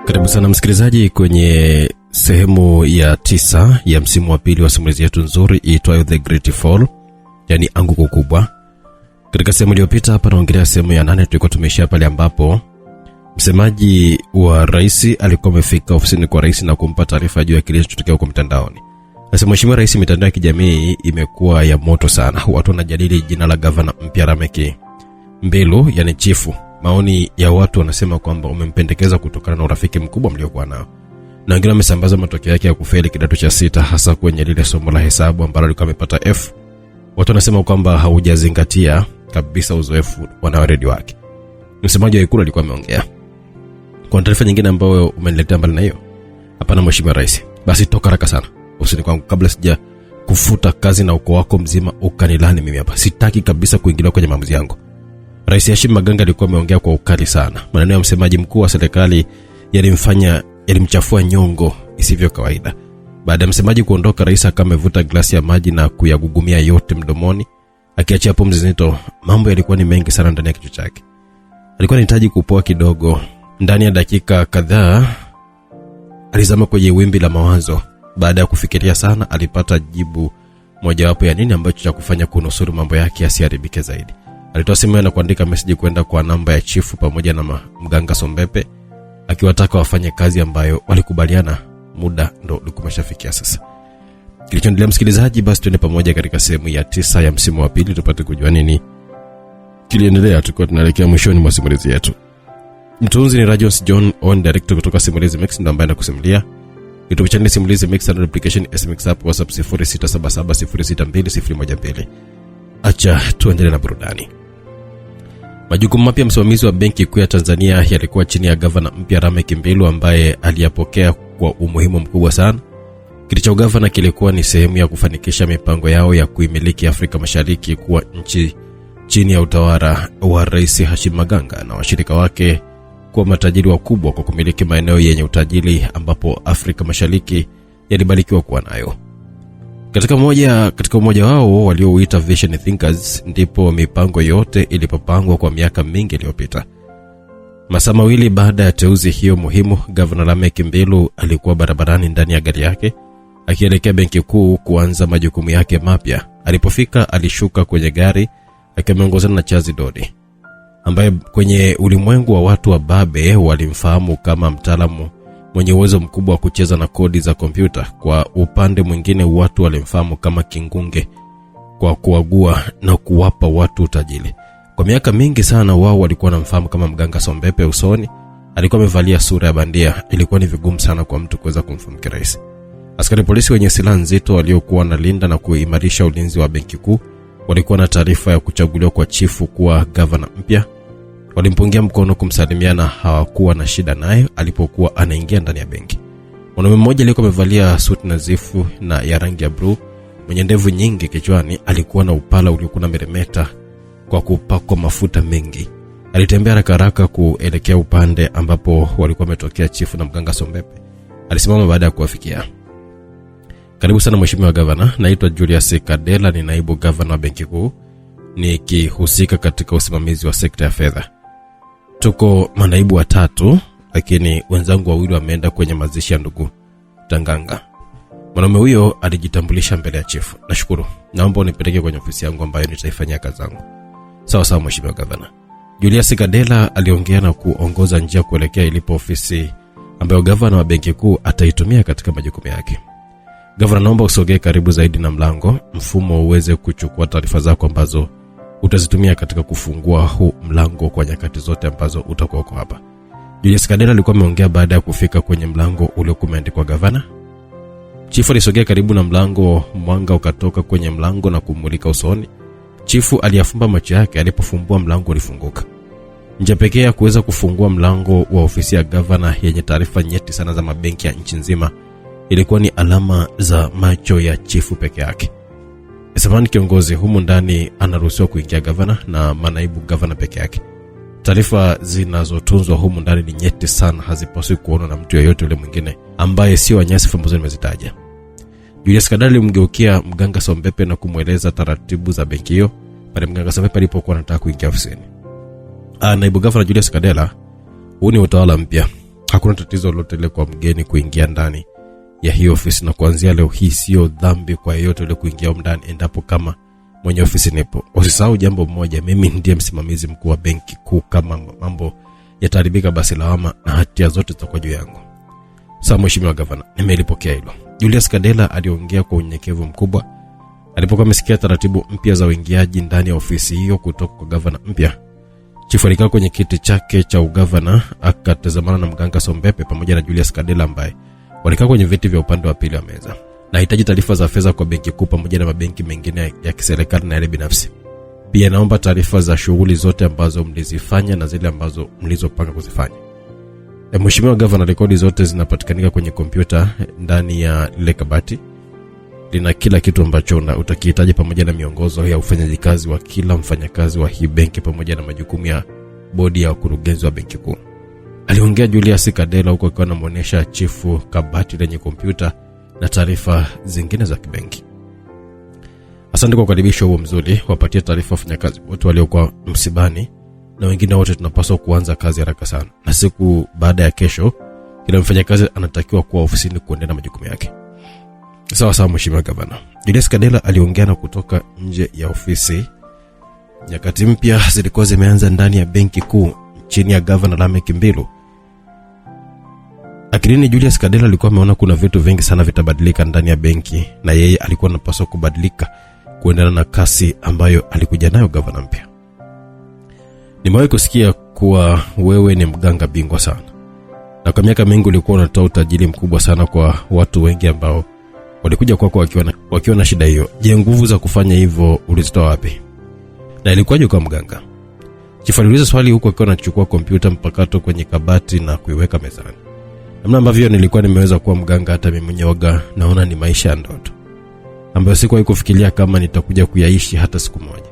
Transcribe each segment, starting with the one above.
Karibu sana msikilizaji kwenye sehemu ya 9 ya msimu wa pili wa simulizi yetu nzuri iitwayo The Great Fall, yani anguko kubwa. Katika sehemu iliyopita hapa naongelea sehemu ya 8, tulikuwa tumeishia pale ambapo msemaji wa rais alikuwa amefika ofisini kwa rais na kumpa taarifa juu ya kile kilichotokea huko mtandaoni. Sasa mheshimiwa rais, mitandao ya kijamii imekuwa ya moto sana. Watu wanajadili jina la gavana mpya Lameck Mbilu, yani chifu. Maoni ya watu wanasema kwamba umempendekeza kutokana na urafiki mkubwa mliokuwa nao. Na wengine wamesambaza matokeo yake ya kufeli kidato cha 6 hasa kwenye lile somo la hesabu ambalo alikuwa amepata F. Watu wanasema kwamba haujazingatia kabisa uzoefu wa nawaredi wake. Msemaji wa Ikulu alikuwa ameongea. Kwa taarifa nyingine ambayo umeniletea mbali na hiyo, hapana mheshimiwa rais, basi toka haraka sana ofisini kwangu kabla sija kufuta kazi na ukoo wako mzima ukanilani mimi hapa. Sitaki kabisa kuingilia kwenye maamuzi yangu. Rais Hashim Maganga alikuwa ameongea kwa ukali sana. Maneno ya msemaji mkuu wa serikali yalimchafua nyongo isivyo kawaida. Baada ya msemaji kuondoka, rais akamevuta glasi ya maji na kuyagugumia yote mdomoni, akiachia pumzi nzito. Mambo yalikuwa ni mengi sana ndani ya kichwa chake. Alikuwa anahitaji kupoa kidogo. Ndani ya dakika kadhaa alizama kwenye wimbi la mawazo. Baada ya kufikiria sana, alipata jibu mojawapo ya nini ambacho cha kufanya kunusuru mambo yake yasiharibike zaidi. Alitoa simu na kuandika message kwenda kwa namba ya chifu pamoja na mganga Sombepe, akiwataka wafanye kazi ambayo walikubaliana. Muda ndo ulikumeshafikia sasa. Kilichoendelea msikilizaji, basi tuende pamoja katika sehemu ya 9 ya msimu wa pili tupate kujua nini kiliendelea. Tulikuwa tunaelekea mwishoni mwa simulizi yetu. Mtunzi ni Rajos John, on director kutoka Simulizi Mix, ndo ambaye anakusimulia. YouTube channel Simulizi Mix na application SMX app, WhatsApp 0677062012. Acha tuendelee na burudani. Majukumu mapya msimamizi wa Benki Kuu ya Tanzania yalikuwa chini ya gavana mpya Lameck Mbilu, ambaye aliyapokea kwa umuhimu mkubwa sana. Kiti cha gavana kilikuwa ni sehemu ya kufanikisha mipango yao ya kuimiliki Afrika Mashariki kuwa nchi chini ya utawala wa Rais Hashim Maganga na washirika wake kuwa matajiri wakubwa kwa kumiliki maeneo yenye utajiri ambapo Afrika Mashariki yalibarikiwa kuwa nayo. Katika umoja wao waliouita Vision Thinkers ndipo mipango yote ilipopangwa kwa miaka mingi iliyopita. Masaa mawili baada ya teuzi hiyo muhimu, Gavana Lameck Mbilu alikuwa barabarani ndani ya gari yake akielekea Benki Kuu kuanza majukumu yake mapya. Alipofika alishuka kwenye gari akiongozana na Chazi Dodi, ambaye kwenye ulimwengu wa watu wa babe walimfahamu kama mtaalamu mwenye uwezo mkubwa wa kucheza na kodi za kompyuta. Kwa upande mwingine, watu walimfahamu kama kingunge kwa kuagua na kuwapa watu utajiri. Kwa miaka mingi sana wao walikuwa wanamfahamu kama mganga Sombepe. Usoni alikuwa amevalia sura ya bandia. Ilikuwa ni vigumu sana kwa mtu kuweza kumfahamu kirahisi. Askari polisi wenye silaha nzito waliokuwa wanalinda na kuimarisha ulinzi wa Benki Kuu walikuwa na taarifa ya kuchaguliwa kwa chifu kuwa gavana mpya. Walimpungia mkono kumsalimia na hawakuwa na shida naye alipokuwa anaingia ndani ya benki. Mwanaume mmoja aliyekuwa amevalia suti nadhifu na ya rangi ya blue, mwenye ndevu nyingi kichwani, alikuwa na upala uliokuwa na meremeta kwa kupakwa mafuta mengi. Alitembea haraka kuelekea upande ambapo walikuwa wametokea chifu na mganga Sombepe. Alisimama baada ya kuwafikia. Karibu sana mheshimiwa gavana, naitwa Julius Kadela, ni naibu gavana wa Benki Kuu, nikihusika katika usimamizi wa sekta ya fedha. Tuko manaibu watatu, lakini wenzangu wawili wameenda kwenye mazishi ya ndugu Tanganga. Mwanaume huyo alijitambulisha mbele ya chifu. Nashukuru, naomba unipeleke kwenye ofisi yangu ambayo nitaifanyia kazi zangu. Sawa sawa mheshimiwa gavana. Julius Kadela aliongea na kuongoza njia kuelekea ilipo ofisi ambayo gavana wa Benki Kuu ataitumia katika majukumu yake. Gavana, naomba usogee karibu zaidi na mlango, mfumo uweze kuchukua taarifa zako ambazo utazitumia katika kufungua huu mlango kwa nyakati zote ambazo utakuwa uko hapa. Julius Kadela alikuwa ameongea baada ya kufika kwenye mlango uliokuwa umeandikwa gavana. Chifu alisogea karibu na mlango, mwanga ukatoka kwenye mlango na kumulika usoni. Chifu aliyafumba macho yake. Alipofumbua mlango ulifunguka. Njia pekee ya kuweza kufungua mlango wa ofisi ya gavana yenye taarifa nyeti sana za mabenki ya nchi nzima ilikuwa ni alama za macho ya chifu peke yake. Samani kiongozi, humu ndani anaruhusiwa kuingia gavana na manaibu gavana peke yake. Taarifa zinazotunzwa humu ndani ni nyeti sana, hazipaswi kuonwa na mtu yeyote yule mwingine ambaye sio nyasifa ambazo nimezitaja. Julius Kadela alimgeukia mganga Sombepe na kumweleza taratibu za benki hiyo pale mganga Sombepe alipokuwa anataka kuingia ofisini. Naibu Gavana Julius Kadela, huu ni utawala mpya. Hakuna tatizo lolote ile kwa mgeni kuingia ndani ya hii ofisi, na kuanzia leo hii sio dhambi kwa yeyote ile kuingia ndani endapo kama mwenye ofisi nipo. Usisahau jambo moja, mimi ndiye msimamizi mkuu wa benki kuu. Kama mambo yataharibika, basi lawama na hatia zote zitakuwa juu yangu. Sasa Mheshimiwa Gavana, nimelipokea hilo. Julius Kadela aliongea kwa unyenyekevu mkubwa alipokuwa amesikia taratibu mpya za uingiaji ndani ya ofisi hiyo kutoka kwa gavana mpya. Chifu alikaa kwenye kiti chake cha ugavana akatazamana na Mganga Sombepe pamoja na Julius Kadela ambaye walikaa kwenye viti vya upande wa pili wa meza. Nahitaji taarifa za fedha kwa benki kuu pamoja na mabenki mengine ya kiserikali na yale binafsi. Pia naomba taarifa za shughuli zote ambazo mlizifanya na zile ambazo mlizopanga kuzifanya. Mheshimiwa Gavana, rekodi zote zinapatikanika kwenye kompyuta ndani ya ile kabati. Lina kila kitu ambacho utakihitaji pamoja na miongozo ya ufanyaji kazi wa kila mfanyakazi wa hii benki pamoja na majukumu ya bodi ya wakurugenzi wa benki kuu. Aliongea Julius Kadela huko akiwa anamuonesha chifu kabati lenye kompyuta na taarifa zingine za kibenki. Asante kwa ukaribisho huo mzuri. Wapatie taarifa wafanyakazi wote waliokuwa msibani na wengine wote tunapaswa kuanza kazi haraka sana. Na siku baada ya kesho kila mfanyakazi anatakiwa kuwa ofisini kuendelea na majukumu yake. Sawa sawa Mheshimiwa Gavana. Julius Kadela aliongea na kutoka nje ya ofisi. Nyakati mpya zilikuwa zimeanza ndani ya benki kuu chini ya Gavana Lameck Mbilu. Akilini Julius Kadela alikuwa ameona kuna vitu vingi sana vitabadilika ndani ya benki, na yeye alikuwa anapaswa kubadilika kuendana na kasi ambayo alikuja nayo gavana mpya. Nimewahi kusikia kuwa wewe ni mganga bingwa sana, na kwa miaka mingi ulikuwa unatoa utajiri mkubwa sana kwa watu wengi ambao walikuja kwako wakiwa na shida hiyo. Je, nguvu za kufanya hivyo ulizitoa wapi? Na ilikuwaje kwa mganga? Chifu aliuliza swali huko akiwa anachukua kompyuta mpakato kwenye kabati na kuiweka mezani. Namna ambavyo nilikuwa nimeweza kuwa mganga hata mimi mwenyewe naona ni maisha ya ndoto ambayo sikuwahi kufikiria kama nitakuja kuyaishi hata siku moja.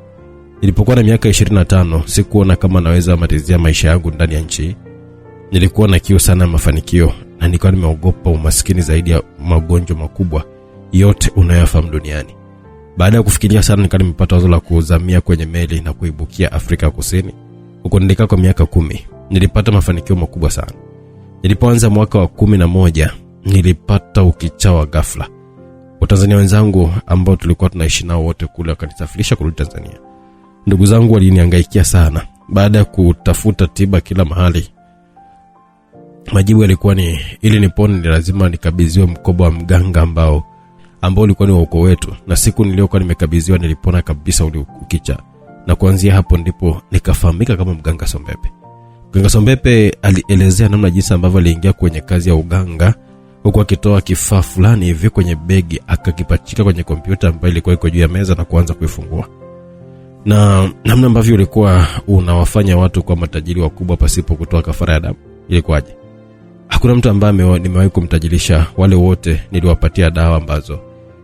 Nilipokuwa na miaka 25 sikuona kama naweza matizia maisha yangu ndani ya nchi. Nilikuwa na kiu sana mafanikio, na nilikuwa nimeogopa umaskini zaidi ya magonjwa makubwa yote unayofahamu duniani. Baada ya kufikiria sana, nilikuwa nimepata wazo la kuzamia kwenye meli na kuibukia Afrika Kusini. Huko nilikaa kwa miaka 10. Nilipata mafanikio makubwa sana. Nilipoanza mwaka wa 11 nilipata ukichawa ghafla. Watanzania wenzangu ambao tulikuwa tunaishi nao wote kule wakanisafirisha kurudi Tanzania. Ndugu zangu walinihangaikia sana. Baada ya kutafuta tiba kila mahali, majibu yalikuwa ni ili nipone ni lazima nikabidhiwe mkoba wa mganga ambao ulikuwa ni wa ukoo wetu, na siku niliyokuwa nimekabidhiwa nilipona kabisa ule ukicha, na kuanzia hapo ndipo nikafahamika kama Mganga Sombepe. Mganga Sombepe alielezea namna jinsi ambavyo aliingia kwenye kazi ya uganga huko akitoa kifaa fulani hivi kwenye begi akakipachika kwenye kompyuta ambayo ilikuwa iko juu ya meza na kuanza kuifungua. Na namna ambavyo ulikuwa unawafanya watu kwa matajiri wakubwa pasipo kutoa kafara ya damu. Ilikuwaje? Hakuna mtu ambaye nimewahi kumtajirisha. Wale wote niliwapatia dawa ambazo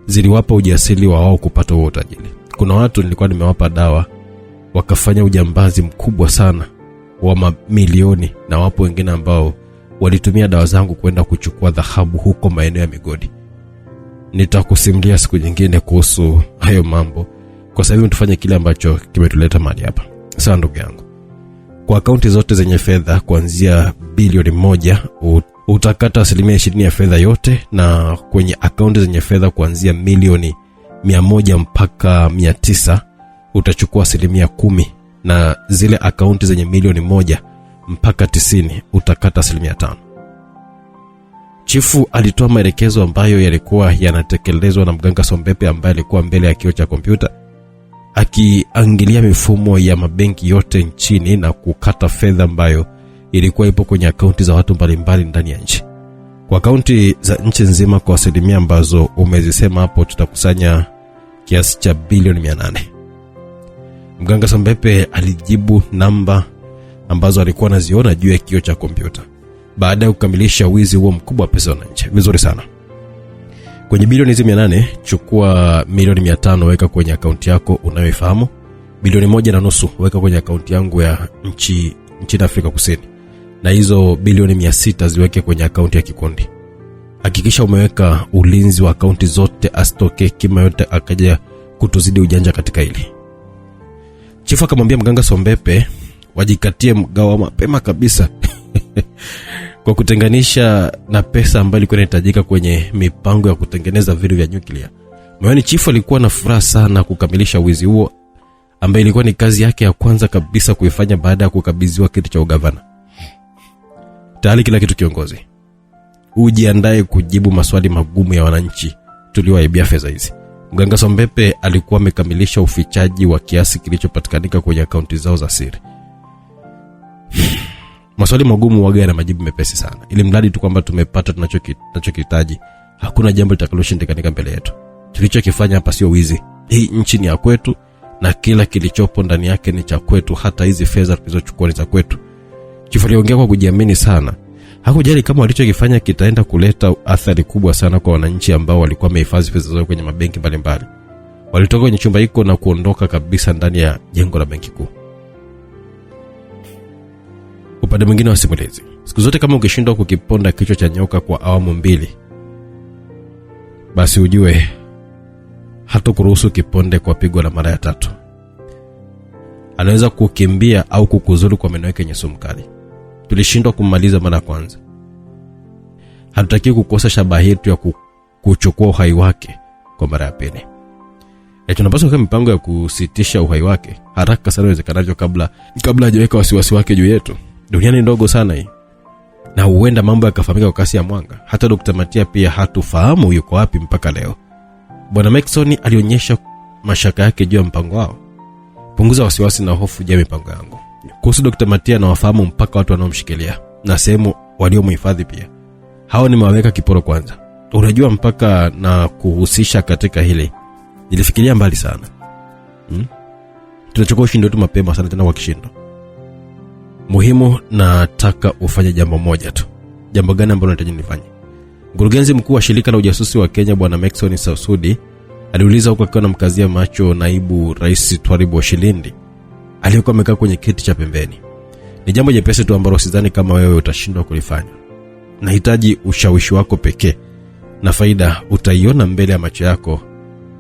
ziliwapa ujasiri wa wao kupata huo utajiri. Kuna watu nilikuwa nimewapa dawa wakafanya ujambazi mkubwa sana wa mamilioni, na wapo wengine ambao walitumia dawa zangu kwenda kuchukua dhahabu huko maeneo ya migodi. Nitakusimulia siku nyingine kuhusu hayo mambo. Kwa sababu tufanye kile ambacho kimetuleta mahali hapa. Sawa ndugu yangu. Kwa akaunti zote zenye fedha kuanzia bilioni 1 utakata 20% ya fedha yote, na kwenye akaunti zenye fedha kuanzia milioni 100 mpaka 900 utachukua 10%, na zile akaunti zenye milioni 1 mpaka 90 utakata 5%. Chifu alitoa maelekezo ambayo yalikuwa yanatekelezwa na Mganga Sombepe ambaye alikuwa mbele ya kioo cha kompyuta akiangalia mifumo ya mabenki yote nchini na kukata fedha ambayo ilikuwa ipo kwenye akaunti za watu mbalimbali ndani ya nchi. Kwa akaunti za nchi nzima kwa 10% ambazo umezisema hapo tutakusanya kiasi cha bilioni 800. Mganga Sombepe alijibu namba ambazo alikuwa anaziona juu ya kioo cha kompyuta. Baada ya kukamilisha wizi huo mkubwa wa pesa za nchi. Vizuri sana. Kwenye bilioni 800 chukua milioni 500 weka kwenye akaunti yako unayoifahamu. Bilioni 1.5 weka kwenye akaunti yangu ya nchini Afrika Kusini. Na hizo bilioni 600 ziweke kwenye akaunti ya kikundi. Hakikisha umeweka ulinzi wa akaunti zote asitoke kima yote akaja kutuzidi ujanja katika hili. Chifu akamwambia Mganga Sombepe wajikatie mgao mapema kabisa kwa kutenganisha na pesa ambayo ilikuwa inahitajika kwenye mipango ya kutengeneza vitu vya nyuklia. Moyoni chifu alikuwa na furaha sana kukamilisha wizi huo, ambaye ilikuwa ni kazi yake ya kwanza kabisa kuifanya baada ya kukabidhiwa kiti cha ugavana. Tayari kila kitu kiongozi, ujiandae kujibu maswali magumu ya wananchi tuliowaibia fedha hizi. Mganga Sombepe alikuwa amekamilisha ufichaji wa kiasi kilichopatikanika kwenye akaunti zao za siri. Maswali magumu waga na majibu mepesi sana, ili mradi tu kwamba tumepata tunachokihitaji. Hakuna jambo litakaloshindikanика mbele yetu. Tulichokifanya hapa sio wizi. Hii nchi ni ya kwetu na kila kilichopo ndani yake ni cha kwetu, hata hizi fedha tulizochukua ni za kwetu. Chifu aliongea kwa kujiamini sana. Hakujali kama walichokifanya kitaenda kuleta athari kubwa sana kwa wananchi ambao walikuwa wamehifadhi fedha zao kwenye mabenki mbalimbali. Walitoka kwenye chumba hiko na kuondoka kabisa ndani ya jengo la benki kuu. Upande mwingine wa simulizi. Siku zote kama ukishindwa kukiponda kichwa cha nyoka kwa awamu mbili, basi ujue hata kuruhusu kiponde kwa pigo la mara ya 3. Anaweza kukimbia au kukuzuru kwa meno yake yenye sumu kali. Tulishindwa kumaliza mara ya kwanza. Hatutaki kukosa shabaha yetu ya kuchukua uhai wake kwa mara ya pili. Tunapaswa kuweka mipango ya kusitisha uhai wake haraka sana iwezekanavyo kabla hajaweka wasiwasi wake juu yetu. Dunia ni ndogo sana hii, na huenda mambo yakafahamika kwa kasi ya mwanga. Hata Dr. Matia pia hatufahamu yuko wapi mpaka leo. Bwana Maxson alionyesha mashaka yake juu ya mpango wao. Punguza wasiwasi na hofu juu ya mipango yangu. Kuhusu Dr. Matia na wafahamu mpaka watu wanaomshikilia na sehemu waliomhifadhi pia. Hao nimewaweka kiporo kwanza. Unajua mpaka na kuhusisha katika hili. Nilifikiria mbali sana. Tunachukua ushindi wetu mapema sana tena kwa kishindo. Muhimu nataka ufanye jambo moja tu. Jambo gani ambalo unahitaji nifanye? Mkurugenzi mkuu wa shirika la ujasusi wa Kenya Bwana Maxson Sausudi aliuliza huko akiwa anamkazia macho naibu rais Twaribu Oshilindi aliyekuwa amekaa kwenye kiti cha pembeni. Ni jambo jepesi tu ambalo sidhani kama wewe utashindwa kulifanya. Nahitaji ushawishi wako pekee, na faida utaiona mbele ya macho yako.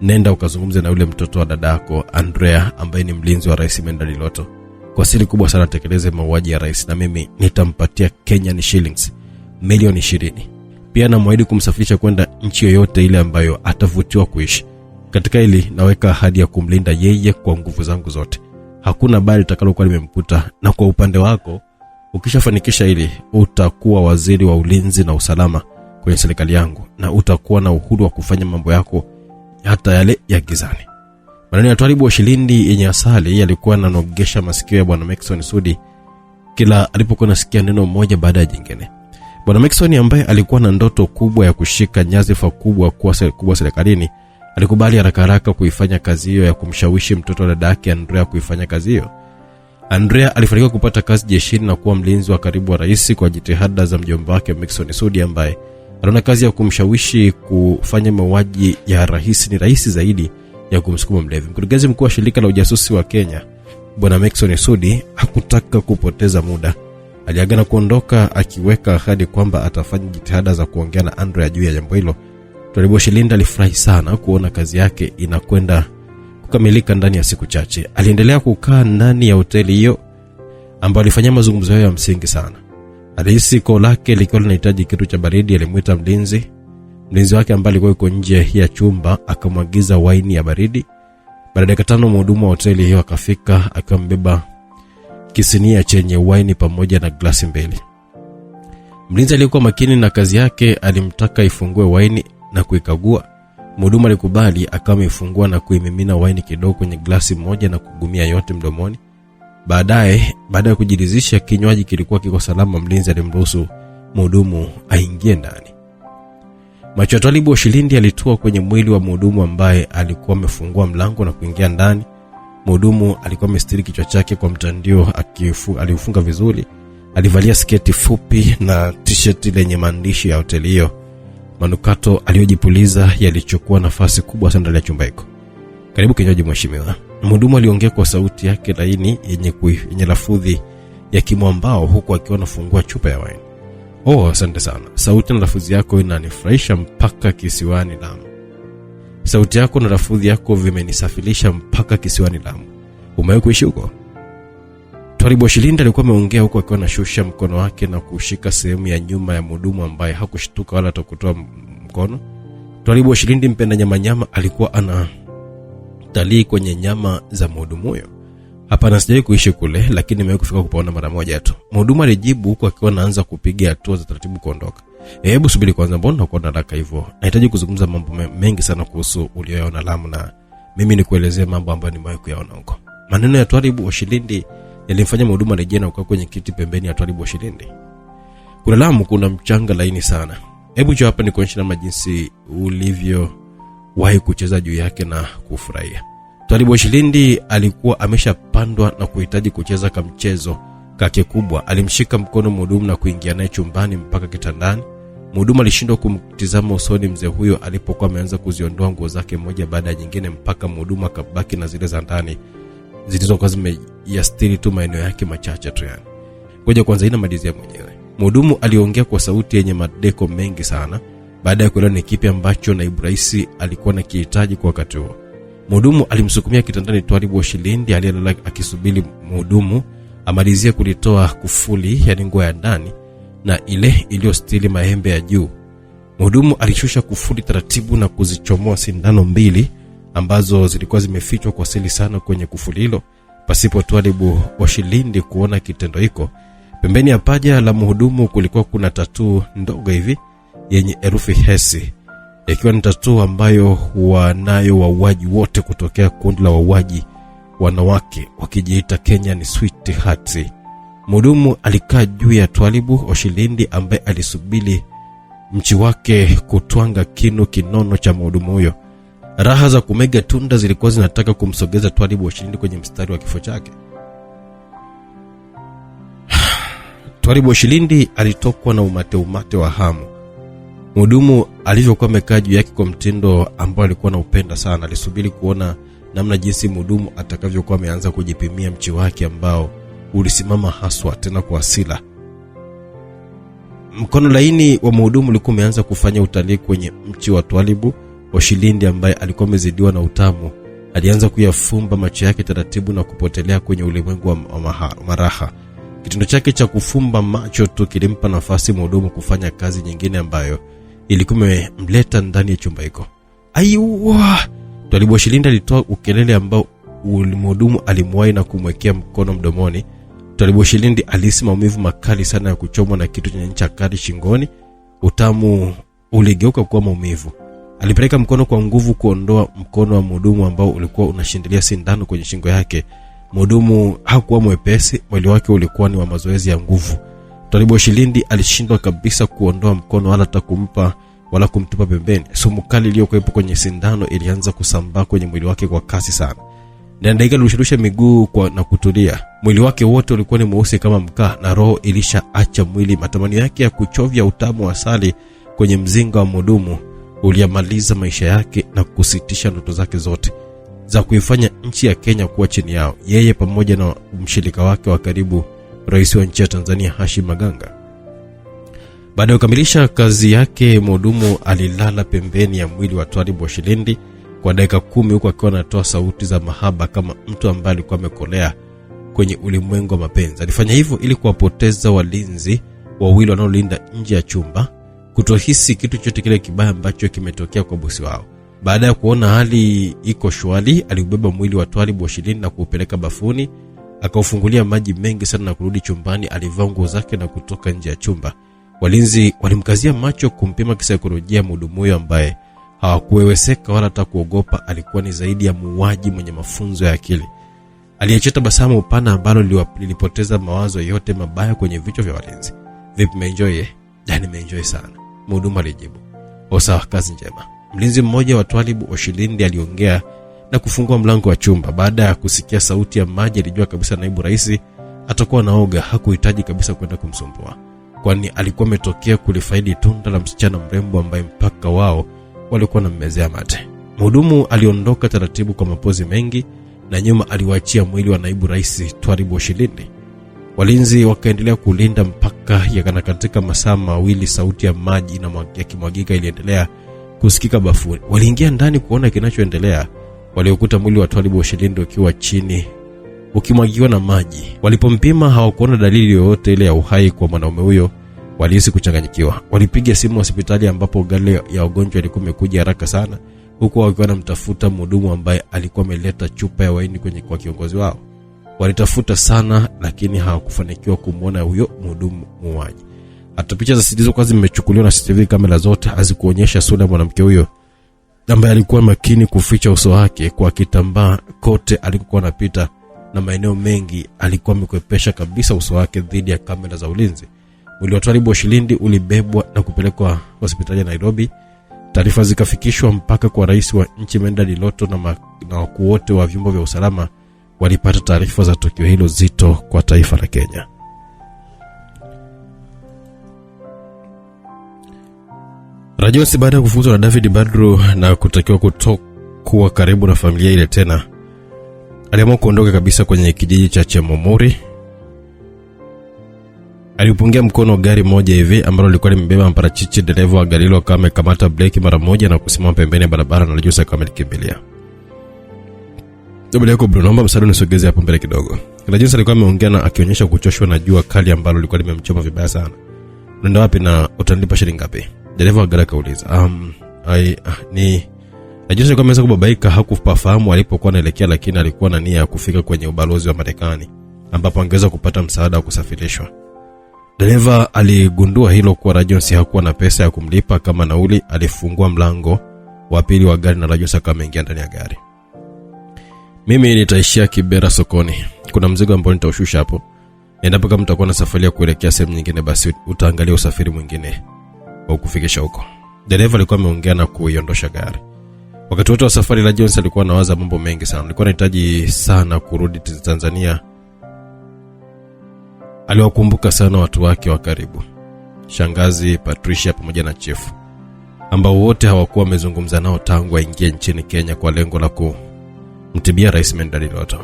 Nenda ukazungumze na yule mtoto wa dadako Andrea ambaye ni mlinzi wa Rais Mendali Loto. Kwa siri kubwa sana tekeleze mauaji ya rais, na mimi nitampatia Kenyan shillings milioni 20. Pia namwahidi kumsafirisha kwenda nchi yoyote ile ambayo atavutiwa kuishi. Katika hili naweka ahadi ya kumlinda yeye kwa nguvu zangu zote. Hakuna bali litakalokuwa limemkuta, na kwa upande wako ukishafanikisha hili utakuwa waziri wa ulinzi na usalama kwenye serikali yangu, na utakuwa na uhuru wa kufanya mambo yako hata yale ya gizani. Maneno ya Twaribu Oshilindi yenye asali yalikuwa yananogesha masikio ya Bwana Maxson Sudi kila alipokuwa nasikia neno moja baada ya jingine. Bwana Maxson ambaye alikuwa na ndoto kubwa ya kushika nyadhifa kubwa serikalini, alikubali haraka kuifanya kazi hiyo ya kumshawishi mtoto wa dadake Andrea kuifanya kazi hiyo. Andrea alifanikiwa kupata kazi jeshini na kuwa mlinzi wa karibu wa rais kwa jitihada za mjomba wake Maxson Sudi ambaye aliona kazi ya kumshawishi kufanya mauaji ya rais ni rahisi zaidi ya kumsukuma mlevi. Mkurugenzi mkuu wa shirika la ujasusi wa Kenya Bwana Maxson Sudi hakutaka kupoteza muda. Aliagana kuondoka akiweka ahadi kwamba atafanya jitihada za kuongea na Andrea juu ya jambo hilo. Twaribu Oshilindi alifurahi sana kuona kazi yake inakwenda kukamilika ndani ya siku chache. Aliendelea kukaa ndani ya hoteli hiyo ambapo alifanya mazungumzo ya msingi sana. Alihisi koo lake likiwa linahitaji kitu cha baridi. Alimuita mlinzi wake ambaye alikuwa yuko nje ya chumba, akamwagiza waini ya baridi. Baada ya 5 mhudumu wa hoteli hiyo akafika akambeba kisinia chenye waini pamoja na glasi mbili. Mlinzi aliyekuwa makini na kazi yake alimtaka ifungue waini na kuikagua. Mhudumu alikubali, akaifungua na kuimimina waini kidogo kwenye glasi moja na kugumia yote mdomoni. Baada ya kujiridhisha kinywaji kilikuwa kiko salama, mlinzi alimruhusu mhudumu aingie ndani. Macho ya Twaribu Oshilindi alitua kwenye mwili wa mhudumu ambaye alikuwa amefungua mlango na kuingia ndani. Mhudumu alikuwa amestiri kichwa chake kwa mtandio aliufunga vizuri. Alivalia sketi fupi na t-shirt lenye maandishi ya hoteli hiyo. Manukato aliyojipuliza yalichukua nafasi kubwa sana ndani ya chumba hiko. Karibu kinywaji mheshimiwa. Mhudumu aliongea kwa sauti yake laini yenye lafudhi ya kimwambao huku akiwa anafungua chupa ya wine. Asante sana. Sauti na lafudhi yako inanifurahisha mpaka kisiwani Lamu. Sauti yako na lafudhi yako vimenisafirisha mpaka kisiwani Lamu. Umewahi kuishi huko? Twalibu Oshilindi alikuwa ameongea huko akiwa anashusha mkono wake na kushika sehemu ya nyuma ya mhudumu ambaye hakushtuka wala kutoa mkono. Twalibu Oshilindi mpenda nyama alikuwa anatalii kwenye nyama za mhudumu huyo. Hapana, sijawahi kuishi kule, lakini nimewahi kufika kupaona mara moja tu. Mhudumu alijibu huko akiwa anaanza kupiga hatua za taratibu kuondoka. Hebu subiri kwanza, mbona uko na haraka hivyo? Nahitaji kuzungumza mambo mengi sana kuhusu uliyoyaona Lamu, na mimi nikuelezea mambo ambayo nimewahi kuyaona huko. Maneno ya Twalibu Oshilindi yalimfanya mhudumu arejee na kukaa kwenye kiti pembeni ya Twalibu Oshilindi. Kuna Lamu kuna mchanga laini sana. Hebu njoo hapa nikuonyeshe na jinsi ulivyowahi kucheza juu yake na kufurahia. Twalibu Oshilindi alikuwa ameshapandwa na kuhitaji kucheza kama mchezo kake kubwa. Alimshika mkono mhudumu na kuingia naye chumbani mpaka kitandani. Mhudumu alishindwa kumtizama usoni mzee huyo alipokuwa ameanza kuziondoa nguo zake moja baada ya nyingine mpaka mhudumu akabaki na zile za ndani zilizokuwa zimeyastiri tu maeneo yake machache tu yani. Ngoja kwanza inamalizia mwenyewe. Mhudumu aliongea kwa sauti yenye madeko mengi sana baada ya kuelewa ni kipi ambacho naibu rais alikuwa anakihitaji kwa wakati huo. Mhudumu alimsukumia kitandani Twalibu Oshilindi aliyelala akisubiri mhudumu amalizie kulitoa kufuli yani nguo ya ndani na ile iliyostili mahembe ya juu. Mhudumu alishusha kufuli taratibu na kuzichomoa sindano mbili ambazo zilikuwa zimefichwa kwa siri sana kwenye kufuli hilo pasipo Twalibu Oshilindi kuona kitendo hiko. Pembeni ya paja la mhudumu kulikuwa kuna tattoo ndogo hivi yenye herufi hesi, ikiwa ni tattoo ambayo wanayo wauaji wote kutokea kundi la wauaji wanawake wakijiita Kenya ni Sweethearts. Mhudumu alikaa juu ya Twalibu Oshilindi ambaye alisubiri mchi wake kutwanga kinu kinono cha mhudumu huyo. Raha za kumega tunda zilikuwa zinataka kumsogeza Twalibu Oshilindi kwenye mstari wa kifo chake. Twalibu Oshilindi alitokwa na umate wa hamu. Mhudumu alivyokuwa amekaa juu yake kwa mtindo ambao alikuwa anaupenda sana, alisubiri kuona namna jinsi mhudumu atakavyokuwa ameanza kujipimia mchi wake ambao ulisimama haswa tena kwa hasira. Mkono laini wa mhudumu ulikuwa umeanza kufanya utalii kwenye mchi wa Twalibu Oshilindi ambaye alikuwa amezidiwa na utamu. Alianza kuyafumba macho yake taratibu na kupotelea kwenye ulimwengu wa maraha. Kitendo chake cha kufumba macho tu kilimpa nafasi mhudumu kufanya kazi nyingine ambayo ilikuwa imemleta ndani ya chumba hiko. Aiwa! Twalibu Oshilindi alitoa ukelele ambao mhudumu alimwahi na kumwekea mkono mdomoni. Twalibu Oshilindi alihisi maumivu makali sana ya kuchomwa na kitu chenye ncha kali shingoni. Utamu uligeuka kuwa maumivu. Alipeleka mkono kwa nguvu kuondoa mkono wa mhudumu ambao ulikuwa unashindilia sindano kwenye shingo yake. Mhudumu hakuwa mwepesi, mwili wake ulikuwa ni wa mazoezi ya nguvu. Twalibu Oshilindi alishindwa kabisa kuondoa mkono wala kumpa wala kumtupa pembeni. Sumu kali iliyokuwepo kwenye sindano ilianza kusambaa kwenye mwili wake kwa kasi sana. Ndani dakika alirusha miguu na kutulia. Mwili wake wote ulikuwa ni mweusi kama mkaa na roho ilishaacha mwili. Matamanio yake ya kuchovya utamu wa asali kwenye mzinga wa mhudumu uliyamaliza maisha yake na kusitisha ndoto zake zote za kuifanya nchi ya Kenya kuwa chini yao, yeye pamoja na mshirika wake wa karibu, rais wa nchi ya Tanzania Hashim Maganga. Baada ya kukamilisha kazi yake, mhudumu alilala pembeni ya mwili wa Twalibu Oshilindi kwa dakika 10 huko akiwa anatoa sauti za mahaba kama mtu ambaye alikuwa amekolea kwenye ulimwengu wa mapenzi. Alifanya hivyo ili kuwapoteza walinzi wawili wanaolinda nje ya chumba kutohisi kitu chochote kile kibaya ambacho kimetokea kwa bosi wao. Baada ya kuona hali iko shwari, aliubeba mwili wa Twalibu Oshilindi na kuupeleka bafuni, akaufungulia maji mengi sana na kurudi chumbani. Alivaa nguo zake na kutoka nje ya chumba. Walinzi walimkazia macho kumpima kisaikolojia mhudumu huyo ambaye hawakuweweseka wala hata kuogopa. Alikuwa ni zaidi ya muuaji mwenye mafunzo ya akili. Aliyecheta basamu upana ambalo lilipoteza mawazo yote mabaya kwenye vichwa vya walinzi. Vipi, umeenjoy? Yaani nimeenjoy sana, mhudumu alijibu. Sawa, kazi njema. Mlinzi mmoja wa Twalibu Oshilindi aliongea na kufungua mlango wa chumba. Baada ya kusikia sauti ya maji alijua kabisa naibu rais atakuwa naoga. Hakuhitaji kabisa kwenda kumsumbua, kwani alikuwa ametokea kulifaidi tunda la msichana mrembo ambaye mpaka wao walikuwa wanammezea mate. Mhudumu aliondoka taratibu kwa mapozi mengi na nyuma aliwaachia mwili wa naibu rais Twalibu Oshilindi. Walinzi wakaendelea kulinda mpaka katika masaa mawili. Sauti ya maji na yakimwagika iliendelea kusikika bafuni. Waliingia ndani kuona kinachoendelea. Waliokuta mwili wa Twalibu Oshilindi ukiwa chini ukimwagiwa na maji. Walipompima hawakuona dalili yoyote ile ya uhai kwa mwanaume huyo. Walihisi kuchanganyikiwa. Walipiga simu hospitali ambapo gari ya wagonjwa ilikuwa imekuja haraka sana, huku wakiwa wanamtafuta mhudumu ambaye alikuwa ameleta chupa ya waini kwa kiongozi wao. Walitafuta sana lakini hawakufanikiwa kumuona huyo mhudumu muuaji. Hata picha za CCTV kwa zimechukuliwa na CCTV kamera zote hazikuonyesha sura ya mwanamke huyo ambaye alikuwa makini kuficha uso wake kwa kitambaa kote alikokuwa anapita, na maeneo mengi alikuwa amekwepesha kabisa uso wake dhidi ya kamera za ulinzi. Mwili wa Twalibu Oshilindi ulibebwa na kupelekwa hospitali ya Nairobi. Taarifa zikafikishwa mpaka kwa rais wa nchi Menda Liloto na wakuu wote wa vyombo vya usalama walipata taarifa za tukio hilo zito kwa taifa la Kenya. Rajosi baada ya kufukuzwa na David Badru na kutakiwa kutokuwa karibu na familia ile tena, aliamua kuondoka kabisa kwenye kijiji cha Chemomori. Alipungia mkono gari moja hivi ambalo lilikuwa limebeba mparachichi. Dereva wa gari hilo kama kamata breki mara moja na kusimama pembeni ya barabara, na Rajosi kama alikimbilia. Dobele yako bro, naomba msaada nisogeze hapo mbele kidogo. Rajosi alikuwa ameongea na akionyesha kuchoshwa na jua kali ambalo lilikuwa limemchoma vibaya sana. Unaenda wapi na utanilipa shilingi ngapi? Dereva wa gari kauliza. Rajosi alikuwa ameanza kubabaika, hakufahamu alipokuwa anaelekea, lakini alikuwa na nia ya kufika kwenye ubalozi wa Marekani ambapo angeweza kupata msaada wa kusafirishwa. Dereva aligundua hilo kwa Rajosi hakuwa na pesa ya kumlipa kama nauli. Alifungua mlango wa pili wa gari na Rajosi akaingia ndani ya gari. Mimi nitaishia Kibera sokoni. Kuna mzigo ambao nitaushusha hapo. Endapo kama mtakuwa na safari ya kuelekea sehemu nyingine, basi utaangalia usafiri mwingine wa kufikisha huko. Dereva alikuwa ameongea na kuiondosha gari. Wakati wote wa safari Rajosi alikuwa anawaza mambo mengi sana. Alikuwa anahitaji sana kurudi Tanzania. Aliwakumbuka sana watu wake wa karibu, shangazi Patricia pamoja na chief, ambao wote hawakuwa wamezungumza nao tangu aingie nchini Kenya kwa lengo la kumtibia Rais Menda Liloto.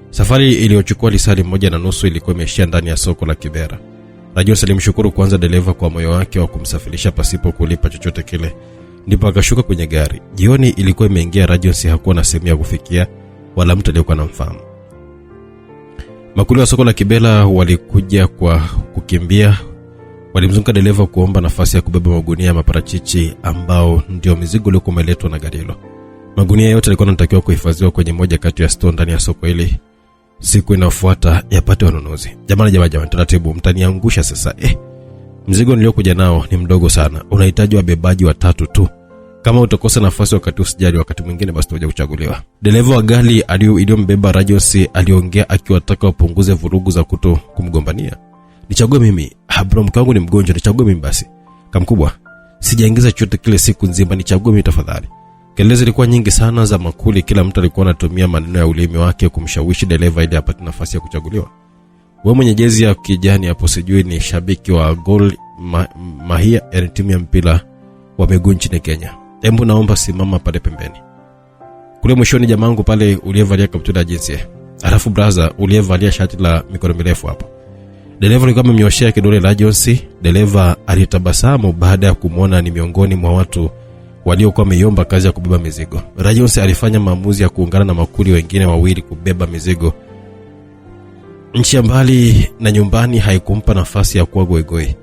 Safari iliyochukua lisali 1.5 ilikuwa imeishia ndani ya soko la Kibera. Rajosi alimshukuru kwanza dereva kwa moyo wake wa kumsafirisha pasipo kulipa chochote kile, ndipo akashuka kwenye gari. Jioni ilikuwa imeingia. Rajosi hakuwa na sehemu ya kufikia wala mtu aliyekuwa anamfahamu. Makuli wa soko la Kibera walikuja kwa kukimbia. Walimzunguka dereva kuomba nafasi ya kubeba magunia ya maparachichi ambao ndio mizigo ile kumeletwa na gari hilo. Magunia yote yalikuwa yanatakiwa kuhifadhiwa kwenye moja kati ya store ndani ya soko hili. Siku inayofuata yapate wanunuzi. Jamani taratibu, mtaniangusha sasa. Mzigo niliokuja nao ni mdogo sana. Unahitaji wabebaji 3 tu. Kama utakosa nafasi wakati usijali, wakati mwingine basi utakuja kuchaguliwa. Dereva wa gari aliyombeba Rajosi aliongea akiwataka wapunguze vurugu za kumgombania. Nichague mimi. Bro, mke wangu ni mgonjwa, nichague mimi basi. Kamkubwa, sijaingiza chochote kile siku nzima, nichague mimi tafadhali. Kelele zilikuwa nyingi sana za makuli. Kila mtu alikuwa anatumia maneno ya ulimi wake kumshawishi dereva ili apate nafasi ya kuchaguliwa. Wewe mwenye jezi ya kijani hapo, sijui ni shabiki wa Gor Mahia, timu ya mpira wa miguu nchini Kenya. Hebu naomba simama pale pembeni. Kule mwishoni jamangu pale uliyevalia kaptula jinsi. Alafu brother uliyevalia shati la mikono mirefu hapo. Dereva alikuwa amemnyoshea kidole Rajosi. Dereva alitabasamu baada ya kumuona ni miongoni mwa watu waliokuwa wameiomba kazi ya kubeba mizigo. Rajosi alifanya maamuzi ya kuungana na makuli wengine wawili kubeba mizigo. Nchi ya mbali na nyumbani haikumpa nafasi ya kuwa goigoi.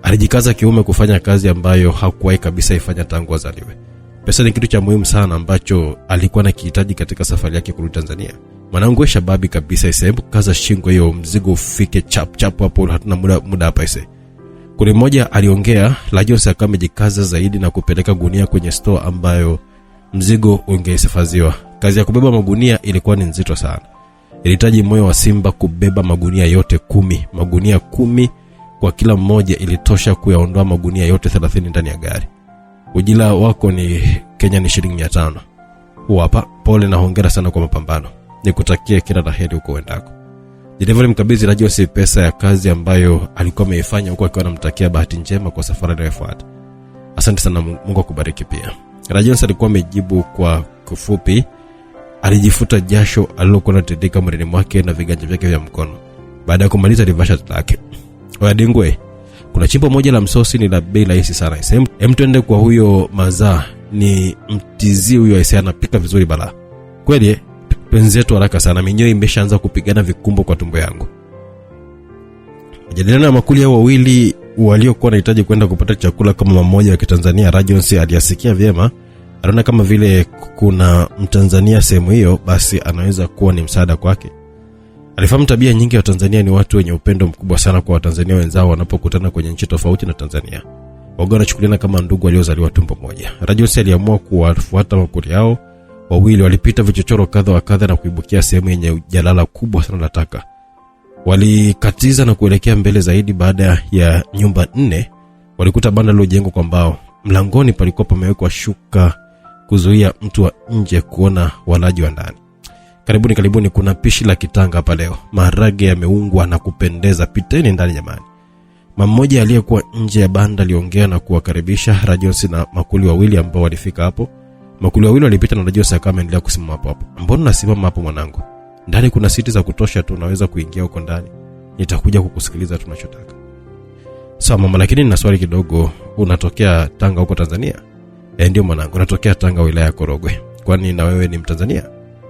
Alijikaza kiume kufanya kazi ambayo hakuwahi kabisa ifanya tangu azaliwe. Pesa ni kitu cha muhimu sana ambacho alikuwa anakihitaji katika safari yake kurudi Tanzania. Mwanangu shababi kabisa, hebu kaza shingo hiyo, mzigo ufike chap hapo, hatuna muda hapa ise. Kuna mmoja aliongea. Rajosi akawa amejikaza zaidi na kupeleka gunia kwenye store ambayo mzigo ungehifadhiwa. Kazi ya kubeba magunia ilikuwa ni nzito sana. Ilihitaji moyo wa simba kubeba magunia yote 10. Magunia 10 kwa kila mmoja ilitosha kuyaondoa magunia yote 30 ndani ya gari. Ujira wako ni Kenya ni shilingi 500. Hapa pole na hongera sana kwa mapambano. Nikutakie kila laheri huko uendako. Dereva alimkabidhi Rajosi pesa ya kazi ambayo alikuwa ameifanya, huko akiwa anamtakia bahati njema kwa safari inayofuata. Asante sana, Mungu akubariki pia. Rajosi alikuwa amejibu kwa kifupi. Alijifuta jasho alilokuwa linatiririka mwilini mwake na viganja vyake vya mkono. Baada ya kumaliza alivasha lake. Oya Dingwe, kuna chimbo moja la msosi ni la bei rahisi sana. Twende kwa huyo mazaa, ni mtizi huyo, anapika vizuri bala. Kweli Twenzetu haraka sana, minyoo imeshaanza kupigana vikumbo kwa tumbo yangu. Majadiliano ya makuli hao wawili waliokuwa wanahitaji kwenda kupata chakula kama mmoja wa Kitanzania, Rajones aliyasikia vyema. Anaona kama vile kuna Mtanzania sehemu hiyo, basi anaweza kuwa ni msaada kwake. Alifahamu tabia nyingi ya Tanzania ni watu wenye upendo mkubwa sana kwa Watanzania wenzao wanapokutana kwenye nchi tofauti na Tanzania. Waga wanachukuliana kama ndugu waliozaliwa tumbo moja. Rajones aliamua kuwafuata makuli hao wawili. Walipita vichochoro kadha wa kadha na kuibukia sehemu yenye jalala kubwa sana la taka. Walikatiza na kuelekea mbele zaidi. Baada ya nyumba 4 walikuta banda lililojengwa kwa mbao. Mlangoni palikuwa pamewekwa shuka kuzuia mtu wa nje kuona walaji wa ndani. Karibuni, kuna pishi la kitanga hapa leo. Maharage yameungwa na kupendeza, piteni ndani jamani. Mama mmoja aliyekuwa nje ya banda aliongea na kuwakaribisha Rajones na makuli wawili ambao walifika hapo. Makuli wawili walipita na Rajones akaendelea kusimama hapo. Mbona unasimama hapo mwanangu? Ndani kuna siti za kutosha tu, unaweza kuingia huko ndani. Nitakuja kukusikiliza tunachotaka. Sawa mama, lakini nina swali kidogo. Unatokea Tanga huko Tanzania? Ndio mwanangu, natokea Tanga wilaya ya Korogwe. Kwani na wewe ni Mtanzania?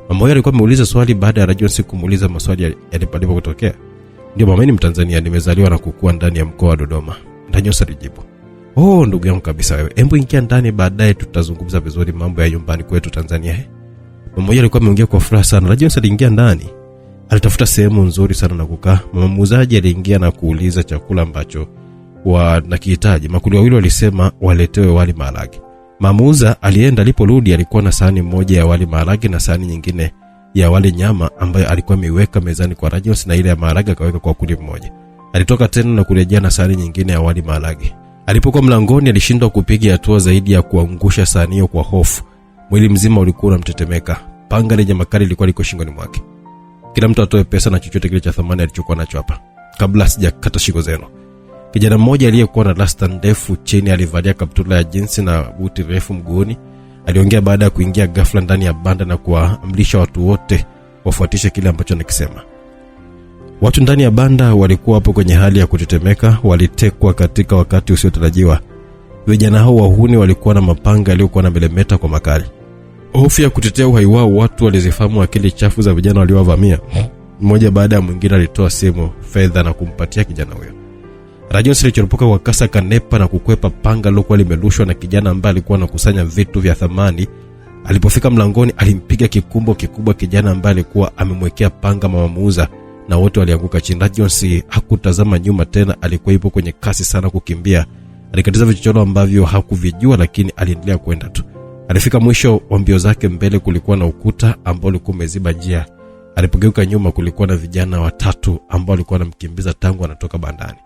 Mama yeye alikuwa ameuliza swali baada ya Rajones kumuuliza maswali yalipo kutokea. Ndio mama, ni Mtanzania, nimezaliwa na kukua ndani ya mkoa wa Dodoma. Rajones alijibu. Oh ndugu yangu kabisa wewe. Hebu ingia ndani, baadaye tutazungumza vizuri mambo ya nyumbani kwetu Tanzania. Mama yeye alikuwa ameongea kwa furaha sana. Rajones aliingia ndani. Alitafuta sehemu nzuri sana na kukaa. Mama muuzaji aliingia na kuuliza chakula ambacho wanakihitaji. Makuli wawili walisema waletewe wali maharage. Mamuuza alienda, aliporudi alikuwa na sahani moja ya wali maharage na sahani nyingine ya wali nyama ambayo alikuwa ameiweka mezani kwa Rajones, na ile ya maharage akaweka kwa kuli mmoja. Alitoka tena na kurejea na sahani nyingine ya wali maharage. Alipokuwa mlangoni alishindwa kupiga hatua zaidi ya kuangusha sahani hiyo kwa hofu. Mwili mzima ulikuwa unamtetemeka. Panga lenye makali lilikuwa liko shingoni mwake. Kila mtu atoe pesa na chochote kile cha thamani alichokuwa nacho hapa, kabla sijakata shingo zenu. Kijana mmoja aliyekuwa na rasta ndefu chini alivalia kaptula ya jinsi na buti refu mguuni aliongea baada ya kuingia ghafla ndani ya banda na kuamrisha watu wote wafuatishe kile ambacho anakisema. Watu ndani ya banda walikuwa hapo kwenye hali ya kutetemeka, walitekwa katika wakati usiotarajiwa. Vijana hao wahuni walikuwa na mapanga yaliyokuwa na milimeta kwa makali. Hofu ya kutetea uhai wao, watu walizifahamu akili chafu za vijana waliowavamia. Mmoja baada ya mwingine alitoa simu, fedha na kumpatia kijana huyo. Rajones alichoropoka kwa kasa kanepa na kukwepa panga lilokuwa limerushwa na kijana ambaye alikuwa anakusanya vitu vya thamani. Alipofika mlangoni alimpiga kikumbo kikubwa kijana ambaye alikuwa amemwekea panga mama muuza, na wote walianguka chini. Rajones hakutazama nyuma tena, alikuwa yupo kwenye kasi sana kukimbia. Alikatiza vichochoro ambavyo hakuvijua, lakini aliendelea kwenda tu. Alifika mwisho wa mbio zake. Mbele kulikuwa na ukuta ambao ulikuwa umeziba njia. Alipogeuka nyuma kulikuwa na vijana 3 ambao walikuwa wanamkimbiza tangu anatoka bandani.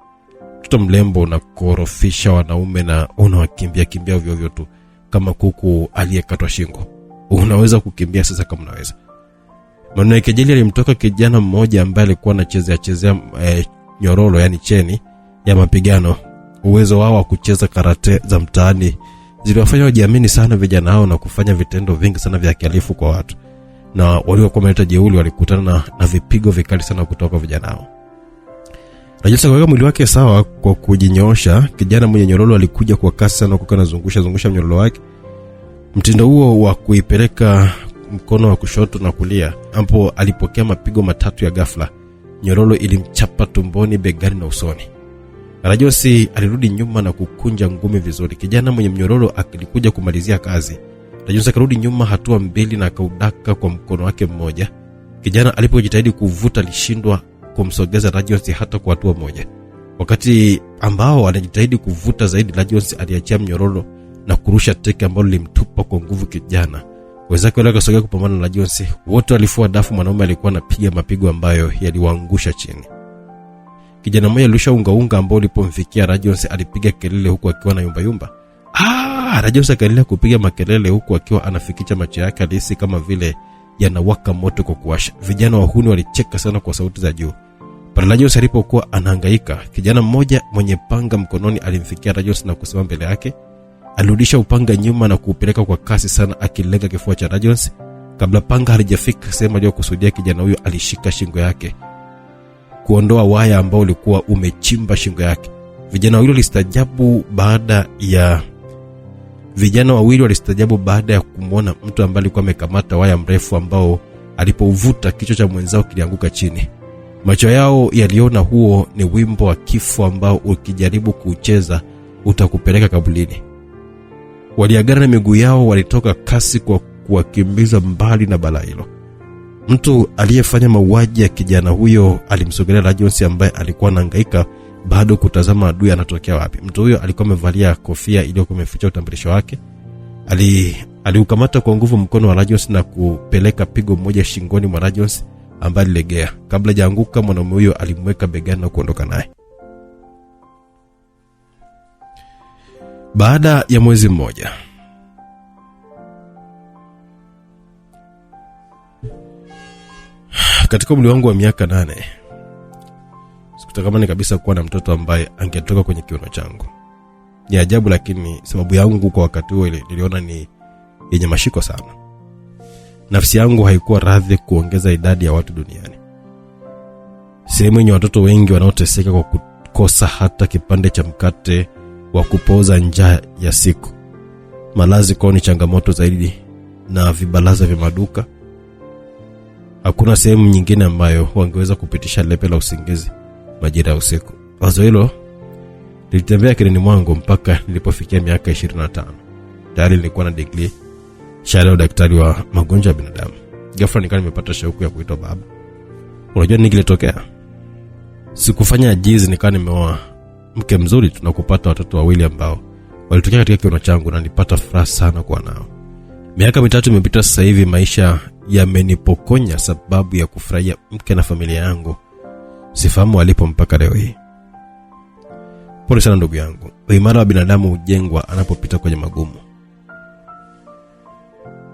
Mtoto mlembo na korofisha wanaume na unawakimbia ovyo ovyo tu kama kuku aliyekatwa shingo. Unaweza kukimbia sasa kama unaweza. Maneno ya kejeli alimtoka kijana mmoja ambaye alikuwa anachezea nyororo, yani cheni ya mapigano. Uwezo wao wa kucheza karate za mtaani ziliwafanya wajiamini sana vijana hao na kufanya vitendo vingi sana vya kihalifu kwa watu. Na waliokuwa wameleta jeuri walikutana na vipigo vikali sana kutoka vijana hao. Rajones akaweka mwili wake sawa kwa kujinyoosha. Kijana mwenye nyororo alikuja kwa kasi sana kukaa anazungusha nyororo wake. Mtindo huo wa kuipeleka mkono wa kushoto na kulia, ambapo alipokea mapigo 3 ya ghafla. Nyororo ilimchapa tumboni, begani na usoni. Rajones alirudi nyuma na kukunja ngumi vizuri. Kijana mwenye mnyororo akilikuja kumalizia kazi. Rajones akarudi nyuma hatua 2 na akaudaka kwa mkono wake mmoja. Kijana alipojitahidi kuvuta alishindwa kumsogeza Rajones hata kwa hatua moja. Wakati ambao anajitahidi kuvuta zaidi, Rajones aliachia mnyororo na kurusha teke ambalo limtupa kwa nguvu kijana. Wenzake wale wakasogea kupambana na Rajones. Wote walifua dafu. Mwanaume alikuwa anapiga mapigo ambayo yaliwaangusha chini. Kijana mmoja alirusha unga ambao ulipomfikia Rajones alipiga kelele huku akiwa na yumba. Rajones akaendelea kupiga makelele huku akiwa anafikicha macho yake, alihisi kama vile yanawaka moto kwa kuwasha. Vijana wahuni walicheka sana kwa sauti za juu. Pale Rajones alipokuwa anahangaika, kijana mmoja mwenye panga mkononi alimfikia Rajones na kusimama mbele yake. Alirudisha upanga nyuma na kuupeleka kwa kasi sana akilenga kifua cha Rajones. Kabla panga halijafika sehemu aliyokusudia, kijana huyo alishika shingo yake kuondoa waya ambao ulikuwa umechimba shingo yake. Vijana wawili walistajabu baada ya kumwona mtu ambaye alikuwa amekamata waya mrefu ambao Alipouvuta, kichwa cha mwenzao kilianguka chini. Macho yao yaliona huo ni wimbo wa kifo ambao ukijaribu kuucheza utakupeleka kabulini. Waliagana na miguu yao, walitoka kasi kwa kuwakimbiza mbali na balaa hilo. Mtu aliyefanya mauaji ya kijana huyo alimsogelea Rajonsi ambaye alikuwa anahangaika bado kutazama adui anatokea wapi. Mtu huyo alikuwa amevalia kofia iliyokuwa imeficha utambulisho wake. Aliukamata kwa nguvu mkono wa Rajonsi na kupeleka pigo moja shingoni mwa Rajonsi ambaye alilegea. Kabla hajaanguka, mwanamume huyo alimweka begani na kuondoka naye. Baada ya mwezi mmoja, katika umri wangu wa miaka 8, sikutamani kabisa kuwa na mtoto ambaye angetoka kwenye kiuno changu. Ni ajabu, lakini sababu yangu kwa wakati huo niliona ni yenye mashiko sana. Nafsi yangu haikuwa radhi kuongeza idadi ya watu duniani. Sehemu yenye watoto wengi wanaoteseka kwa kukosa hata kipande cha mkate wa kupoza njaa ya siku. Malazi kwao ni changamoto zaidi na vibalaza vya maduka. Hakuna sehemu nyingine ambayo wangeweza kupitisha lepe la usingizi majira ya usiku. Wazo hilo lilitembea akilini mwangu mpaka nilipofikia miaka 25. Tayari nilikuwa na degree shahada ya daktari wa magonjwa ya binadamu. Ghafla nikawa nimepata shauku ya kuitwa baba. Unajua nini kilitokea? Sikufanya ajizi, nikawa nimeoa mke mzuri, tunakupata watoto wawili ambao walitokea katika kiuno changu na nilipata furaha sana kwa nao. Miaka 3 imepita sasa hivi, maisha yamenipokonya sababu ya kufurahia mke na familia yangu. Sifahamu walipo mpaka leo hii. Pole sana ndugu yangu. Uimara wa binadamu hujengwa anapopita kwenye magumu.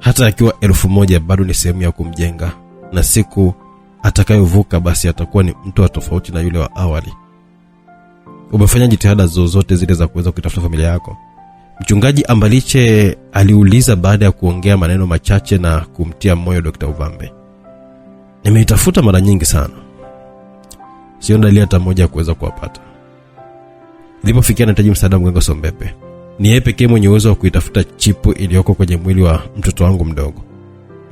Hata akiwa 1000 bado ni sehemu ya kumjenga, na siku atakayovuka basi atakuwa ni mtu wa tofauti na yule wa awali. Umefanya jitihada zozote zile za kuweza kutafuta familia yako? Mchungaji Ambaliche aliuliza baada ya kuongea maneno machache na kumtia moyo Dr. Uvambe. Nimeitafuta mara nyingi sana, sio dalili hata moja ya kuweza kuwapata. Nilipofikia nahitaji msaada mganga Sombepe. Ni yeye pekee mwenye uwezo wa kuitafuta chipu iliyoko kwenye mwili wa mtoto wangu mdogo.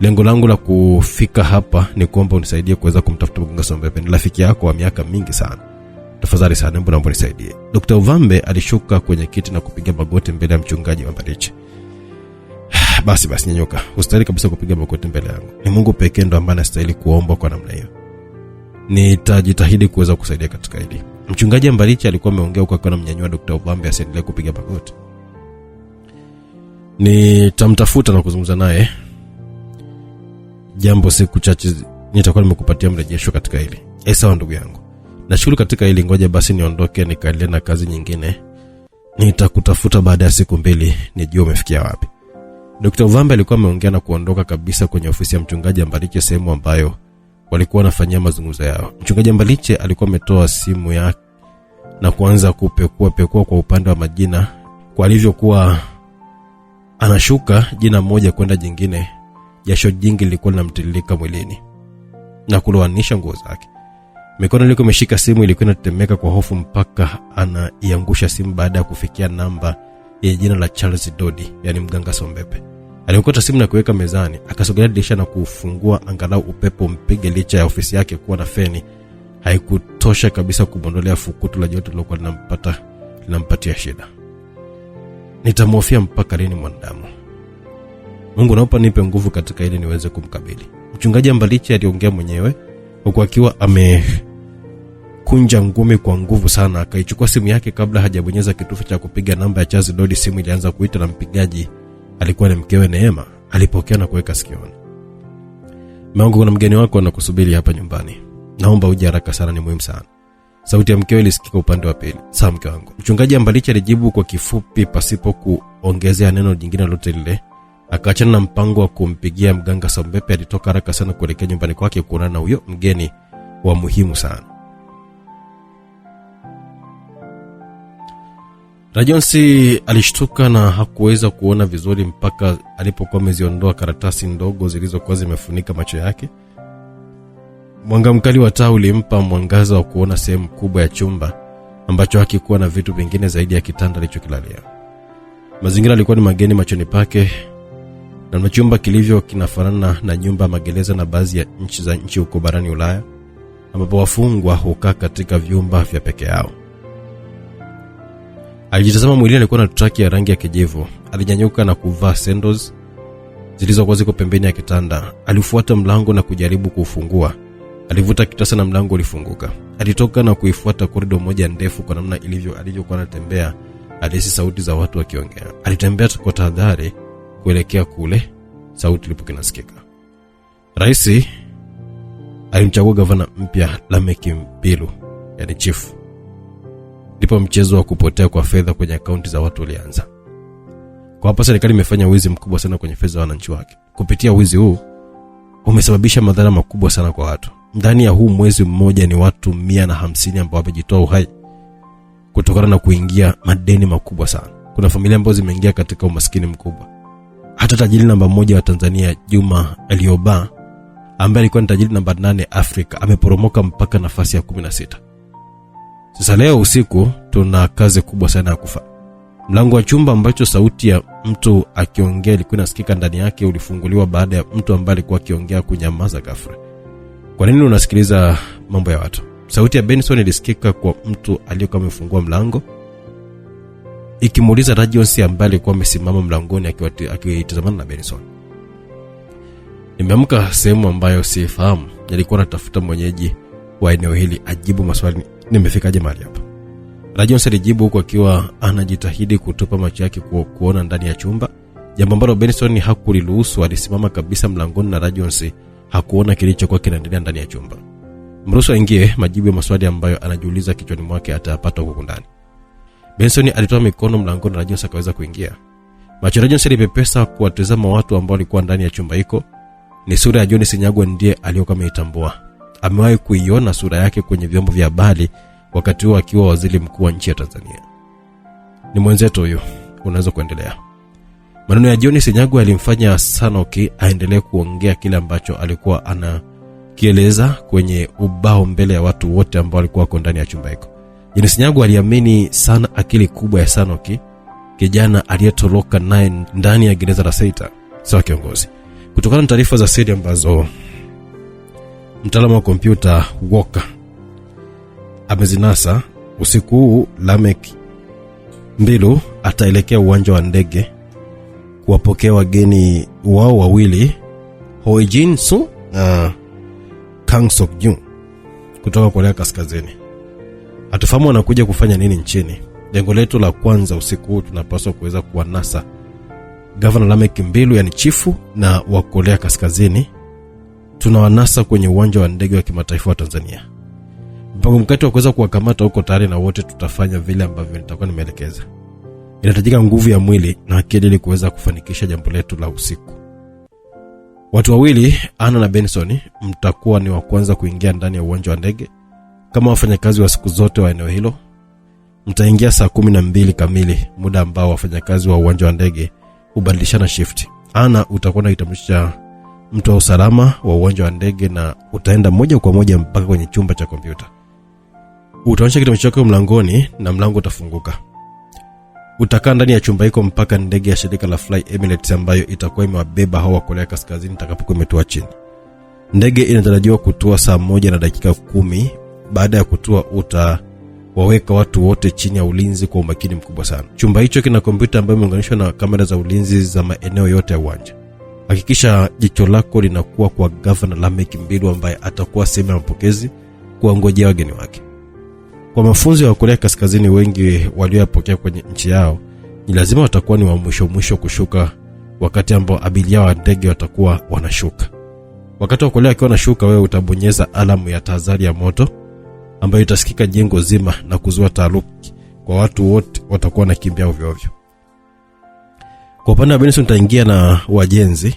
Lengo langu la kufika hapa ni kuomba unisaidie kuweza kumtafuta mganga Sombepe. Ni rafiki yako wa miaka mingi sana. Tafadhali sana, naomba unisaidie. Dr. Uvambe alishuka kwenye kiti na kupiga magoti mbele ya mchungaji Ambaliche. Basi nyanyuka. Ustahili kabisa kupiga magoti mbele yangu. Ni Mungu pekee ndo ambaye anastahili kuomba kwa namna hiyo. Nitajitahidi kuweza kusaidia katika hili. Mchungaji Ambaliche alikuwa ameongea huko akiwa anamnyanyua Dr. Uvambe asiendelee kupiga magoti. Nitamtafuta na kuzungumza naye. Jambo siku chache nitakuwa nimekupatia mrejesho katika hili. Sawa ndugu yangu. Nashukuru katika hili, ngoja basi niondoke nikaendelee na kazi nyingine. Nitakutafuta baada ya siku 2 nijue umefikia wapi. Dr. Uvambe alikuwa ameongea na kuondoka kabisa kwenye ofisi ya mchungaji Ambaliche, sehemu ambayo walikuwa wanafanyia mazungumzo yao. Mchungaji Ambaliche alikuwa ametoa simu yake na kuanza kupekua kwa upande wa majina. Kwa alivyokuwa anashuka jina moja kwenda jingine, jasho jingi lilikuwa linamtiririka mwilini na kulowanisha nguo zake. Mikono ilikuwa imeshika simu, ilikuwa inatetemeka kwa hofu mpaka anaiangusha simu baada ya kufikia namba ya jina la Charles Dodi, yani mganga Sombepe. Aliokota simu na kuweka mezani, akasogelea dirisha na kufungua angalau upepo mpige. Licha ya ofisi yake kuwa na feni, haikutosha kabisa kumondolea fukutu la joto lilokuwa linampatia shida. Nitamhofia mpaka lini mwanadamu? Mungu naomba nipe nguvu katika ili niweze kumkabili. Mchungaji Ambaliche aliongea mwenyewe huku akiwa amekunja ngumi kwa nguvu sana. Akaichukua simu yake. Kabla hajabonyeza kitufe cha kupiga namba ya Charles Dodi, simu ilianza kuita na mpigaji alikuwa ni mkewe Neema. Alipokea na kuweka sikioni. Mungu, kuna mgeni wako anakusubiri hapa nyumbani, naomba uje haraka sana, ni muhimu sana. Sauti ya mkewe ilisikika upande wa pili. Sawa mke wangu. Mchungaji Ambaliche alijibu kwa kifupi pasipo kuongezea neno jingine lolote lile. Akaachana na mpango wa kumpigia mganga Sombepe. Alitoka haraka sana kuelekea nyumbani kwake kuonana na huyo mgeni wa muhimu sana. Rajonsi alishtuka na hakuweza kuona vizuri mpaka alipokuwa ameziondoa karatasi ndogo zilizokuwa zimefunika macho yake. Mwanga mkali wa taa ulimpa mwangaza wa kuona sehemu kubwa ya chumba ambacho hakikuwa na vitu vingine zaidi ya kitanda alichokilalia. Mazingira yalikuwa ni mageni machoni pake, na chumba kilivyo kinafanana na nyumba ya magereza na baadhi ya nchi huko barani Ulaya, ambapo wafungwa hukaa katika vyumba vya peke yao. Alijitazama mwilini, alikuwa na traki ya rangi ya kijivu. Alinyanyuka na kuvaa sandals zilizokuwa ziko pembeni ya kitanda. Alifuata mlango na kujaribu kuufungua. Alivuta kitasa na mlango ulifunguka. Alitoka na kuifuata korido moja ndefu. Kwa namna alivyokuwa anatembea, alihisi sauti za watu wakiongea. Alitembea kwa tahadhari kuelekea kule sauti iliposikika. Rais alimchagua gavana mpya Lameck Mbilu, yani chief. Ndipo mchezo wa kupotea kwa fedha kwenye akaunti za watu ulianza. Kwa hapa serikali imefanya wizi mkubwa sana kwenye fedha za wananchi wake. Kupitia wizi huu umesababisha madhara makubwa sana kwa watu. Ndani ya huu mwezi mmoja ni watu 150 ambao wamejitoa uhai kutokana na kuingia madeni makubwa sana. Kuna familia ambazo zimeingia katika umaskini mkubwa. Hata tajiri namba 1 wa Tanzania, Juma Alioba, ambaye alikuwa ni tajiri namba 8 Afrika, ameporomoka mpaka nafasi ya 16. Sasa leo usiku tuna kazi kubwa sana ya kufa. Mlango wa chumba ambacho sauti ya mtu akiongea ilikuwa inasikika ndani yake ulifunguliwa baada ya mtu ambaye alikuwa akiongea kunyamaza ghafla. Kwa nini unasikiliza mambo ya watu? Sauti ya Benson ilisikika kwa mtu aliyekuwa amefungua mlango, ikimuuliza Rajonsi ambaye alikuwa amesimama mlangoni akitazamana na Benson. Nimeamka sehemu ambayo sifahamu. Nilikuwa natafuta mwenyeji wa eneo hili ajibu maswali. Nimefikaje mahali hapa? Rajonsi alijibu huku akiwa anajitahidi kutupa macho yake kuona ndani ya chumba, jambo ambalo Benson hakuliruhusu. Alisimama kabisa mlangoni na Rajonsi hakuona kilichokuwa kinaendelea ndani ya chumba. Mruhusu aingie, majibu ya maswali ambayo anajiuliza kichwani mwake atayapata huko ndani. Benson alitoa mikono mlangoni na Rajonsi akaweza kuingia. Macho ya Rajonsi yalipepesa kuwatazama watu ambao walikuwa ndani ya chumba hiko. Ni sura ya John Sinyagwa ndiye aliyokuwa ameitambua. Amewahi kuiona sura yake kwenye vyombo vya habari wakati huo akiwa waziri mkuu wa nchi ya Tanzania. Ni mwenzetu huyo. Unaweza kuendelea. Maneno ya John Sinyagwa yalimfanya Sanoki aendelee kuongea kile ambacho alikuwa anakieleza kwenye ubao mbele ya watu wote ambao walikuwa wako ndani ya chumba hiko. John Sinyagwa aliamini sana akili kubwa ya Sanoki, kijana aliyetoroka naye ndani ya gereza la Seita sawa kiongozi. Kutokana na taarifa za siri ambazo mtaalamu wa kompyuta Walker amezinasa, usiku huu Lameck Mbilu ataelekea uwanja wa ndege kuwapokea wageni wao wawili, Ho Jin Soo na Kang Sok Jung kutoka Korea Kaskazini. Hatufahamu wanakuja kufanya nini nchini. Lengo letu la kwanza usiku huu tunapaswa kuweza kuwanasa Governor Lameck Mbilu, yani chifu na wa Korea Kaskazini. Tunawanasa kwenye uwanja wa ndege wa kimataifa wa Tanzania. Mpango mkakati wa kuweza kuwakamata huko tayari na wote tutafanya vile ambavyo nitakuwa nimeelekeza. Inahitajika nguvu ya mwili na akili ili kuweza kufanikisha jambo letu la usiku. Watu wawili, Anna na Benson, mtakuwa ni wa kwanza kuingia ndani ya uwanja wa ndege. Kama wafanyakazi wa siku zote wa eneo hilo, mtaingia saa 12 kamili, muda ambao wafanyakazi wa uwanja wa ndege ubadilishana shift. Anna utakuwa na kitambulisho mtu wa usalama wa uwanja wa ndege na utaenda moja kwa moja mpaka kwenye chumba cha kompyuta. Utaonyesha kitambulisho chako mlangoni na mlango utafunguka. Utakaa ndani ya chumba hiko mpaka ndege ya shirika la Fly Emirates ambayo itakuwa imewabeba hao wa Korea Kaskazini itakapokuwa imetua chini. Ndege inatarajiwa kutua saa 1:10. Baada ya kutua utawaweka watu wote chini ya ulinzi kwa umakini mkubwa sana. Chumba hicho kina kompyuta ambayo imeunganishwa na kamera za ulinzi za maeneo yote ya uwanja. Hakikisha jicho lako linakuwa kwa Governor Lameck Mbilu ambaye atakuwa sehemu ya mapokezi kuangojea wageni wake. Kwa mafunzo ya Korea Kaskazini, wengi waliopokea kwenye nchi yao ni lazima watakuwa ni wa mwisho kushuka wakati ambao abiria wa ndege watakuwa wanashuka. Wakati wa Korea akiwa anashuka, wewe utabonyeza alamu ya tahadhari ya moto ambayo itasikika jengo zima na kuzua taharuki kwa watu wote watakuwa wanakimbia ovyo ovyo. Kwa upande wa Benson utaingia na wajenzi.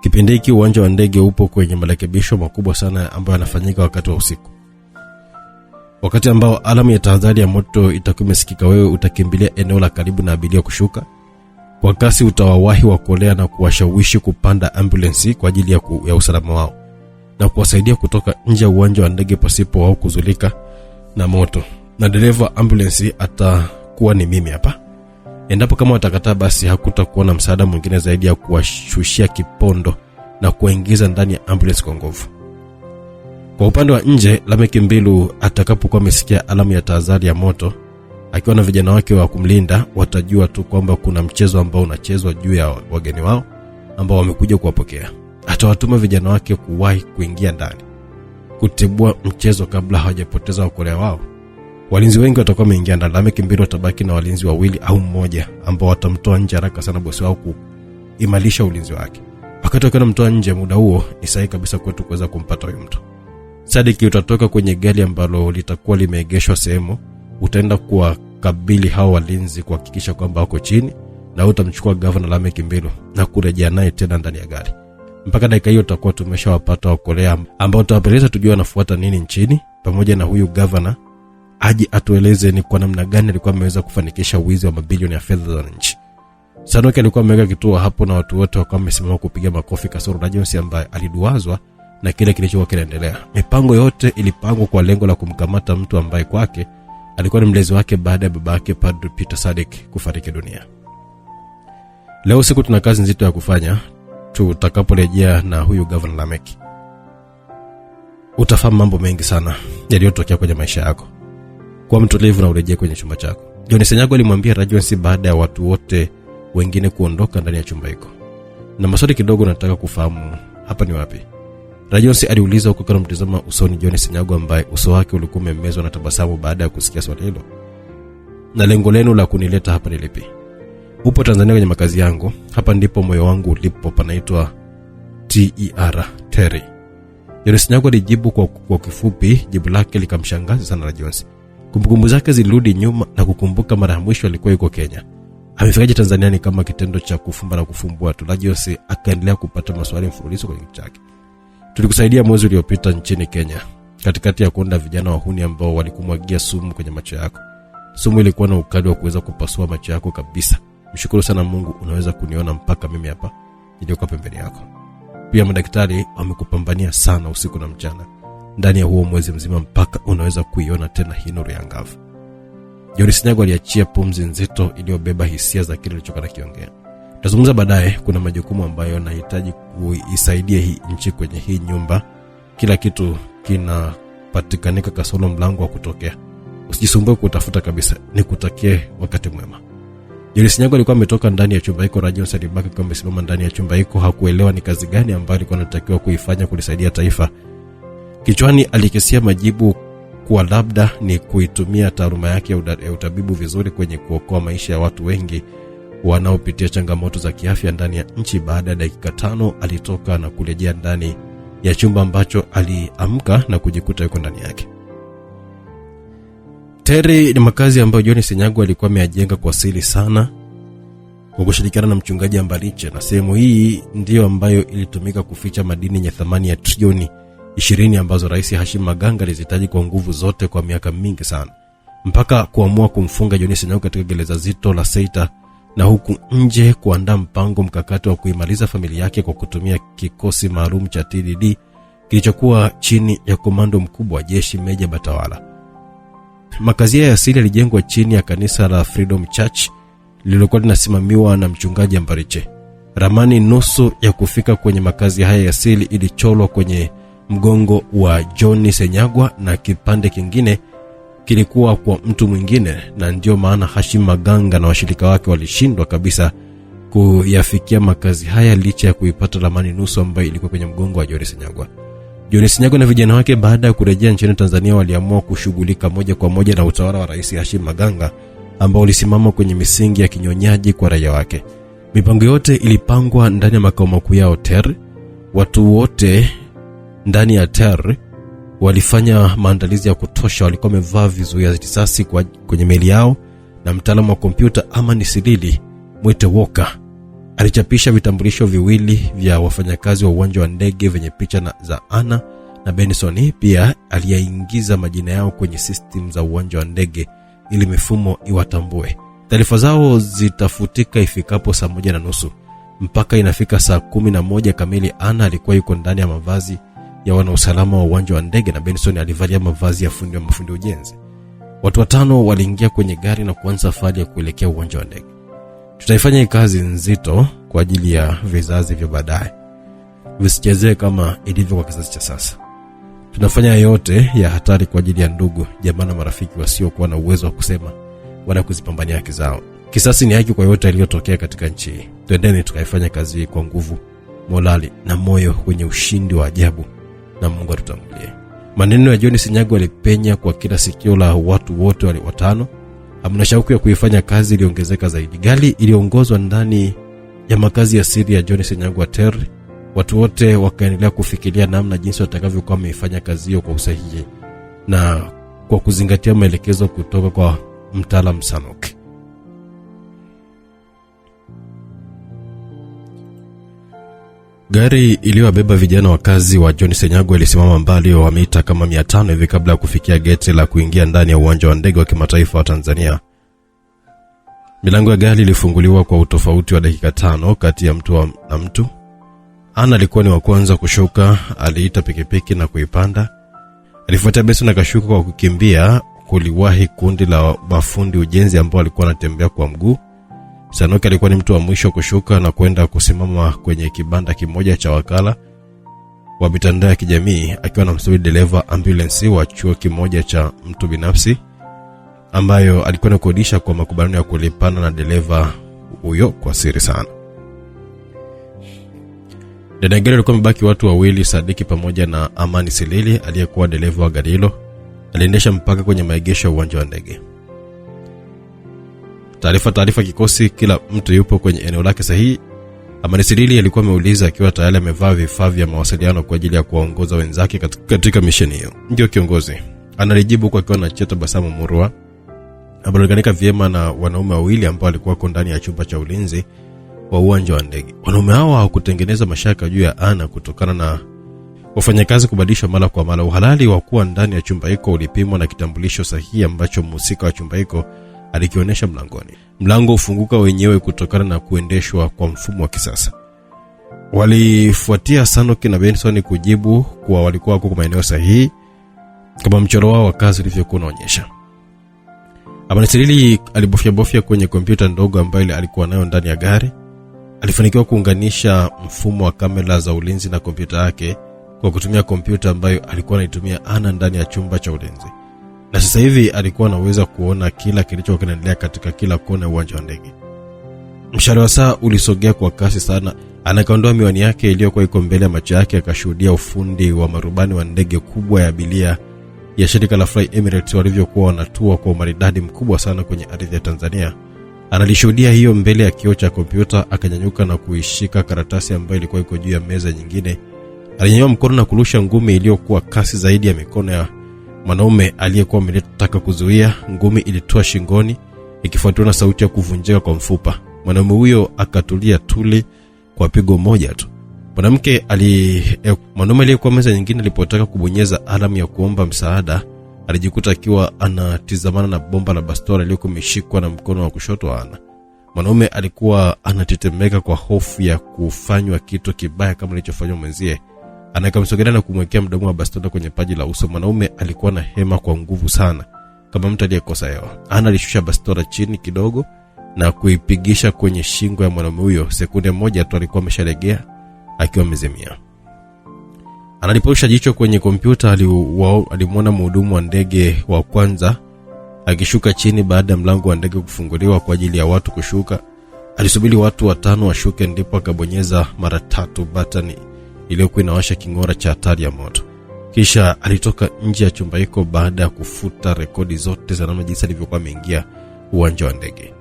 Kipindi hiki uwanja wa ndege upo kwenye marekebisho makubwa sana ambayo yanafanyika wakati wa usiku. Wakati ambao alamu ya tahadhari ya moto itakuwa imesikika, wewe utakimbilia eneo la karibu na abiria kushuka. Kwa kasi utawawahi wa Korea na kuwashawishi kupanda ambulance kwa ajili ya usalama wao na kuwasaidia kutoka nje ya uwanja wa ndege pasipo wao kuzulika na moto. Na dereva ambulance atakuwa ni mimi hapa. Endapo kama watakataa, basi hakutakuwa na msaada mwingine zaidi ya kuwashushia kipondo na kuingiza ndani ya ambulance kwa nguvu. Kwa upande wa nje, Lameck Mbilu atakapokuwa amesikia alamu ya tahadhari ya moto akiwa na vijana wake wa kumlinda, watajua tu kwamba kuna mchezo ambao unachezwa juu ya wageni wao ambao wamekuja kuwapokea. Atawatuma vijana wake kuwahi kuingia ndani kutibua mchezo kabla hawajapoteza wakolea wao. Walinzi wengi watakuwa wameingia ndani. Lameck Mbilu atabaki na walinzi wawili au mmoja ambao watamtoa nje haraka sana bosi wao kuimarisha ulinzi wake. Wakati wakinamtoa nje, muda huo ni sahihi kabisa kwetu kuweza kumpata huyo mtu. Sadiki utatoka kwenye gari ambalo litakuwa limeegeshwa sehemu, utaenda kuwakabili hao walinzi kuhakikisha kwamba wako chini, na utamchukua Governor Lameck Mbilu na kurejea naye tena ndani ya gari. Mpaka dakika hiyo tutakuwa tumeshawapata wakolea ambao tutawapeleza tujue wanafuata nini nchini, pamoja na huyu governor aje atueleze ni kwa namna gani alikuwa ameweza kufanikisha wizi wa mabilioni ya fedha za nchi. Sanoke alikuwa ameweka kituo hapo na watu wote wakawa wamesimama kupiga makofi kasoro na Jones ambaye aliduazwa na kile kilichokuwa kinaendelea. Mipango yote ilipangwa kwa lengo la kumkamata mtu ambaye kwake alikuwa ni mlezi wake baada ya babake Padre Peter Sadik kufariki dunia. Leo siku tuna kazi nzito ya kufanya tutakaporejea na huyu Governor Lameck. Utafahamu mambo mengi sana yaliyotokea kwenye maisha yako. Kwa mtulivu na urejee kwenye chumba chako. Jones Senyago alimwambia Rajonsi baada ya watu wote wengine kuondoka ndani ya chumba hiko. Na maswali kidogo nataka kufahamu, hapa ni wapi? Rajonsi aliuliza huko kana mtazama usoni Jones Senyago ambaye uso wake ulikuwa umemezwa na tabasamu baada ya kusikia swali hilo. Na lengo lenu la kunileta hapa ni lipi? Upo Tanzania kwenye makazi yangu. Hapa ndipo moyo wangu ulipo, panaitwa TER, Terry. Jones Senyago alijibu kwa kifupi. Jibu lake likamshangaza sana Rajonsi. Kumbukumbu zake zilirudi nyuma na kukumbuka mara ya mwisho alikuwa yuko Kenya. Amefikaje Tanzania ni kama kitendo cha kufumba na kufumbua tu. Rajonsi akaendelea kupata maswali mfululizo kwenye kichwa chake. Tulikusaidia mwezi uliopita nchini Kenya katikati ya kuonda vijana wahuni ambao walikumwagia sumu kwenye macho yako. Sumu ilikuwa na ukali wa kuweza kupasua macho yako kabisa. Mshukuru sana Mungu unaweza kuniona mpaka mimi hapa niliokuwa pembeni yako. Pia madaktari wamekupambania sana usiku na mchana ndani ya huo mwezi mzima mpaka unaweza kuiona tena hii nuru ya angavu. Jones Senyago aliachia pumzi nzito iliyobeba hisia za kile alichokuwa anakiongea. Tutazungumza baadaye, kuna majukumu ambayo nahitaji kuisaidia hii nchi kwenye hii nyumba. Kila kitu kinapatikanika kasoro mlango wa kutokea. Usijisumbue kutafuta kabisa, nikutakie wakati mwema. Jones Senyago alikuwa ametoka ndani ya chumba hiko. Rajonsi alibaki kama amesimama ndani ya chumba hiko. Hakuelewa ni kazi gani ambayo alikuwa anatakiwa kuifanya kulisaidia taifa. Kichwani alikisia majibu kuwa labda ni kuitumia taaluma yake ya utabibu vizuri kwenye kuokoa maisha ya watu wengi wanaopitia changamoto za kiafya ndani ya nchi. Baada ya dakika 5 alitoka na kurejea ndani ya chumba ambacho aliamka na kujikuta yuko ndani yake. Terry ni makazi ambayo Jones Senyago alikuwa ameyajenga kwa siri sana kwa kushirikiana na mchungaji Ambariche, na sehemu hii ndio ambayo ilitumika kuficha madini yenye thamani ya trilioni 20 ambazo Rais Hashim Maganga alizihitaji kwa nguvu zote kwa miaka mingi sana, mpaka kuamua kumfunga Jones Senyago katika gereza zito la Seita, na huku nje kuandaa mpango mkakati wa kuimaliza familia yake kwa kutumia kikosi maalum cha TDD kilichokuwa chini ya komando mkubwa wa jeshi Meja Batawala. Makazi ya asili yalijengwa chini ya kanisa la Freedom Church lililokuwa linasimamiwa na mchungaji Ambariche. Ramani nusu ya kufika kwenye makazi haya ya asili ilicholwa kwenye mgongo wa Jones Senyago na kipande kingine kilikuwa kwa mtu mwingine, na ndio maana Hashim Maganga na washirika wake walishindwa kabisa kuyafikia makazi haya licha ya kuipata ramani nusu ambayo ilikuwa kwenye mgongo wa Jones Senyago. Jones Senyago na vijana wake baada ya kurejea nchini Tanzania waliamua kushughulika moja kwa moja na utawala wa Rais Hashim Maganga ambao ulisimama kwenye misingi ya kinyonyaji kwa raia wake. Mipango yote ilipangwa ndani ya makao makuu ya TER. Watu wote ndani ya TER walifanya maandalizi ya kutosha. Walikuwa wamevaa vizuia risasi kwenye meli yao, na mtaalamu wa kompyuta Amani Silili Mwite Walker alichapisha vitambulisho viwili vya wafanyakazi wa uwanja wa ndege venye picha za Anna na Benson. Pia aliyaingiza majina yao kwenye system za uwanja wa ndege ili mifumo iwatambue. Taarifa zao zitafutika ifikapo saa 1:30. Mpaka inafika saa 11 kamili Anna alikuwa yuko ndani ya mavazi ya wanausalama wa uwanja wa ndege na Benson alivalia mavazi ya mafundi ujenzi. Watu 5 waliingia kwenye gari na kuanza safari ya kuelekea uwanja wa ndege. Tutaifanya kazi nzito kwa ajili ya vizazi vya baadaye, visichezee kama ilivyo kwa kizazi cha sasa. Tunafanya yote ya hatari kwa ajili ya ndugu, jamaa na marafiki wasiokuwa na uwezo wa kusema wala kuzipambania haki zao. Kisasi ni haki kwa yote yaliyotokea katika nchi hii. Twendeni tukaifanya kazi kwa nguvu, morali na moyo wenye ushindi wa ajabu, na Mungu atutangulie. Maneno ya John Sinyagu yalipenya kwa kila sikio la watu wote wale watano. Hamna shauku ya kuifanya kazi iliongezeka zaidi. Gari iliongozwa ndani ya makazi ya siri ya John Sinyagu Terry. Watu wote wakaendelea kufikiria namna jinsi watakavyokuwa wameifanya kazi hiyo kwa usahihi na kwa kuzingatia maelekezo kutoka kwa mtaalamu Sanok. Gari iliyowabeba vijana wakazi wa John Sinyagu ilisimama mbali wa mita kama 500 hivi kabla ya kufikia geti la kuingia ndani ya uwanja wa ndege wa kimataifa wa Tanzania. Milango ya gari ilifunguliwa kwa utofauti wa dakika 5 kati ya mtu na mtu. Ana alikuwa ni wa kwanza kushuka. Aliita pikipiki na kuipanda. Alifuata besi na kashuka kwa kukimbia. Kuliwahi kundi la mafundi ujenzi ambao walikuwa wanatembea kwa mguu. Sanok alikuwa ni mtu wa mwisho kushuka na kwenda kusimama kwenye kibanda kimoja cha wakala wa mitandao ya kijamii, akiwa na msubiri dereva ambulance wa chuo kimoja cha mtu binafsi ambayo alikuwa anakodisha kwa makubaliano ya kulipana na dereva huyo kwa siri sana. Ndani ya gari walikuwa wamebaki watu wawili, Sadiki pamoja na Amani Silili aliyekuwa dereva wa gari hilo. Aliendesha mpaka kwenye maegesho ya uwanja wa ndege. Taarifa kikosi, kila mtu yupo kwenye eneo lake sahihi. Amani Silili alikuwa ameuliza akiwa tayari amevaa vifaa vya mawasiliano kwa ajili ya kuwaongoza wenzake katika misheni hiyo. Ndio kiongozi. Analijibu kwa akiwa na cheta basamu murua. Ameunganika vyema na wanaume wawili ambao walikuwa ndani ya chumba cha ulinzi wa uwanja wa ndege. Wanaume hao hawakutengeneza mashaka juu ya Ana kutokana na wafanyakazi kubadilishwa mara kwa mara. Uhalali wa kuwa ndani ya chumba hiko ulipimwa na kitambulisho sahihi ambacho mhusika wa chumba hiko alikionyesha mlangoni. Mlango ufunguka wenyewe kutokana na kuendeshwa kwa mfumo wa kisasa. Walifuatia Sanok na Benson kujibu kuwa walikuwa wako kwa maeneo sahihi kama mchoro wao wa kazi ulivyokuwa unaonyesha. Amani Silili alibofya kwenye kompyuta ndogo ambayo alikuwa nayo ndani ya gari. Alifanikiwa kuunganisha mfumo wa kamera za ulinzi na kompyuta yake kwa kutumia kompyuta ambayo alikuwa anaitumia Ana ndani ya chumba cha ulinzi. Na sasa hivi alikuwa anaweza kuona kila kilichokuwa kinaendelea katika kila kona ya uwanja wa ndege. Mshale wa saa ulisogea kwa kasi sana. Anakaondoa miwani yake iliyokuwa iko mbele ya macho yake, akashuhudia ufundi wa marubani wa ndege kubwa ya abiria ya shirika la Fly Emirates walivyokuwa wanatua kwa umaridadi mkubwa sana kwenye ardhi ya Tanzania. Analishuhudia hiyo mbele ya kioo cha kompyuta. Akanyanyuka na kuishika karatasi ambayo ilikuwa iko juu ya meza nyingine. Alinyanyua mkono na kurusha ngumi iliyokuwa kasi zaidi ya mikono ya mwanaume aliyekuwa ametaka kuzuia. Ngumi ilitoa shingoni ikifuatiwa na sauti ya kuvunjika kwa mfupa. Mwanaume huyo akatulia tuli kwa pigo moja tu. Mwanaume aliyekuwa meza nyingine alipotaka kubonyeza alamu ya kuomba msaada, alijikuta akiwa anatizamana na bomba la bastola iliyokuwa imeshikwa na mkono wa kushoto wa Ana. Mwanaume alikuwa anatetemeka kwa hofu ya kufanywa kitu kibaya kama kilichofanywa mwenzie. Anakamsogelea na kumwekea mdomo wa bastola kwenye paji la uso. Mwanaume alikuwa na hema kwa nguvu sana kama mtu aliyekosa hewa. Ana alishusha bastola chini kidogo na kuipigisha kwenye shingo ya mwanaume huyo. Sekunde moja tu alikuwa ameshalegea akiwa amezimia. Analiposha jicho kwenye kompyuta, alimuona mhudumu wa ndege wa kwanza akishuka chini baada ya mlango wa ndege kufunguliwa kwa ajili ya watu kushuka. Alisubiri watu 5 washuke ndipo akabonyeza mara 3 button iliyokuwa inawasha kingora cha hatari ya moto. Kisha alitoka nje ya chumba hiko baada ya kufuta rekodi zote za namna jinsi alivyokuwa ameingia uwanja wa ndege.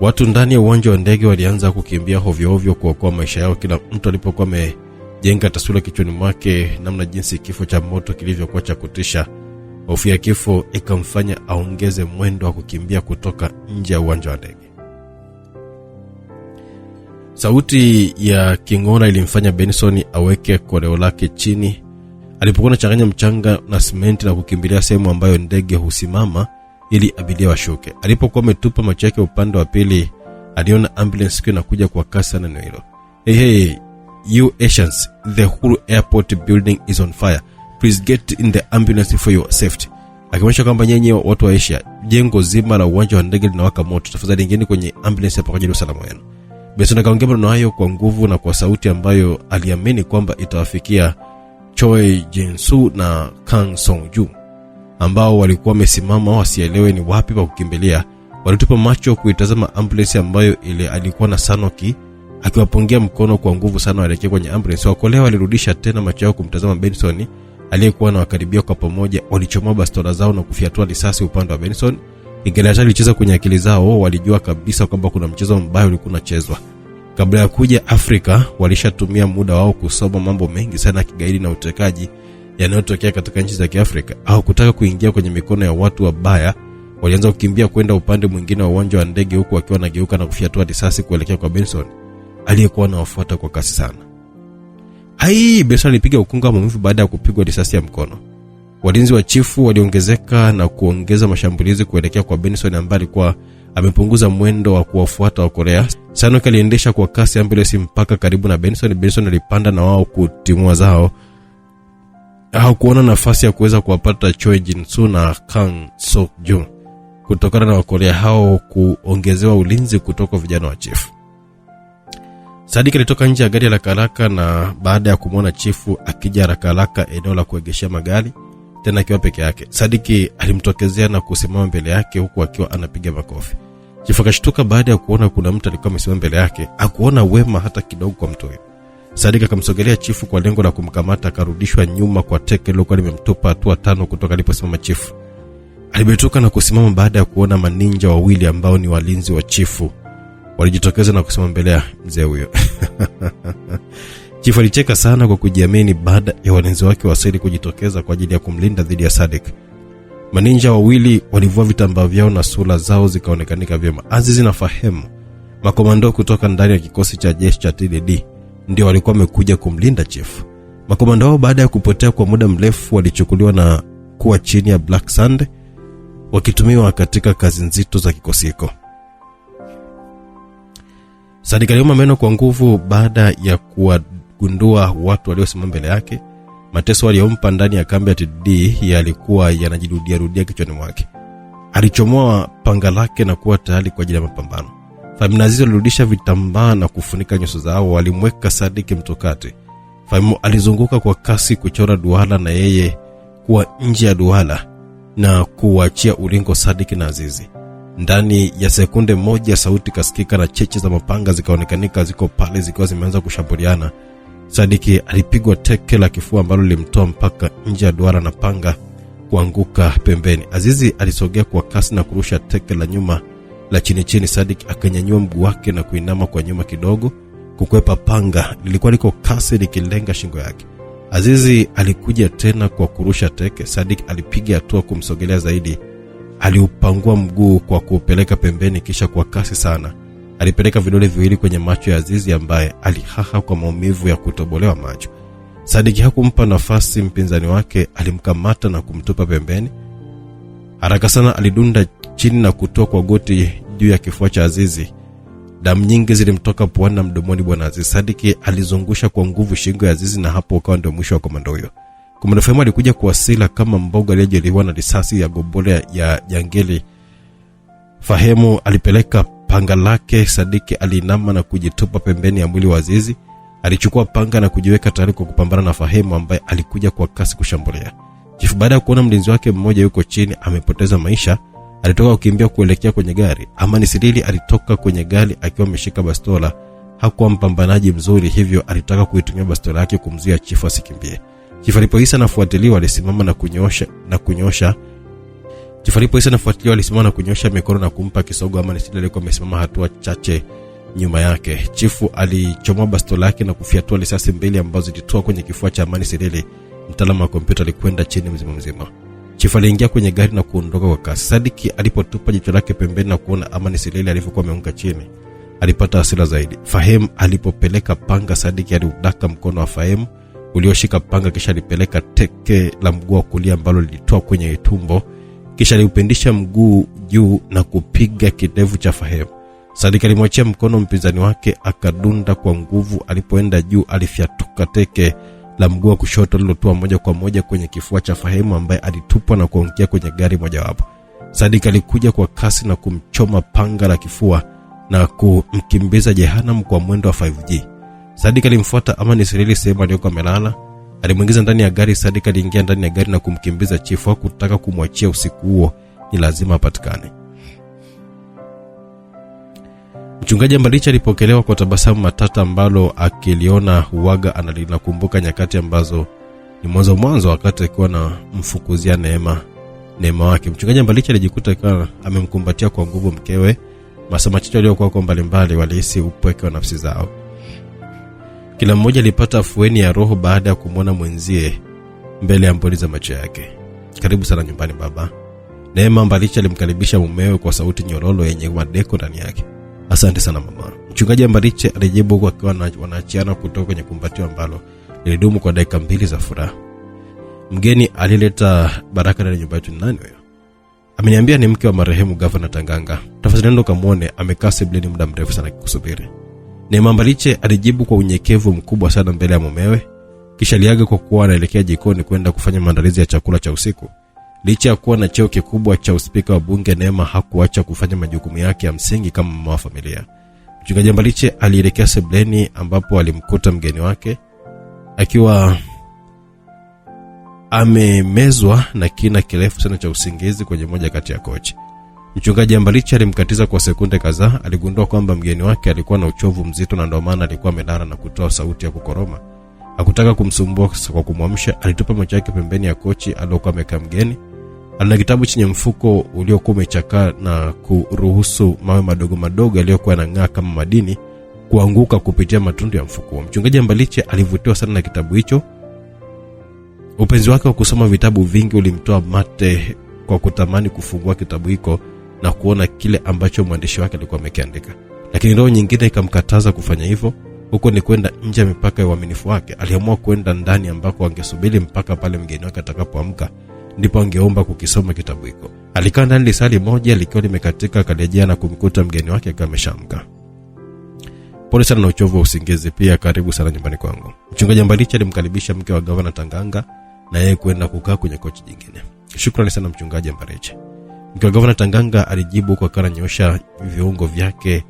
Watu ndani ya uwanja wa ndege walianza kukimbia hovyo hovyo kuokoa maisha yao. Kila mtu alipokuwa amejenga taswira kichwani mwake namna jinsi kifo cha moto kilivyokuwa cha kutisha, hofu ya kifo ikamfanya aongeze mwendo wa kukimbia kutoka nje ya uwanja wa ndege. Sauti ya kingora ilimfanya Benson aweke koleo lake chini. Alipokuwa anachanganya mchanga na simenti na kukimbilia sehemu ambayo ndege husimama ili abiria washuke. Alipokuwa ametupa macho yake upande wa pili, aliona ambulance inakuja kwa kasi sana eneo hilo. Hey, you Asians, the whole airport building is on fire. Please get in the ambulance for your safety. akimwonyesha kwamba nyenye watu wa Asia, jengo zima la uwanja wa ndege linawaka moto, tafadhali ingieni kwenye ambulance hapa kwa ajili ya usalama wenu. Benson akaongea maneno hayo kwa nguvu na kwa sauti ambayo aliamini kwamba itawafikia Choi Jin-soo na Kang Song-ju, ambao walikuwa wamesimama wasielewe ni wapi pa kukimbilia. Walitupa macho kuitazama ambulance ambayo ile alikuwa na Sanoki akiwapungia mkono kwa nguvu sana waelekea kwenye ambulance. Wakolewa walirudisha tena macho yao kumtazama Benson aliyekuwa anawakaribia. Kwa pamoja walichomoa bastola zao na kufiatua risasi upande wa Benson. Ingawa ilicheza kwenye akili zao, walijua kabisa kwamba kuna mchezo mbaya ulikuwa unachezwa. Kabla ya kuja Afrika, walishatumia muda wao kusoma mambo mengi sana kigaidi na utekaji yanayotokea katika nchi za Kiafrika. Au kutaka kuingia kwenye mikono ya watu wabaya, walianza kukimbia kwenda upande mwingine wa uwanja wa ndege, huku wakiwa wanageuka na kufiatua risasi kuelekea kwa Benson aliyekuwa anawafuata kwa kasi sana. Benson alipiga ukunga wa maumivu baada ya kupigwa risasi ya mkono. Walinzi wa chifu waliongezeka na kuongeza mashambulizi kuelekea kwa Benson ambaye alikuwa amepunguza mwendo wa kuwafuata wa Korea. Sanoki aliendesha kwa kasi ambulance mpaka karibu na Benson. Benson alipanda na wao kutimua zao. Hakuona nafasi ya kuweza kuwapata Choi Jin-soo na Kang Sok-ju kutokana na Wakorea hao kuongezewa ulinzi kutoka vijana wa chifu. Sadik alitoka nje ya gari la haraka, na baada ya kumwona chifu akija haraka eneo la kuegeshea magari tena akiwa peke yake, Sadik alimtokezea na kusimama mbele yake huku akiwa anapiga makofi. Chifu akashtuka baada ya kuona kuna mtu alikuwa amesimama mbele yake. Hakuona wema hata kidogo kwa mtu huyo. Sadik akamsogelea chifu kwa lengo la kumkamata, akarudishwa nyuma kwa teke lilokuwa limemtupa hatua 5 kutoka aliposimama chifu. Alibetuka na kusimama baada ya kuona maninja wawili ambao ni walinzi wa chifu walijitokeza na kusimama mbele ya mzee huyo. Chifu alicheka sana kwa kujiamini baada ya walinzi wake wasiri kujitokeza kwa ajili ya kumlinda dhidi ya Sadik. Maninja wawili walivua vitambaa vyao na sura zao zikaonekanika vyema. Azizi na Fahemu, makomando kutoka ndani ya kikosi cha jeshi cha TDD, ndio walikuwa wamekuja kumlinda chifu. Makomando hao baada ya kupotea kwa muda mrefu walichukuliwa na kuwa chini ya Black Sand, wakitumiwa katika kazi nzito za kikosiko. Sadik aliuma meno kwa nguvu baada ya kuwagundua watu waliosimama mbele yake. Mateso aliyompa ndani ya kambi ya TDD yalikuwa yanajirudia kichwani mwake. Alichomoa panga lake na kuwa tayari kwa ajili ya mapambano. Fahimu Azizi alirudisha vitambaa na kufunika nyuso zao. Walimweka Sadik mtokati. Fahimu alizunguka kwa kasi kuchora duara na yeye kuwa nje ya duara na kuachia ulingo Sadik na Azizi. Ndani ya sekunde moja sauti kasikika na cheche za mapanga zikaonekanika ziko pale zikiwa zimeanza kushambuliana. Sadik alipigwa teke la kifua ambalo lilimtoa mpaka nje ya duara na panga kuanguka pembeni. Azizi alisogea kwa kasi na kurusha teke la nyuma la chini. Sadik akanyanyua mguu wake na kuinama kwa nyuma kidogo kukwepa panga lilikuwa liko kasi likilenga shingo yake. Azizi alikuja tena kwa kurusha teke. Sadik alipiga hatua kumsogelea zaidi. Aliupangua mguu kwa kuupeleka pembeni, kisha kwa kasi sana alipeleka vidole viwili kwenye macho ya Azizi ambaye alihaha kwa maumivu ya kutobolewa macho. Sadik hakumpa nafasi mpinzani wake, alimkamata na kumtupa pembeni. Haraka sana alidunda chini na kutoa kwa goti juu ya kifua cha Azizi. Damu nyingi zilimtoka puani na mdomoni bwana Azizi. Sadik alizungusha kwa nguvu shingo ya Azizi na hapo ukawa ndio mwisho wa komando huyo. Komando Fahemu alikuja kuwasila kama mboga aliyejeruhiwa na risasi ya gobole ya jangili. Fahemu alipeleka panga lake. Sadik alinama na kujitupa pembeni ya mwili wa Azizi. Alichukua panga na kujiweka tayari kwa kupambana na Fahemu ambaye alikuja kwa kasi kushambulia. Chifu baada ya kuona mlinzi wake mmoja yuko chini amepoteza maisha, alitoka kukimbia kuelekea kwenye gari. Amani Silili alitoka kwenye gari akiwa ameshika bastola. Hakuwa mpambanaji mzuri, hivyo alitaka kuitumia bastola yake kumzuia chifu asikimbie. Chifu alipohisi anafuatiliwa alisimama na kunyosha. Chifu alipohisi anafuatiliwa alisimama na kunyosha mikono na kumpa kisogo Amani Silili aliyekuwa amesimama hatua chache nyuma yake. Chifu alichomoa bastola yake na kufiatua risasi mbili ambazo zilitoa kwenye kifua cha Amani Silili. Mtaalamu wa kompyuta alikwenda chini mzima. Chifu aliingia kwenye gari na kuondoka kwa kasi. Sadik alipotupa jicho lake pembeni na kuona Amani Silili alivyokuwa ameanguka chini, alipata hasira zaidi. Fahemu alipopeleka panga, Sadik aliudaka mkono wa Fahemu ulioshika panga, kisha alipeleka teke la mguu wa kulia ambalo lilitoa kwenye tumbo, kisha aliupendisha mguu juu na kupiga kidevu cha Fahemu. Sadik alimwachia mkono mpinzani wake akadunda kwa nguvu. Alipoenda juu alifiatuka teke la mguu wa kushoto lilotua moja kwa moja kwenye kifua cha Fahimu ambaye alitupwa na kuangukia kwenye gari mojawapo. Sadik alikuja kwa kasi na kumchoma panga la kifua na kumkimbiza Jehanamu kwa mwendo wa 5G. Sadik alimfuata Amani Sirili sehemu aliyokuwa amelala. Alimuingiza ndani ya gari. Sadik aliingia ndani ya gari na kumkimbiza chifu kutaka kumwachia usiku huo, ni lazima apatikane. Mchungaji Mbarichi alipokelewa kwa tabasamu matata ambalo akiliona huaga analinakumbuka nyakati ambazo ni mwanzo wakati alikuwa na mfukuzia neema wake. Mchungaji Mbarichi alijikuta akiwa amemkumbatia kwa nguvu mkewe. Masaa machache waliokuwa kwa mbalimbali walihisi upweke wa nafsi zao. Kila mmoja alipata afueni ya roho baada ya kumwona mwenzie mbele ya mboni za macho yake. Karibu sana nyumbani baba. Neema Mbarichi alimkaribisha mumewe kwa sauti nyororo yenye madeko ndani yake. Asante sana mama. Mchungaji Mbarichi alijibu kwa akiwa wanaachiana kutoka kwenye kumbatio ambalo lilidumu kwa dakika 2 za furaha. Mgeni alileta baraka ndani ya nyumba yetu. Nani huyo? Ameniambia ni mke wa marehemu Governor Tanganga. Tafadhali nenda kamuone, amekaa sebleni muda mrefu sana kusubiri. Neema Mbarichi alijibu kwa unyenyekevu mkubwa sana mbele ya mumewe. Kisha aliaga kwa kuwa anaelekea jikoni kwenda kufanya maandalizi ya chakula cha usiku. Licha ya kuwa na cheo kikubwa cha uspika wa bunge, Neema hakuacha kufanya majukumu yake ya msingi kama mama wa familia. Mchungaji Mbarichi alielekea sebleni ambapo alimkuta mgeni wake akiwa amemezwa na kina kirefu sana cha usingizi kwenye moja kati ya kochi. Mchungaji Mbarichi alimkatiza kwa sekunde kadhaa. Aligundua kwamba mgeni wake alikuwa na uchovu mzito na ndio maana alikuwa amelala na kutoa sauti ya kukoroma. Hakutaka kumsumbua kwa kumwamsha. Alitupa macho yake pembeni ya kochi aliyokuwa amekaa mgeni. Ana kitabu chenye mfuko uliokuwa umechakaa na kuruhusu mawe madogo madogo yaliyokuwa yanang'aa kama madini kuanguka kupitia matundu ya mfuko. Mchungaji Mbarichi alivutiwa sana na kitabu hicho. Upenzi wake wa kusoma vitabu vingi ulimtoa mate kwa kutamani kufungua kitabu hiko na kuona kile ambacho mwandishi wake alikuwa amekiandika. Lakini roho nyingine ikamkataza kufanya hivyo. Huko ni kwenda nje ya mipaka ya uaminifu wake. Aliamua kwenda ndani ambako angesubiri mpaka pale mgeni wake atakapoamka, ndipo angeomba kukisoma kitabu hiko. Alikaa ndani lisali moja likiwa limekatika, akarejea na kumkuta mgeni wake kama ameshamka. Pole sana na uchovu wa usingizi, pia karibu sana nyumbani kwangu. Mchungaji Mbarichi alimkaribisha mke wa Governor Tanganga na yeye kwenda kukaa kwenye kochi jingine. Shukrani sana Mchungaji Mbarichi. Mke wa Governor Tanganga alijibu kwa kana nyosha viungo vyake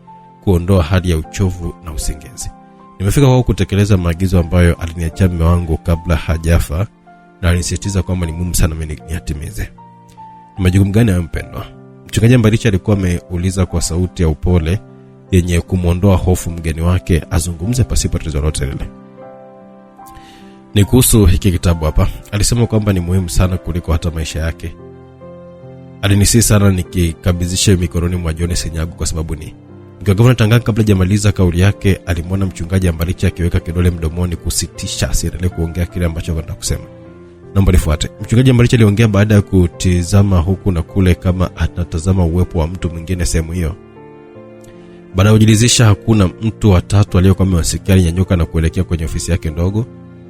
kuondoa hali ya uchovu na usingizi. Nimefika kwako kutekeleza maagizo ambayo aliniachia mume wangu kabla hajafa, na alinisisitiza kwamba ni muhimu sana mimi niyatimize. Ni majukumu gani hayo mpendwa? Mchungaji Mbarichi alikuwa ameuliza kwa sauti ya upole yenye kumuondoa hofu mgeni wake azungumze pasipo tatizo lolote lile. Ni kuhusu hiki kitabu hapa. Alisema kwamba ni muhimu sana kuliko hata maisha yake. Alinisii sana nikikabidhisha mikononi mwa John Senyagu kwa sababu ni Governor Tanganga. Kabla hajamaliza kauli yake, alimwona Mchungaji Mbarichi akiweka kidole mdomoni kusitisha asiendelee kuongea kile ambacho anataka kusema. Naomba nifuate. Mchungaji Mbarichi aliongea baada ya kutizama huku na kule kama anatazama uwepo wa mtu mwingine sehemu hiyo. Baada ya kujilizisha hakuna mtu wa tatu aliyokuwa amewasikia, alinyanyuka na kuelekea kwenye ofisi yake ndogo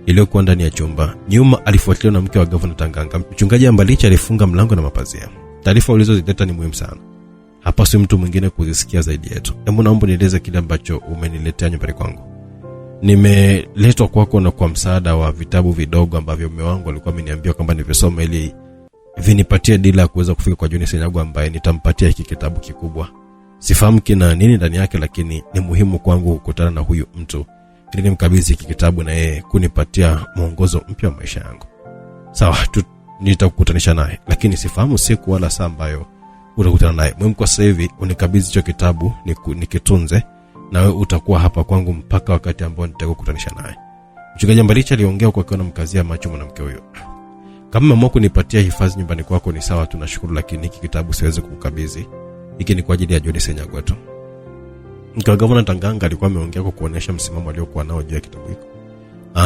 iliyokuwa ndani ya chumba. Nyuma alifuatiliwa na mke wa Governor Tanganga. Mchungaji Mbarichi alifunga mlango na mapazia. Taarifa ulizozileta ni muhimu sana. Hapaswi mtu mwingine kuzisikia zaidi yetu. Hebu naomba nieleze kile ambacho umeniletea nyumbani kwangu. Nimeletwa kwako na kwa msaada wa vitabu vidogo ambavyo mume wangu alikuwa ameniambia kwamba nivisome ili vinipatie dila kuweza kufika kwa John Senyagu ambaye nitampatia hiki kitabu kikubwa. Sifahamu kina nini ndani yake, lakini ni muhimu kwangu kukutana na huyu mtu ili nimkabidhi hiki kitabu na yeye kunipatia mwongozo mpya wa maisha yangu. Sawa, nitakukutanisha naye, lakini sifahamu siku wala saa ambayo utakutana naye. Muhimu kwa sasa hivi unikabidhi hicho kitabu nikitunze, na wewe utakuwa hapa kwangu mpaka wakati ambao nitakukutanisha naye. Mchungaji Mbarichi aliongea kwa kuona mkazia macho mwanamke huyo. Kama mama kunipatia hifadhi nyumbani kwako ni sawa, tunashukuru, lakini hiki kitabu siwezi kukukabidhi. Hiki ni kwa ajili ya John Senyagu tu. Mke wa Governor Tanganga alikuwa ameongea kwa kuonesha msimamo aliokuwa nao juu ya kitabu hiko.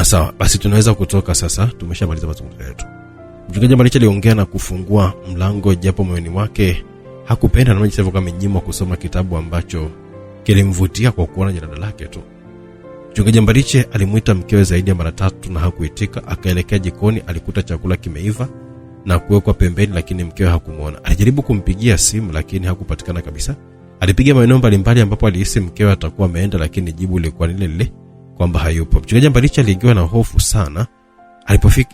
Sawa, basi tunaweza kutoka sasa, tumeshamaliza mazungumzo yetu. Mchungaji Mbarichi aliongea na kufungua mlango, japo moyoni mwake hakupenda na maji sasa kama mnyima kusoma kitabu ambacho kilimvutia kwa kuona jina lake tu. Mchungaji Mbarichi alimuita mkewe zaidi ya mara 3 na hakuitika. Akaelekea jikoni, alikuta chakula kimeiva na kuwekwa pembeni, lakini mkewe hakumuona. Alijaribu kumpigia simu lakini hakupatikana kabisa. Alipiga maeneo mbalimbali ambapo alihisi mkewe atakuwa ameenda, lakini jibu lilikuwa lile lile kwamba hayupo. Mchungaji Mbarichi aliingiwa na hofu sana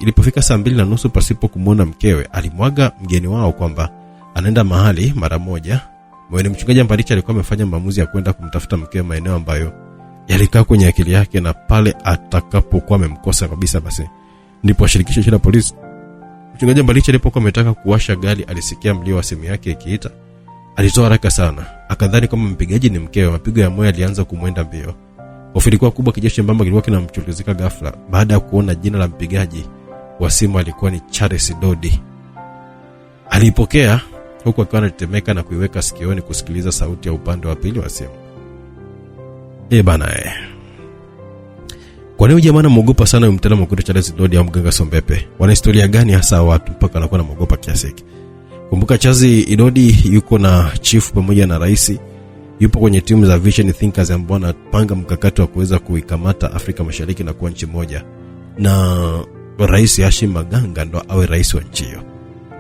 Ilipofika saa 2:30 pasipo kumuona mkewe, alimwaga mgeni wao kwamba anaenda mahali mara moja. Moyoni mchungaji Mbarichi alikuwa amefanya maamuzi ya kwenda kumtafuta mkewe maeneo ambayo yalikaa kwenye akili yake, na pale atakapokuwa amemkosa kabisa, basi ndipo ashirikishe jeshi la polisi. Mchungaji Mbarichi alipokuwa ametaka kuwasha gari, alisikia mlio wa simu yake ikiita. Alitoa haraka sana, akadhani kama mpigaji ni mkewe. Mapigo ya moyo alianza kumwenda mbio. Hofu ilikuwa kubwa, kijeshi mbamba kilikuwa kinamchulizika ghafla baada ya kuona jina la mpigaji wa simu alikuwa ni Charles Dodi. Alipokea huku akiwa anatetemeka na kuiweka sikioni kusikiliza sauti ya upande wa pili wa simu. Kwa nini jamaa anamuogopa sana mtaalamu mkuu Charles Dodi au mganga Sombepe? Wana historia gani hasa watu mpaka anakuwa anamuogopa kiasi hiki? Kumbuka Charles Dodi yuko na chief pamoja na rais. Yupo kwenye timu za Vision Thinkers ambao wanapanga mkakati wa kuweza kuikamata Afrika Mashariki na kuwa nchi moja. Na Rais Hashim Maganga ndo awe rais wa nchi hiyo.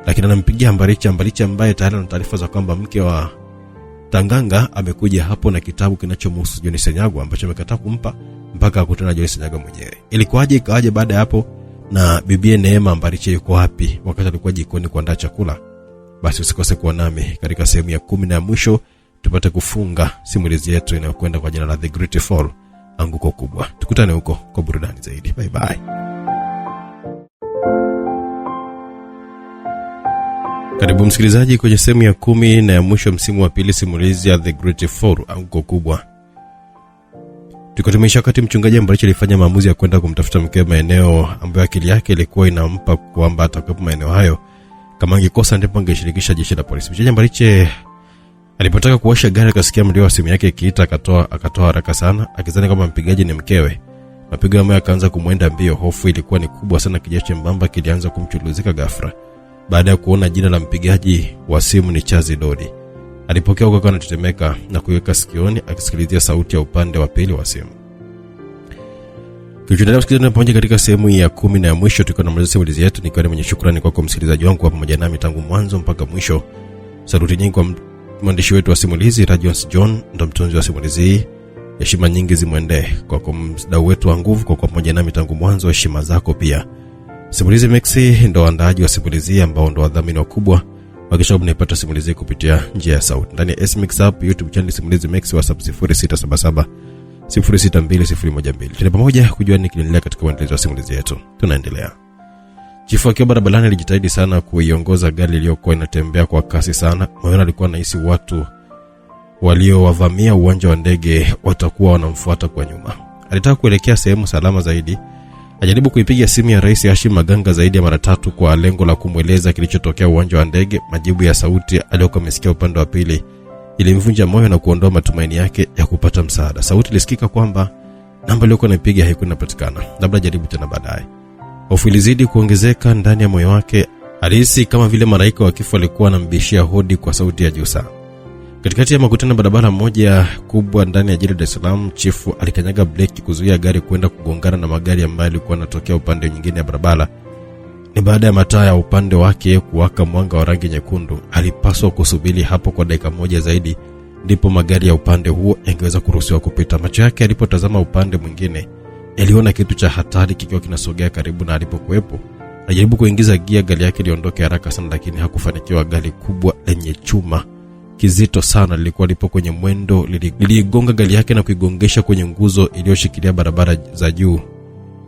Lakini anampigia Mbarichi ambaye tayari ana taarifa za kwamba mke wa Tanganga amekuja hapo na kitabu kinachomhusu John Senyago ambacho amekataa kumpa mpaka akutana na John Senyago mwenyewe. Ikawaje baada ya hapo, na bibi Neema Mbarichi yuko wapi wakati alikuwa jikoni kuandaa chakula? Basi usikose kuwa nami katika sehemu ya 10 na ya mwisho tupate kufunga simulizi yetu inayokwenda kwa jina la The Great Fall, anguko kubwa. Tukutane huko kwa burudani zaidi. Bye bye. Karibu msikilizaji kwenye sehemu ya 10 na ya mwisho msimu wa pili, simulizi ya The Great Fall, anguko kubwa. Tukotumisha wakati mchungaji Mbarichi alifanya maamuzi ya kwenda kumtafuta mkewe maeneo ambayo akili yake ilikuwa inampa kwamba atakuwa maeneo hayo. Kama angekosa ndipo angeshirikisha jeshi la polisi. Mchungaji Mbarichi alipotaka kuwasha gari akasikia mlio wa simu yake ikiita, akatoa haraka sana akizani kama mpigaji ni mkewe. Mapigo ya moyo akaanza kumwenda mbio. Hofu ilikuwa ni kubwa sana, kijeshi mbamba kilianza kumchuluzika ghafla baada ya kuona jina la mpigaji wa simu ni Charles Dodi. Alipokea huko akawa anatetemeka na kuiweka sikioni akisikilizia sauti ya upande wa pili wa simu. Tukiendelea kusikiliza pamoja katika sehemu ya 10 na ya mwisho, tuko na mwanzo simulizi yetu, nikiwa mwenye shukrani kwako msikilizaji wangu kwa pamoja nami tangu mwanzo mpaka mwisho. Saluti nyingi kwa mwandishi wetu wa simulizi Radiance John, ndo mtunzi wa simulizi hii. Heshima nyingi zimwendee kwa mdau wetu wa nguvu kwa pamoja nami tangu mwanzo. Heshima zako pia. Simulizi Maxi ndo waandaaji wa simulizi ambao ndo wadhamini wakubwa. Hakikisha mnaipata simulizi kupitia njia ya sauti ndani ya SMX app, YouTube channel Simulizi Maxi, WhatsApp 0677 062012. Tuna pamoja kujua nini kinaendelea katika uendelezo wa simulizi yetu. Tunaendelea. Chifu akiwa barabarani alijitahidi sana kuiongoza gari iliyokuwa inatembea kwa kasi sana. Moyoni alikuwa anahisi watu waliowavamia uwanja wa ndege watakuwa wanamfuata kwa nyuma. Alitaka kuelekea sehemu salama zaidi. Ajaribu kuipigia simu ya Rais Hashim Maganga zaidi ya mara 3 kwa lengo la kumweleza kilichotokea uwanja wa ndege. Majibu ya sauti aliyokuwa amesikia upande wa pili ilimvunja moyo na kuondoa matumaini yake ya kupata msaada. Sauti ilisikika kwamba namba aliyokuwa anapiga haikuwa inapatikana, labda jaribu tena baadaye. Hofu ilizidi kuongezeka ndani ya moyo wake. Alihisi kama vile malaika wa kifo alikuwa anambishia hodi kwa sauti ya juu sana. Katikati ya makutano barabara moja kubwa ndani ya jiji la Dar es Salaam, chifu alikanyaga breki kuzuia gari kwenda kugongana na magari ambayo yalikuwa yanatokea upande mwingine ya barabara. Ni baada ya mataa ya upande wake kuwaka mwanga wa rangi nyekundu. Alipaswa kusubiri hapo kwa dakika moja zaidi ndipo magari ya upande huo yangeweza kuruhusiwa kupita. Macho yake alipotazama upande mwingine, aliona kitu cha hatari kikiwa kinasogea karibu na alipokuepo. Alijaribu kuingiza gia gari yake liondoke haraka sana, lakini hakufanikiwa. Gari kubwa lenye chuma kizito sana lilikuwa lipo kwenye mwendo, liligonga gari yake na kuigongesha kwenye nguzo iliyoshikilia barabara za juu.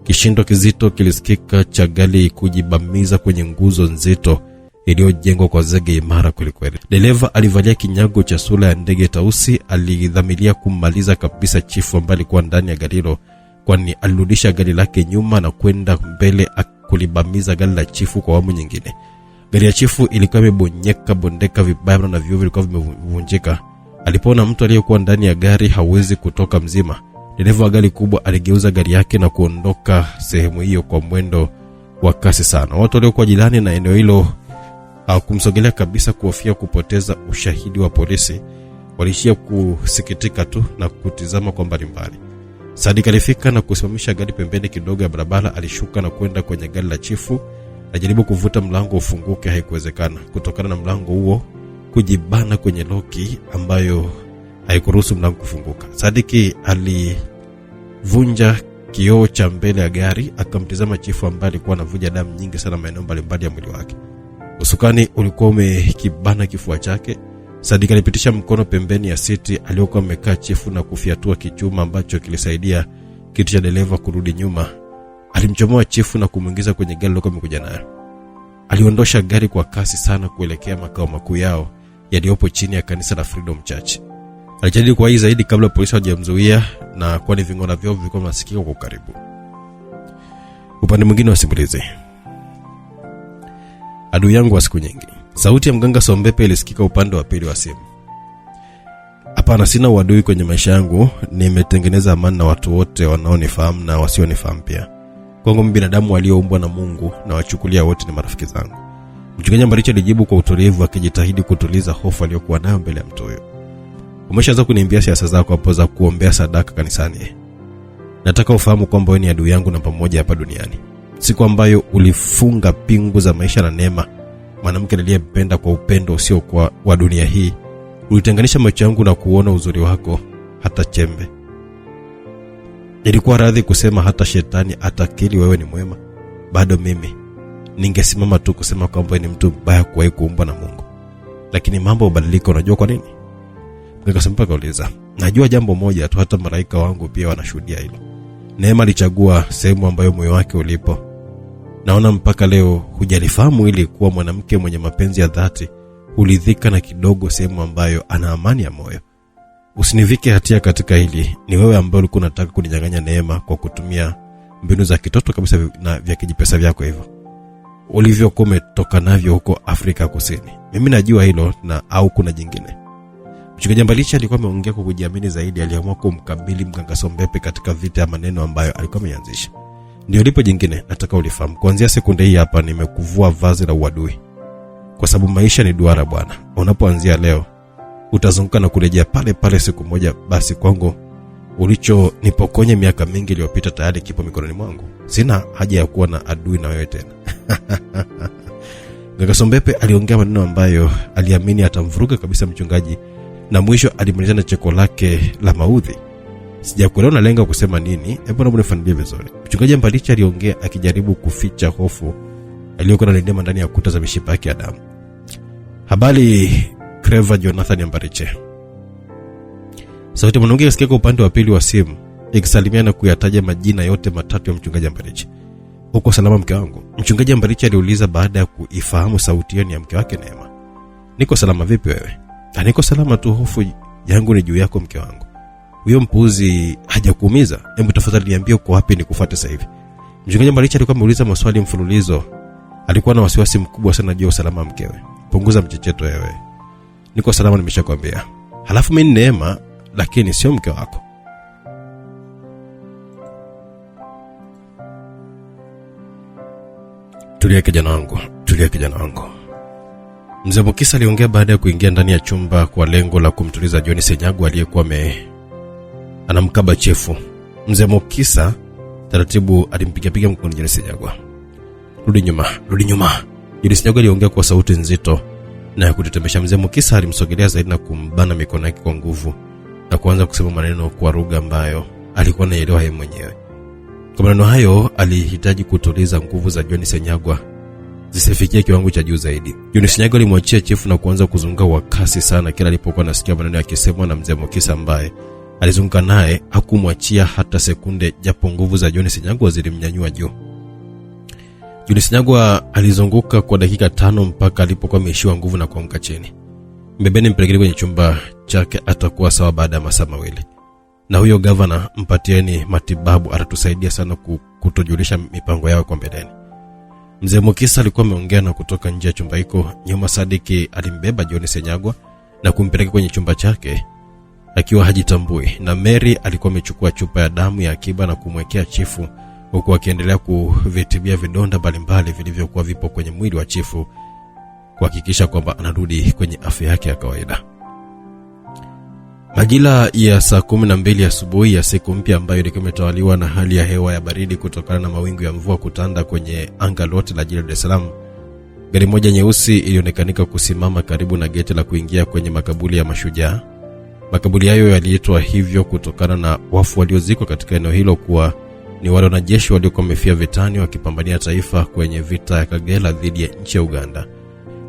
Kishindo kizito kilisikika cha gari kujibamiza kwenye nguzo nzito iliyojengwa kwa zege imara kwelikweli. Dereva alivalia kinyago cha sura ya ndege tausi. Alidhamiria kummaliza kabisa chifu ambaye alikuwa ndani ya gari hilo, kwani alirudisha gari lake nyuma na kwenda mbele kulibamiza gari la chifu kwa awamu nyingine. Gari ya chifu ilikuwa imebonyeka bondeka vibaya na vioo vilikuwa vimevunjika. Alipoona mtu aliyekuwa ndani ya gari hawezi kutoka mzima, dereva wa gari kubwa aligeuza gari yake na kuondoka sehemu hiyo kwa mwendo wa kasi sana. Watu waliokuwa jirani na eneo hilo hawakumsogelea kabisa kuhofia kupoteza ushahidi wa polisi. Walishia kusikitika tu na kutizama kwa mbali. Sadik alifika na kusimamisha gari pembeni kidogo ya barabara. Alishuka na kwenda kwenye gari la chifu. Alijaribu kuvuta mlango ufunguke, haikuwezekana kutokana na mlango huo kujibana kwenye loki ambayo haikuruhusu mlango kufunguka. Sadiki alivunja kioo cha mbele ya gari akamtazama chifu ambaye alikuwa anavuja damu nyingi sana maeneo mbalimbali ya mwili wake. Usukani ulikuwa umekibana kifua chake. Sadik alipitisha mkono pembeni ya siti aliyokuwa amekaa chifu na kufiatua kichuma ambacho kilisaidia kiti cha dereva kurudi nyuma. Alimchomoa chifu na kumuingiza kwenye gari alilokuwa amekuja nayo. Aliondosha gari kwa kasi sana kuelekea makao makuu yao yaliyopo chini ya kanisa la Freedom Church. Alijaribu kuwahi zaidi kabla polisi hawajamzuia, na kwani ving'ora vyao vilikuwa vinasikika kwa karibu. Upande mwingine wa simulizi. Adui yangu wa siku nyingi. Sauti ya mganga Sombepe ilisikika upande wa pili wa simu. Hapana, sina uadui kwenye maisha yangu, nimetengeneza amani na watu wote wanaonifahamu na wasionifahamu pia. Kwangu mimi binadamu walioumbwa na Mungu na wachukulia wote ni marafiki zangu. Mchungaji Mbarichi alijibu kwa utulivu akijitahidi kutuliza hofu aliyokuwa nayo mbele ya mtu huyo. Umeshaanza kuniambia siasa zako hapo za kuombea sadaka kanisani. Nataka ufahamu kwamba wewe ni adui yangu namba moja hapa duniani. Siku ambayo ulifunga pingu za maisha na neema, mwanamke niliyempenda kwa upendo usio kwa wa dunia hii, ulitenganisha macho yangu na kuona uzuri wako hata chembe. Nilikuwa radhi kusema hata shetani atakili wewe ni mwema. Bado mimi ningesimama tu kusema kwamba ni mtu mbaya kuwahi kuumbwa na Mungu. Lakini mambo hubadilika, unajua kwa nini? Nikasempa kauliza, najua jambo moja tu, hata malaika wangu pia wanashuhudia hilo. Neema alichagua sehemu ambayo moyo wake ulipo. Naona mpaka leo hujalifahamu ili kuwa mwanamke mwenye mapenzi ya dhati ulidhika na kidogo sehemu ambayo ana amani ya moyo. Usinivike hatia katika hili. Ni wewe ambaye ulikuwa unataka kuninyang'anya neema kwa kutumia mbinu za kitoto kabisa na vya kijipesa vyako hivyo ulivyokuwa umetoka navyo huko Afrika Kusini. Mimi najua hilo, na au kuna jingine. Mchungaji Mbarichi alikuwa ameongea kwa kujiamini zaidi. Aliamua kumkabili mganga Sombepe katika vita ya maneno ambayo alikuwa ameanzisha. Ndio lipo jingine nataka ulifahamu. Kuanzia sekunde hii hapa nimekuvua vazi la uadui. Kwa sababu maisha ni duara bwana. Unapoanzia leo utazunguka na kurejea pale pale siku moja. Basi kwangu ulicho nipokonye miaka mingi iliyopita tayari kipo mikononi mwangu. Sina haja ya kuwa na adui na wewe tena. Mganga Sombepe aliongea maneno ambayo aliamini atamvuruga kabisa mchungaji, na mwisho alimaliza na cheko lake la maudhi. Sijakuelewa unalenga kusema nini? Hebu naomba nifafanue vizuri. Mchungaji Mbarichi aliongea akijaribu kuficha hofu aliyokuwa analindima ndani ya kuta za mishipa yake ya damu. Habari Creva Jonathan Mbarichi. Sauti mwanamke ikasikia kwa upande wa pili wa simu ikisalimia na kuyataja majina yote matatu ya mchungaji Mbarichi. Uko salama mke wangu? Mchungaji Mbarichi aliuliza baada ya kuifahamu sauti hiyo ni ya mke wake Neema. Niko salama, vipi wewe? Niko salama tu, hofu yangu ni juu yako mke wangu. Huyo mpuzi hajakuumiza? Hebu tafadhali niambie uko wapi nikufuate sasa hivi. Mchungaji Mbarichi alikuwa ameuliza maswali mfululizo. Alikuwa na wasiwasi mkubwa sana juu ya usalama mkewe. Punguza mchecheto wewe. Niko salama, nimeshakwambia. Halafu mimi Neema, lakini sio mke wako. Tulia kijana wangu. Mzee Mukisa aliongea baada ya kuingia ndani ya chumba kwa lengo la kumtuliza John Senyagwa aliyekuwa anamkaba chefu. Mzee Mukisa taratibu alimpiga mkono John Senyagwa. Rudi nyuma. John Senyagwa aliongea kwa sauti nzito na ya kutetemesha. Mzee Mukisa alimsogelea zaidi na kumbana mikono yake kwa nguvu na kuanza kusema maneno kwa lugha ambayo alikuwa anaelewa yeye mwenyewe. Kwa maneno hayo alihitaji kutuliza nguvu za John Senyagwa zisifikie kiwango cha juu zaidi. John Senyagwa alimwachia chifu na kuanza kuzunguka kwa kasi sana kila alipokuwa anasikia maneno yakisemwa na Mzee Mukisa ambaye alizunguka naye hakumwachia hata sekunde, japo nguvu za John Senyagwa zilimnyanyua juu. John Senyagwa alizunguka kwa dakika 5 mpaka alipokuwa ameishiwa nguvu na kuanguka chini. Mbebeni mpelekeni kwenye chumba chake, atakuwa sawa baada ya masaa mawili. Na huyo gavana mpatieni matibabu, atatusaidia sana kutojulisha mipango yao kwa mbeleni. Mzee Mukisa alikuwa ameongea na kutoka nje ya chumba hiko. Nyuma Sadiki alimbeba John Senyagwa na kumpeleka kwenye chumba chake akiwa hajitambui, na Mary alikuwa amechukua chupa ya damu ya akiba na kumwekea chifu, huku akiendelea kuvitibia vidonda mbalimbali vilivyokuwa vipo kwenye mwili wa chifu kuhakikisha kwamba anarudi kwenye afya yake ya kawaida. Majira ya saa 12 asubuhi ya siku mpya ambayo ilikuwa imetawaliwa na hali ya hewa ya baridi kutokana na mawingu ya mvua kutanda kwenye anga lote la jiji la Dar es Salaam, gari moja nyeusi ilionekanika kusimama karibu na geti la kuingia kwenye makaburi ya mashujaa. Makaburi hayo yaliitwa hivyo kutokana na wafu waliozikwa katika eneo hilo kuwa ni wale wanajeshi waliokuwa wamefia vitani wakipambania taifa kwenye vita ya Kagera dhidi ya nchi ya Uganda.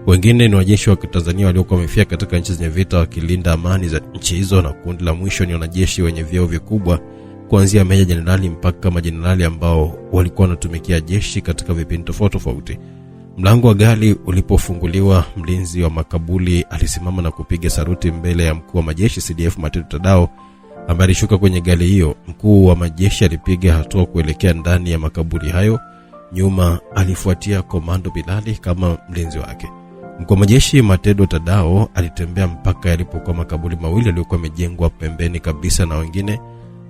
Wengine ni wanajeshi wa Tanzania waliokuwa wamefia katika nchi zenye vita wakilinda amani za nchi hizo, na kundi la mwisho ni wanajeshi wenye vyeo vikubwa kuanzia meja jenerali mpaka majenerali ambao walikuwa wanatumikia jeshi katika vipindi tofauti tofauti. Mlango wa gari ulipofunguliwa, mlinzi wa makaburi alisimama na kupiga saruti mbele ya mkuu wa majeshi CDF Matedo Tadao ambaye alishuka kwenye gari hiyo. Mkuu wa majeshi alipiga hatua kuelekea ndani ya makaburi hayo. Nyuma alifuatia Komando Bilali kama mlinzi wake. Mkuu wa majeshi Matedo Tadao alitembea mpaka yalipokuwa makaburi mawili yaliyokuwa yamejengwa pembeni kabisa na wengine.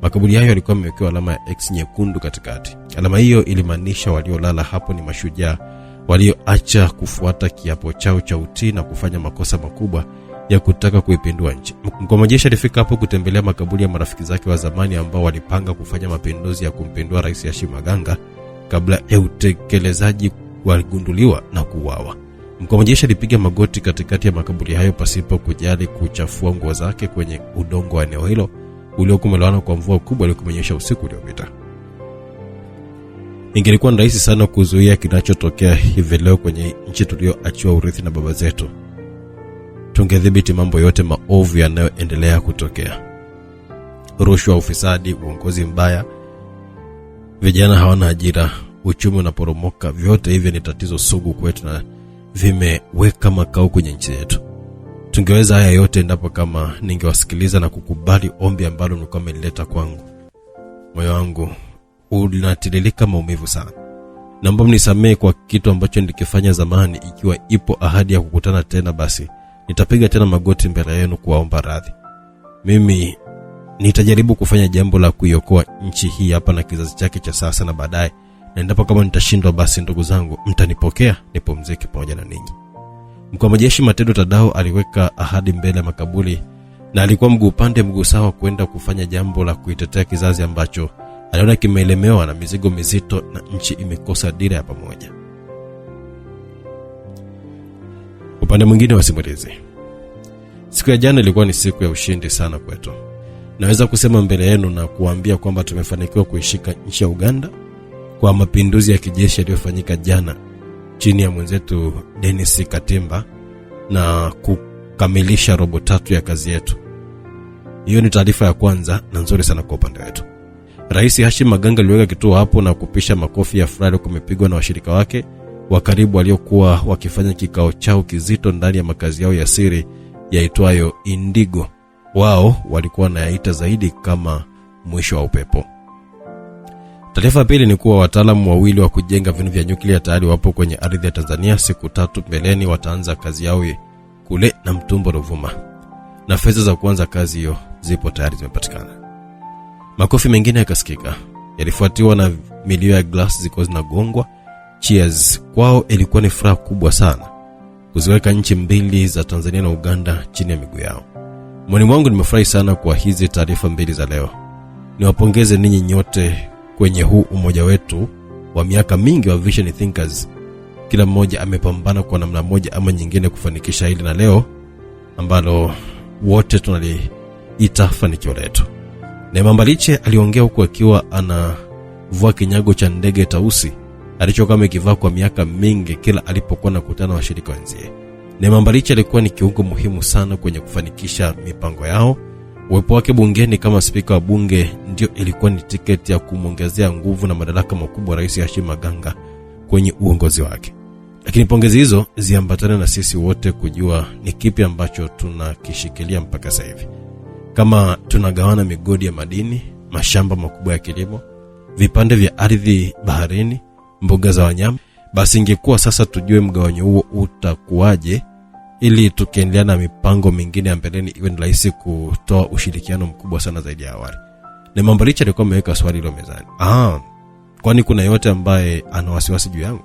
Makaburi hayo yalikuwa yamewekewa alama ya X nyekundu katikati. Alama hiyo ilimaanisha waliolala hapo ni mashujaa walioacha kufuata kiapo chao cha utii na kufanya makosa makubwa ya kutaka kuipindua nchi. Mkuu wa majeshi alifika hapo kutembelea makaburi ya marafiki zake wa zamani ambao walipanga kufanya mapinduzi ya kumpindua Rais Hashim Maganga kabla ya utekelezaji waligunduliwa na kuuawa. Mkuu wa majeshi alipiga magoti katikati ya makaburi hayo pasipo kujali kuchafua nguo zake kwenye udongo wa eneo hilo uliokuwa umelowana kwa mvua kubwa iliyokumenyesha usiku uliopita. Ingelikuwa rahisi sana kuzuia kinachotokea hivi leo kwenye nchi tulioachiwa urithi na baba zetu. Tungedhibiti mambo yote maovu yanayoendelea kutokea. Rushwa, ufisadi, uongozi mbaya, vijana hawana ajira, uchumi unaporomoka, vyote hivi ni tatizo sugu kwetu na vimeweka makao kwenye nchi yetu. Tungeweza haya yote endapo kama ningewasikiliza na kukubali ombi ambalo mlikuwa mmelileta kwangu. Moyo wangu unatiririka maumivu sana. Naomba mnisamehe kwa kitu ambacho nilikifanya zamani. Ikiwa ipo ahadi ya kukutana tena, basi nitapiga tena magoti mbele yenu kuwaomba radhi. Mimi nitajaribu kufanya jambo la kuiokoa nchi hii hapa na kizazi chake cha sasa na baadaye. Na endapo kama nitashindwa, basi ndugu zangu, mtanipokea nipumzike pamoja na ninyi. Mkuu wa majeshi Matedo Tadao aliweka ahadi mbele ya makaburi na alikuwa mguu upande mguu sawa kwenda kufanya jambo la kuitetea kizazi ambacho aliona kimeelemewa na mizigo mizito na nchi imekosa dira ya pamoja. Upande mwingine wa simulizi. Siku ya jana ilikuwa ni siku ya ushindi sana kwetu. Naweza kusema mbele yenu na kuambia kwamba tumefanikiwa kuishika nchi ya Uganda kwa mapinduzi ya kijeshi yaliyofanyika jana chini ya mwenzetu Dennis Katimba na kukamilisha robo tatu ya kazi yetu. Hiyo ni taarifa ya kwanza na nzuri sana kwa upande wetu. Rais Hashim Maganga aliweka kituo hapo na kupisha makofi ya furaha kumepigwa na washirika wake wa karibu waliokuwa wakifanya kikao chao kizito ndani ya makazi yao ya siri yaitwayo Indigo. Wao walikuwa wanayaita zaidi kama mwisho wa upepo. Taarifa pili ni kuwa wataalamu wawili wa kujenga vinu vya nyuklia tayari wapo kwenye ardhi ya Tanzania. Siku 3 mbeleni wataanza kazi yao kule na Mtumbo Ruvuma. Na fedha za kuanza kazi hiyo zipo tayari zimepatikana. Makofi mengine yakasikika. Yalifuatiwa na milio ya glass ziko zinagongwa. Cheers. Kwao ilikuwa ni furaha kubwa sana kuziweka nchi mbili za Tanzania na Uganda chini ya miguu yao. Mwani mwangu nimefurahi sana kwa hizi taarifa mbili za leo. Niwapongeze ninyi nyote kwenye huu umoja wetu wa miaka mingi wa Vision Thinkers. Kila mmoja amepambana kwa namna moja ama nyingine kufanikisha hili na leo ambalo wote tunaliita fanikio letu. Neema Mbaliche aliongea huku akiwa anavua kinyago cha ndege tausi alichokuwa amekivaa kwa miaka mingi kila alipokuwa nakutana na washirika wenzie. Neema Mbaliche alikuwa ni kiungo muhimu sana kwenye kufanikisha mipango yao. Uwepo wake bungeni kama spika wa bunge ndio ilikuwa ni tiketi ya kumongezea nguvu na madaraka makubwa Rais Hashim Maganga kwenye uongozi wake. Lakini pongezi hizo ziambatane na sisi wote kujua ni kipi ambacho tunakishikilia mpaka sasa hivi. Kama tunagawana migodi ya madini, mashamba makubwa ya kilimo, vipande vya ardhi baharini, mbuga za wanyama, basi ingekuwa sasa tujue mgawanyo huo utakuwaje ili tukiendelea na mipango mingine ya mbeleni iwe ni rahisi kutoa ushirikiano mkubwa sana zaidi ya awali. Na Neema Mbaliche alikuwa ameweka swali hilo mezani. Kwani kuna yote ambaye ana wasiwasi juu yangu?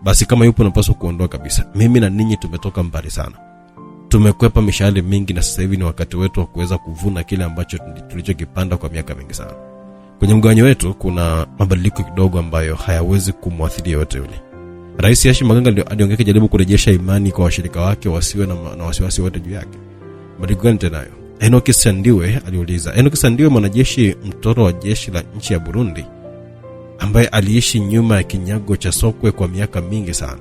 Basi kama yupo napaswa kuondoa kabisa. Mimi na ninyi tumetoka mbali sana. Tumekwepa mishale mingi na sasa hivi ni wakati wetu wa kuweza kuvuna kile ambacho tulichokipanda kwa miaka mingi sana. Kwenye mgawanyo wetu kuna mabadiliko kidogo ambayo hayawezi kumwathiri yote yule. Rais Hashim Maganga aliongea kujaribu kurejesha imani kwa washirika wake wasiwe na wasiwasi wote juu yake. Mabadiliko gani tena hayo? Enoki Sandiwe aliuliza. Enoki Sandiwe mwanajeshi mtoro wa jeshi la nchi ya Burundi ambaye aliishi nyuma ya kinyago cha sokwe kwa miaka mingi sana,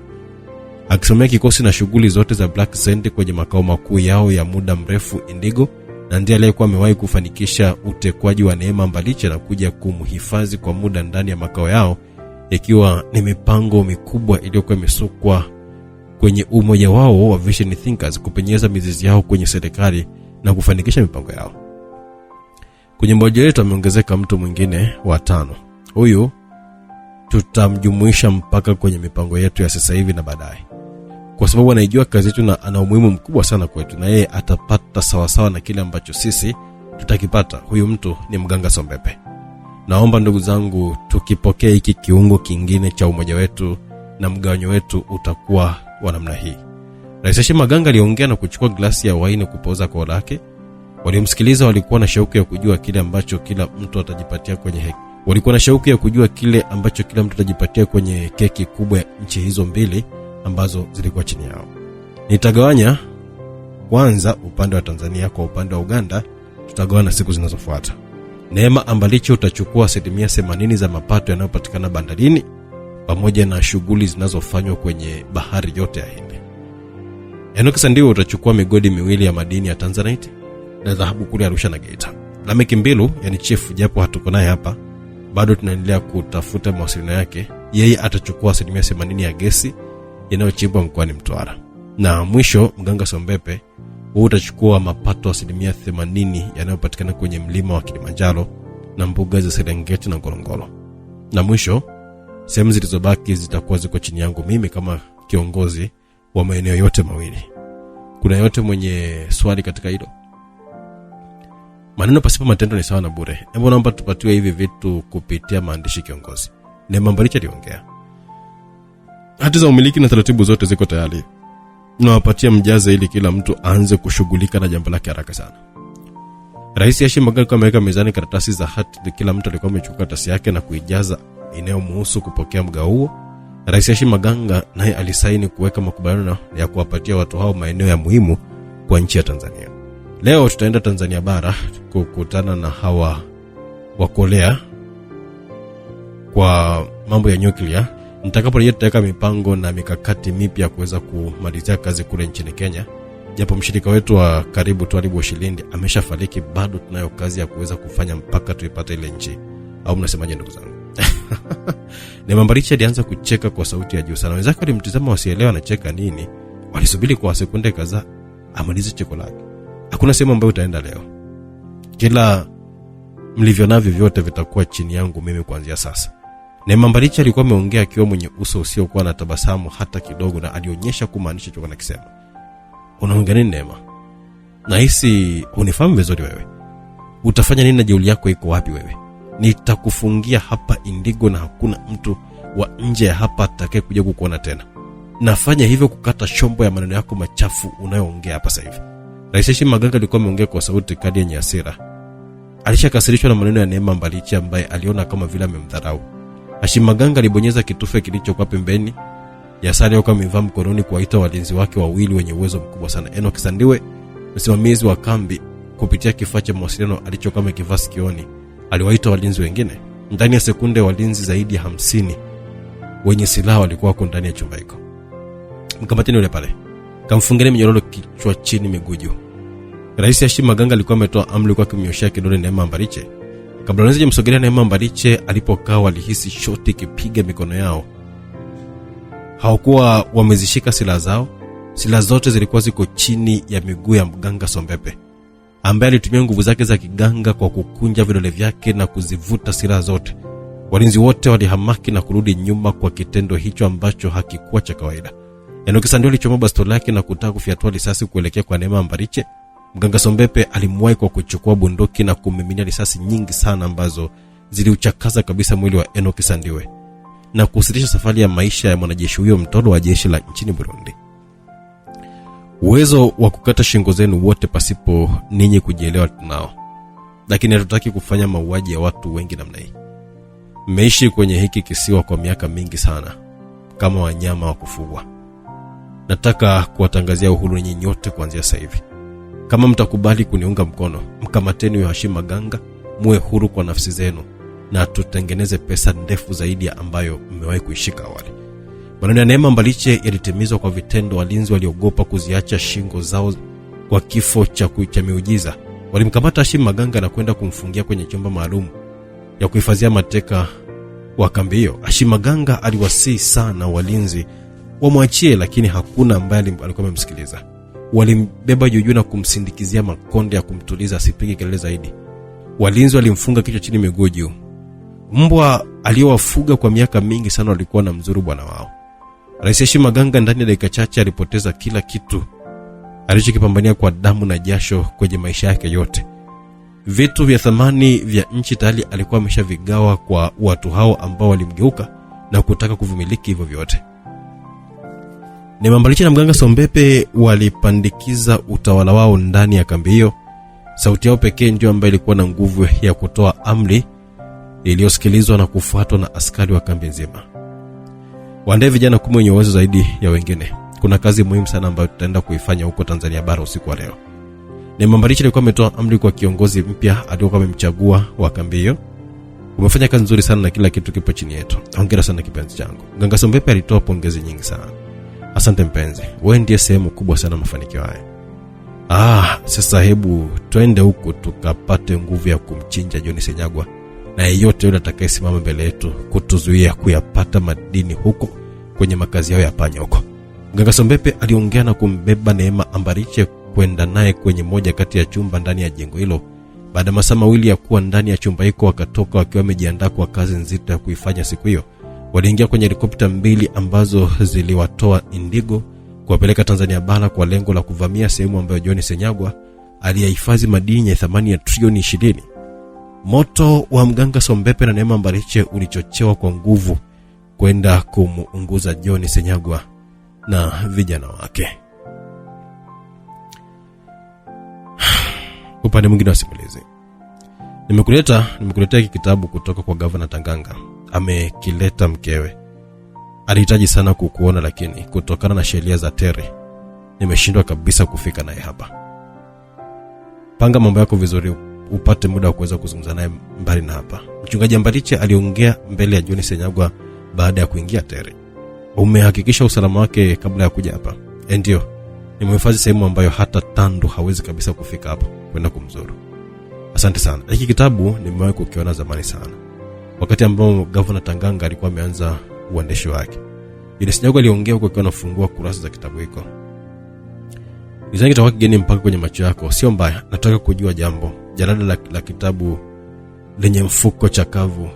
akisomea kikosi na shughuli zote za Black Sand kwenye makao makuu yao ya muda mrefu Indigo, na ndiye aliyekuwa amewahi kufanikisha utekwaji wa Neema Mbaliche na kuja kumhifadhi kwa muda ndani ya makao yao, ikiwa ni mipango mikubwa iliyokuwa imesukwa kwenye umoja wao wa Vision Thinkers kupenyeza mizizi yao kwenye serikali na kufanikisha mipango yao. Kwenye mmoja wetu ameongezeka mtu mwingine wa 5. Huyu tutamjumuisha mpaka kwenye mipango yetu ya sasa hivi na baadaye, kwa sababu anaijua kazi yetu na ana umuhimu mkubwa sana kwetu, na yeye atapata sawasawa na kile ambacho sisi tutakipata. Huyu mtu ni Mganga Sombepe. Naomba ndugu zangu, tukipokea hiki kiungo kingine cha umoja wetu na mgawanyo wetu utakuwa wa namna hii. Rais Hashim Maganga aliongea na kuchukua glasi ya waini kupoza koo lake. Waliomsikiliza walikuwa na shauku ya kujua kile ambacho kila mtu atajipatia kwenye keki kubwa ya nchi hizo mbili ambazo zilikuwa chini yao. Nitagawanya kwanza upande wa Tanzania, kwa upande wa Uganda tutagawana siku zinazofuata. Neema Mbaliche utachukua 80% za mapato yanayopatikana bandarini pamoja na shughuli zinazofanywa kwenye bahari yote ya Hindi. Enoki Sandiwe utachukua migodi miwili ya madini ya Tanzanite na dhahabu kule Arusha na Geita. Lameck Mbilu, yani chief, japo hatuko naye hapa, bado tunaendelea kutafuta mawasiliano yake, yeye atachukua 80% ya gesi inayochimbwa mkoani Mtwara. Na mwisho Mganga Sombepe utachukua mapato 80% yanayopatikana kwenye mlima wa Kilimanjaro na mbuga za Serengeti na Ngorongoro. Na mwisho sehemu zilizobaki zitakuwa ziko chini yangu mimi kama kiongozi wa maeneo yote mawili. Kuna yote mwenye swali katika hilo? Maneno pasipo matendo ni sawa na bure. Hebu naomba tupatiwe hivi vitu kupitia maandishi kiongozi. Neema Mbaliche aliongea. Hati za umiliki na taratibu zote ziko tayari. Nawapatia mjaze ili kila mtu aanze kushughulika na jambo lake haraka sana. Rais Hashim Maganga ameweka mezani karatasi za hati, kila mtu alikuwa amechukua karatasi yake na kuijaza inayomhusu kupokea mgao huo. Rais Hashim Maganga naye alisaini kuweka makubaliano ya kuwapatia watu hao maeneo ya muhimu kwa nchi ya Tanzania. Leo tutaenda Tanzania bara kukutana na hawa wakolea kwa mambo ya nyuklia. Nitakaporejea tutaweka mipango na mikakati mipya kuweza kumalizia kazi kule nchini Kenya. Japo mshirika wetu wa karibu Twalibu Oshilindi ameshafariki, bado tunayo kazi ya kuweza kufanya mpaka tuipate ile nchi. Au mnasemaje ndugu zangu? Neema Mbaliche alianza kucheka kwa sauti ya juu sana. Wenzake walimtazama wasielewa anacheka nini. Walisubiri kwa sekunde kadhaa amalize cheko lake. Hakuna sehemu ambayo utaenda leo. Kila mlivyo navyo vyote vitakuwa chini yangu mimi kuanzia sasa. Neema Mbaliche alikuwa ameongea akiwa mwenye uso usiokuwa na tabasamu hata kidogo, na alionyesha kumaanisha chochote anakisema. Unaongea nini Neema? Nahisi unifahamu vizuri wewe. Utafanya nini na jeuli yako iko wapi wewe? Nitakufungia hapa Indigo na hakuna mtu wa nje ya hapa atakaye kuja kukuona tena. Nafanya hivyo kukata shombo ya maneno yako machafu unayoongea hapa sasa hivi. Rais Hashim Maganga alikuwa ameongea kwa sauti kali yenye hasira. Alishakasirishwa na maneno ya Neema Mbaliche ambaye aliona kama vile amemdharau. Hashim Maganga alibonyeza kitufe kilichokuwa pembeni ya sare yake amevaa mkononi kuwaita walinzi wake wawili wenye uwezo mkubwa sana. Enoki Sandiwe, msimamizi wa kambi, kupitia kifaa cha mawasiliano alichokuwa amekivaa sikioni, aliwaita walinzi wengine. Ndani ya sekunde walinzi zaidi ya 50 wenye silaha walikuwa wako ndani ya chumba hicho. Mkamateni yule pale. Kamfungeni minyororo kichwa chini miguu juu. Rais Hashim Maganga alikuwa ametoa amri kwa kumnyoshia kidole Neema Mbaliche. Kabla wanaanza kumsogelea Neema Mbaliche alipokaa, walihisi shoti kipiga mikono yao. Hawakuwa wamezishika silaha zao. Silaha zote zilikuwa ziko chini ya miguu ya Mganga Sombepe, ambaye alitumia nguvu zake za kiganga kwa kukunja vidole vyake na kuzivuta silaha zote. Walinzi wote walihamaki na kurudi nyuma kwa kitendo hicho ambacho hakikuwa cha kawaida. Enoki Sandiwe alichomoa bastola yake na kutaka kufyatua risasi kuelekea kwa Neema Mbaliche. Mganga Sombepe alimwahi kwa kuchukua bunduki na kumiminia risasi nyingi sana ambazo ziliuchakaza kabisa mwili wa Enoki Sandiwe na kusitisha safari ya maisha ya mwanajeshi huyo mtolo wa jeshi la nchini Burundi. Uwezo wa kukata shingo zenu wote pasipo ninyi kujielewa tunao, lakini hatutaki kufanya mauaji ya watu wengi namna hii. Mmeishi kwenye hiki kisiwa kwa miaka mingi sana kama wanyama wa kufugwa. Nataka kuwatangazia uhuru nyinyi nyote kuanzia sasa hivi. Kama mtakubali kuniunga mkono, mkamateni wa Hashim Maganga, muwe huru kwa nafsi zenu. na tutengeneze pesa ndefu zaidi ambayo mmewahi kuishika awali. Maneno ya Neema Mbaliche yalitimizwa kwa vitendo. Walinzi waliogopa kuziacha shingo zao kwa kifo cha miujiza. Walimkamata Hashim Maganga na kwenda kumfungia kwenye chumba maalum ya kuhifadhia mateka wa kambi hiyo. Hashim Maganga aliwasihi sana walinzi wamwachie, lakini hakuna ambaye alikuwa amemsikiliza. Walimbeba juu na kumsindikizia makonde ya kumtuliza asipige kelele zaidi. Walinzi walimfunga kichwa chini miguu juu. Mbwa aliyowafuga kwa miaka mingi sana walikuwa na mzuru bwana wao. Rais Hashim Maganga ndani ya dakika chache alipoteza kila kitu alichokipambania kwa damu na jasho kwenye maisha yake yote. Vitu vya thamani vya nchi tayari alikuwa ameshavigawa kwa watu hao ambao walimgeuka na kutaka kuvimiliki hivyo vyote. Neema Mbaliche na Mganga Sombepe walipandikiza utawala wao ndani ya kambi hiyo. Sauti yao pekee ndio ambayo ilikuwa na nguvu ya kutoa amri iliyosikilizwa na kufuatwa na askari wa kambi nzima. Waandae vijana 10 wenye uwezo zaidi ya wengine. Kuna kazi muhimu sana ambayo tutaenda kuifanya huko Tanzania bara usiku wa leo. Neema Mbaliche alikuwa ametoa amri kwa kiongozi mpya aliyokuwa amemchagua wa kambi hiyo. Umefanya kazi nzuri sana na kila kitu kipo chini yetu. Hongera sana kipenzi changu. Mganga Sombepe alitoa pongezi nyingi sana. Asante mpenzi. Wewe ndiye sehemu kubwa sana mafanikio haya. Sasa hebu twende huko tukapate nguvu ya kumchinja John Senyagwa na yeyote yule atakayesimama mbele yetu kutuzuia kuyapata madini huko kwenye makazi yao ya panya huko. Mganga Sombepe aliongea na kumbeba Neema Mbaliche kwenda naye kwenye moja kati ya chumba ndani ya jengo hilo. Baada ya masaa mawili ya kuwa ndani ya chumba hiko, wakatoka wakiwa wamejiandaa kwa kazi nzito ya kuifanya siku hiyo. Waliingia kwenye helikopta 2 ambazo ziliwatoa Indigo kuwapeleka Tanzania bara kwa lengo la kuvamia sehemu ambayo John Senyagwa aliyahifadhi madini ya thamani ya trilioni 20. Moto wa Mganga Sombepe na Neema Mbaliche ulichochewa kwa nguvu kwenda kumuunguza John Senyagwa na vijana wake. Upande mwingine wa simulizi. Nimekuletea hiki kitabu kutoka kwa Governor Tanganga. Amekileta mkewe. Alihitaji sana kukuona, lakini kutokana na sheria za Tere nimeshindwa kabisa kufika naye hapa. Panga mambo yako vizuri upate muda wa kuweza kuzungumza naye mbali na hapa. Mchungaji Mbaliche aliongea mbele ya John Senyagwa baada ya kuingia Tere. Umehakikisha usalama wake kabla ya kuja hapa? Ndio. Nimehifadhi sehemu ambayo hata Tando hawezi kabisa kufika hapa kwenda kumzuru. Asante sana. Hiki kitabu nimewahi kukiona zamani sana, wakati ambao Governor Tanganga alikuwa ameanza uandishi wake. John Senyagwa aliongea huko akiwa anafungua kurasa za kitabu hiko. Nizangi kitabu kigeni mpaka kwenye macho yako. Sio mbaya, nataka kujua jambo. Jalada la kitabu lenye mfuko chakavu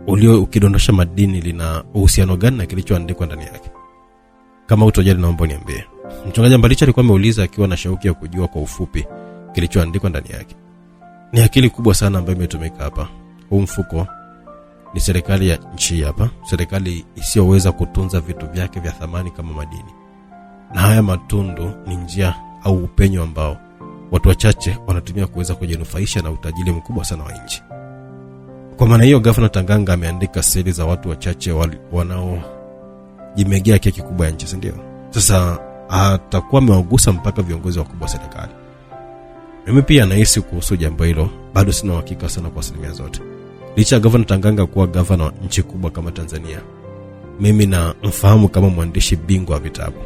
ulio ukidondosha madini lina uhusiano gani na kilichoandikwa ndani yake? Kama utojali naomba niambie. Mchungaji Mbaliche alikuwa ameuliza akiwa na shauku ya kujua kwa ufupi kilichoandikwa ndani yake. Ni akili kubwa sana ambayo imetumika hapa. Huu mfuko ni serikali ya nchi hapa, serikali isiyoweza kutunza vitu vyake vya thamani kama madini. Na haya matundu ni njia au upenyo ambao watu wachache wanatumia kuweza kujinufaisha na utajiri mkubwa sana wa nchi. Kwa maana hiyo Governor Tanganga ameandika siri za watu wachache wanao jimegea keki kubwa ya nchi, ndio. Sasa atakuwa amewagusa mpaka viongozi wakubwa wa serikali. Mimi pia nahisi kuhusu jambo hilo, bado sina uhakika sana kwa asilimia zote. Licha ya Governor Tanganga kuwa governor wa nchi kubwa kama Tanzania, mimi na mfahamu kama mwandishi bingwa wa vitabu.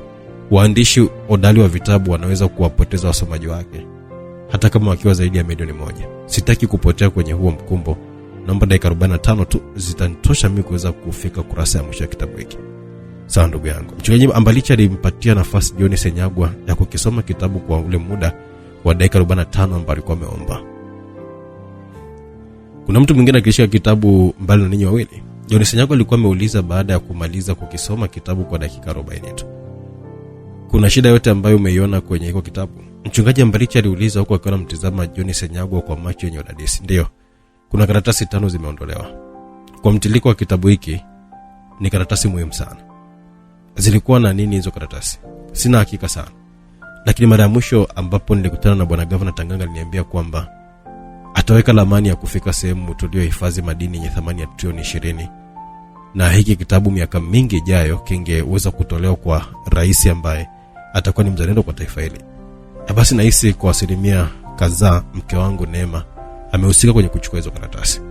Waandishi hodari wa vitabu wanaweza kuwapoteza wasomaji wake hata kama wakiwa zaidi ya milioni 1. Sitaki kupotea kwenye huo mkumbo. Naomba dakika 45 tu zitanitosha mimi kuweza kufika kurasa ya mwisho ya kitabu hiki. Sawa ndugu yangu. Mchungaji Mbaliche alimpatia nafasi John Senyagwa ya kukisoma kitabu kwa ule muda wa dakika 45 ambao alikuwa ameomba. Kuna mtu mwingine akishika kitabu mbali na ninyi wawili? John Senyagwa alikuwa ameuliza baada ya kumaliza kukisoma kitabu kwa dakika 40 tu. Kuna shida yote ambayo umeiona kwenye hiko kitabu? Mchungaji Mbaliche aliuliza huko akiwa anamtazama John Senyagwa kwa macho yenye udadisi. Ndio. Kuna karatasi 5 zimeondolewa. Kwa mtiliko wa kitabu hiki ni karatasi muhimu sana. Zilikuwa na nini hizo karatasi? Sina hakika sana. Lakini mara ya mwisho ambapo nilikutana na bwana Governor Tanganga aliniambia kwamba ataweka lamani ya kufika sehemu tuliohifadhi madini yenye thamani ya trilioni 20. Na hiki kitabu miaka mingi ijayo kingeweza kutolewa kwa rais ambaye atakuwa ni mzalendo kwa taifa hili. Basi nahisi kwa asilimia kadhaa mke wangu Neema amehusika kwenye kuchukua hizo karatasi.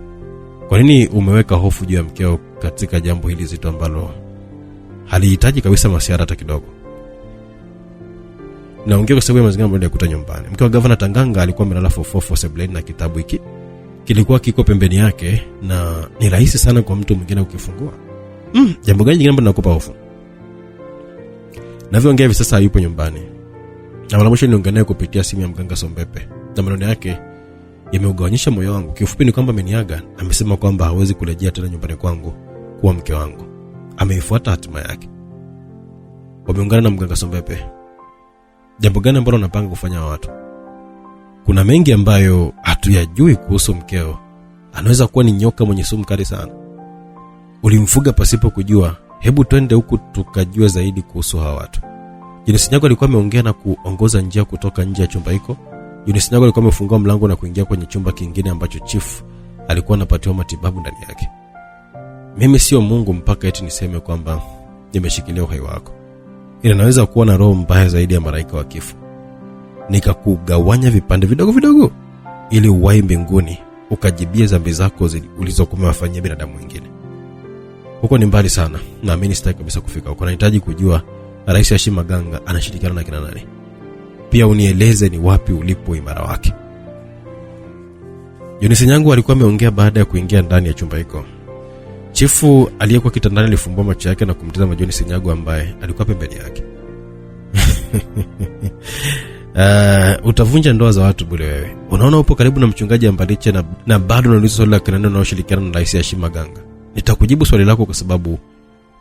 Kwa nini umeweka hofu juu ya mkeo katika jambo hili zito ambalo halihitaji kabisa masiara hata kidogo? Naongea kwa sababu ya mazingira ambayo nilikuta nyumbani. Mke wa Gavana Tanganga alikuwa amelala fofofo sebuleni na kitabu hiki kilikuwa kiko pembeni yake, na ni rahisi sana kwa mtu mwingine kukifungua. Jambo gani jingine ambalo linakupa hofu? Navyoongea hivi sasa yupo nyumbani. Na mara mwisho niliongea naye kupitia simu ya mganga Sombepe. Na maneno yake yameugawanyisha moyo wangu. Kifupi ni kwamba ameniaga, amesema kwamba hawezi kurejea tena nyumbani kwangu kuwa mke wangu. Ameifuata hatima yake. Wameungana na mganga Sombepe. Jambo gani ambalo unapanga kufanya watu? Kuna mengi ambayo hatuyajui kuhusu mkeo. Anaweza kuwa ni nyoka mwenye sumu kali sana. Ulimfuga pasipo kujua. Hebu twende huku tukajua zaidi kuhusu hawa watu. Eunice Nyago alikuwa ameongea na kuongoza njia kutoka nje ya chumba hiko. Eunice Nyago alikuwa amefungua mlango na kuingia kwenye chumba kingine ambacho chief alikuwa anapatiwa matibabu ndani yake. Mimi sio Mungu mpaka eti niseme kwamba nimeshikilia uhai wako. Ila naweza kuwa na roho mbaya zaidi ya malaika wa kifo. Nikakugawanya vipande vidogo vidogo ili uwahi mbinguni ukajibie dhambi zako ulizokuwa umewafanyia binadamu wengine. Huko ni mbali sana. Naamini sitaki kabisa kufika huko. Nahitaji kujua Rais Hashim Maganga anashirikiana na kina nani. Pia unieleze ni wapi ulipo imara wake. Eunice Nyago alikuwa ameongea baada ya kuingia ndani ya chumba hiko. Chifu aliyekuwa kitandani alifumbua macho yake na kumtazama Eunice Nyago ambaye alikuwa pembeni yake. Utavunja ndoa za watu bure wewe. Unaona upo karibu na mchungaji Ambaliche na bado unauliza swali la kina nani unaoshirikiana na Rais Hashim Maganga. Nitakujibu swali lako kwa sababu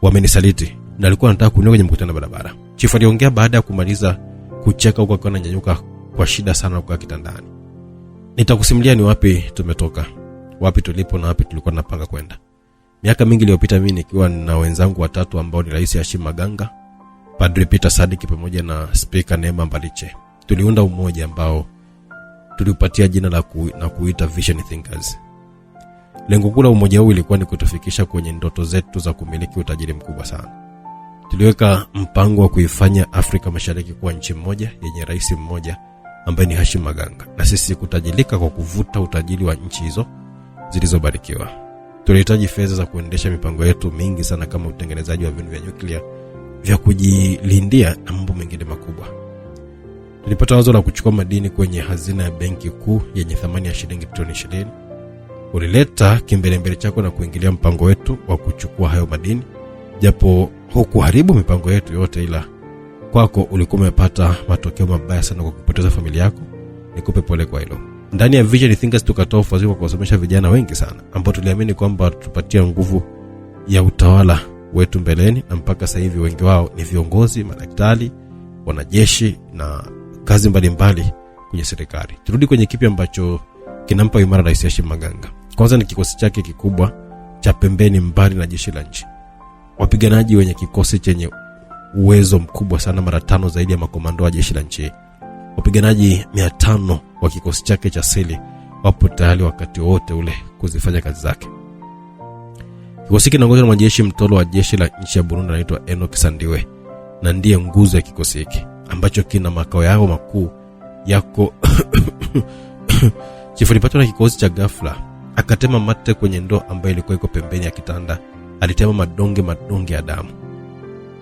wamenisaliti na alikuwa anataka kunioa kwenye mkutano barabara. Chifu aliongea baada ya kumaliza kucheka huko akiwa ananyanyuka kwa shida sana kwa kitandani. Nitakusimulia ni wapi tumetoka, wapi tulipo na wapi tulikuwa tunapanga kwenda. Miaka mingi iliyopita mimi nikiwa na wenzangu watatu ambao ni Rais Hashim Maganga, Padre Peter Sadiki pamoja na Speaker Neema Mbaliche. Tuliunda umoja ambao tuliupatia jina la kuita Vision Thinkers. Lengo kuu la umoja huu ilikuwa ni kutufikisha kwenye ndoto zetu za kumiliki utajiri mkubwa sana. Tuliweka mpango wa kuifanya Afrika Mashariki kuwa nchi moja yenye rais mmoja ambaye ni Hashim Maganga, na sisi kutajirika kwa kuvuta utajiri wa nchi hizo zilizobarikiwa. Tulihitaji fedha za kuendesha mipango yetu mingi sana, kama utengenezaji wa vinu vya nyuklia vya kujilindia na mambo mengine makubwa. Tulipata wazo la kuchukua madini kwenye hazina ya benki kuu yenye thamani ya shilingi trilioni 20. Ulileta kimbelembele chako na kuingilia mpango wetu wa kuchukua hayo madini, japo hukuharibu mipango yetu yote, ila kwako ulikuwa umepata matokeo mabaya sana kwa kupoteza familia yako. Nikupe pole kwa hilo. Ndani ya Vision Thinkers tukatoa ufadhili kwa kuwasomesha vijana wengi sana ambao tuliamini kwamba tupatia nguvu ya utawala wetu mbeleni, na mpaka sasa hivi wengi wao ni viongozi, madaktari, wanajeshi na kazi mbalimbali kwenye serikali. Turudi kwenye kipi ambacho kinampa imara Rais Hashim Maganga. Kwanza ni kikosi chake kikubwa cha pembeni mbali na jeshi la nchi. Wapiganaji wenye kikosi chenye uwezo mkubwa sana, mara 5 zaidi ya makomando wa jeshi la nchi. Wapiganaji 500 wa kikosi chake cha seli wapo tayari wakati wote ule kuzifanya kazi zake. Kikosi kinaongozwa na majeshi mtolo wa jeshi la nchi ya Burundi anaitwa Enoch Sandiwe, na ndiye nguzo ya kikosi hiki ambacho kina makao yao makuu yako Chifu alipatwa na kikosi cha ghafla, akatema mate kwenye ndoo ambayo ilikuwa iko pembeni ya kitanda. Alitema madonge ya damu.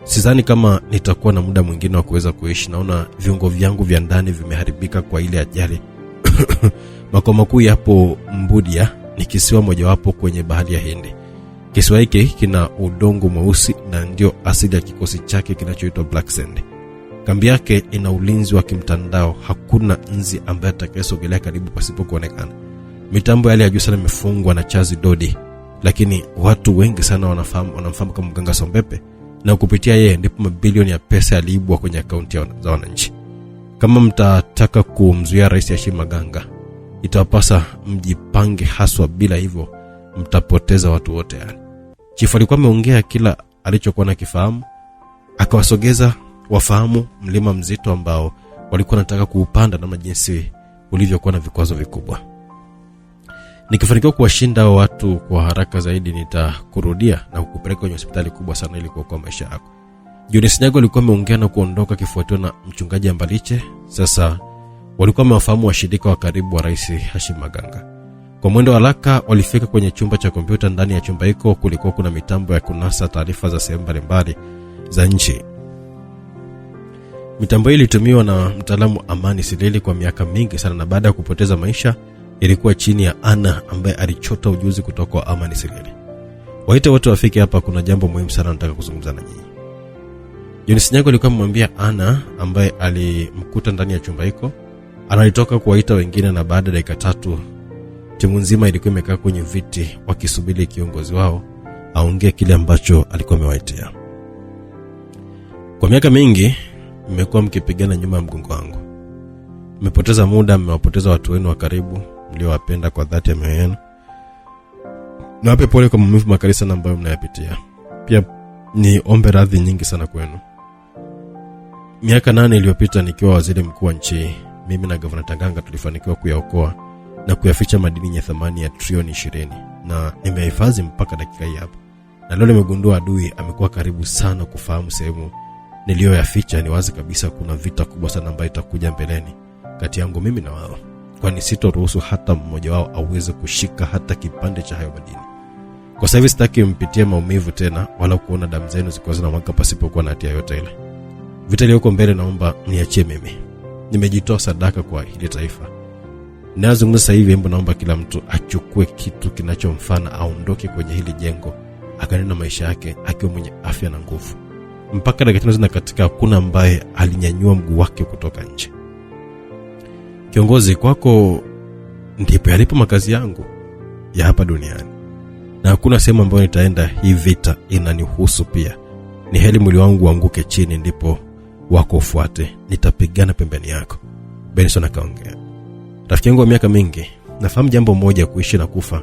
Sidhani kama nitakuwa na muda mwingine wa kuweza kuishi. Naona viungo vyangu vya ndani vimeharibika kwa ile ajali. Makao makuu yapo Mbudia, ni kisiwa mojawapo kwenye bahari ya Hindi. Kisiwa hiki kina udongo mweusi na ndio asili ya kikosi chake kinachoitwa Black Sand. Kambi yake ina ulinzi wa kimtandao, hakuna nzi ambaye atakayesogelea karibu pasipo kuonekana. Mitambo yale ya juu sana imefungwa na Chazi Dodi, lakini watu wengi sana wanamfahamu kama Mganga Sombepe, na kupitia yeye ndipo mabilioni ya pesa yaliibwa kwenye akaunti za wananchi. Kama mtataka kumzuia Rais Hashim Maganga, itawapasa mjipange haswa, bila hivyo mtapoteza watu wote. Chifu alikuwa ameongea kila alichokuwa nakifahamu, akawasogeza wafahamu mlima mzito ambao walikuwa wanataka kuupanda na majinsi ulivyokuwa na vikwazo vikubwa. Nikifanikiwa kuwashinda watu kwa haraka zaidi, nitakurudia na kukupeleka kwenye hospitali kubwa sana ili kuokoa maisha yako. Eunice Nyago alikuwa ameongea na kuondoka kifuatiwa na mchungaji Ambaliche. Sasa walikuwa wamewafahamu washirika wa karibu wa Rais Hashim Maganga. Kwa mwendo wa haraka walifika kwenye chumba cha kompyuta. Ndani ya chumba hiko kulikuwa kuna mitambo ya kunasa taarifa za sehemu mbalimbali za nchi. Mitambo hii ilitumiwa na mtaalamu Amani Sileli kwa miaka mingi sana, na baada ya kupoteza maisha ilikuwa chini ya Ana ambaye alichota ujuzi kutoka kwa Amani Sileli. Waite wote wafike hapa, kuna jambo muhimu sana nataka kuzungumza na nyinyi. John Sinyago alikuwa amemwambia Ana ambaye alimkuta ndani ya chumba hiko, analitoka kuwaita wengine, na baada ya dakika 3 timu nzima ilikuwa imekaa kwenye viti wakisubiri kiongozi wao aongee kile ambacho alikuwa amewaitia. Kwa miaka mingi mmekuwa mkipigana nyuma ya mgongo wangu. Mmepoteza muda, mmewapoteza watu wenu wa karibu mliowapenda kwa dhati ya moyo wenu. Nawape pole kwa maumivu makali sana ambayo mnayapitia. Pia ni ombe radhi nyingi sana kwenu. Miaka 8 iliyopita nikiwa waziri mkuu wa nchi, mimi na Gavana Tanganga tulifanikiwa kuyaokoa na kuyaficha madini yenye thamani ya trilioni 20, na nimehifadhi mpaka dakika hii hapa. Na leo nimegundua adui amekuwa karibu sana kufahamu sehemu niliyoyaficha. Ni wazi kabisa kuna vita kubwa sana ambayo itakuja mbeleni kati yangu mimi na wao, kwani sitoruhusu hata mmoja wao aweze kushika hata kipande cha hayo madini. Kwa sababu sitaki mpitie maumivu tena wala kuona damu zenu zikoza na mwaka pasipokuwa na hatia yote ile. Vita iliyoko mbele naomba niachie mimi. Nimejitoa sadaka kwa hili taifa. Nazungumza sasa hivi, naomba kila mtu achukue kitu kinachomfana aondoke kwenye hili jengo, akanena maisha yake akiwa mwenye afya na nguvu. Mpaka dakika zina katika hakuna ambaye alinyanyua mguu wake kutoka nje. Kiongozi, kwako ndipo yalipo makazi yangu ya hapa duniani, na hakuna sehemu ambayo nitaenda. Hii vita inanihusu pia. Ni heri mwili wangu uanguke chini ndipo wako ufuate. Nitapigana pembeni yako, Benson akaongea. Rafiki yangu wa miaka mingi, nafahamu jambo moja, kuishi na kufa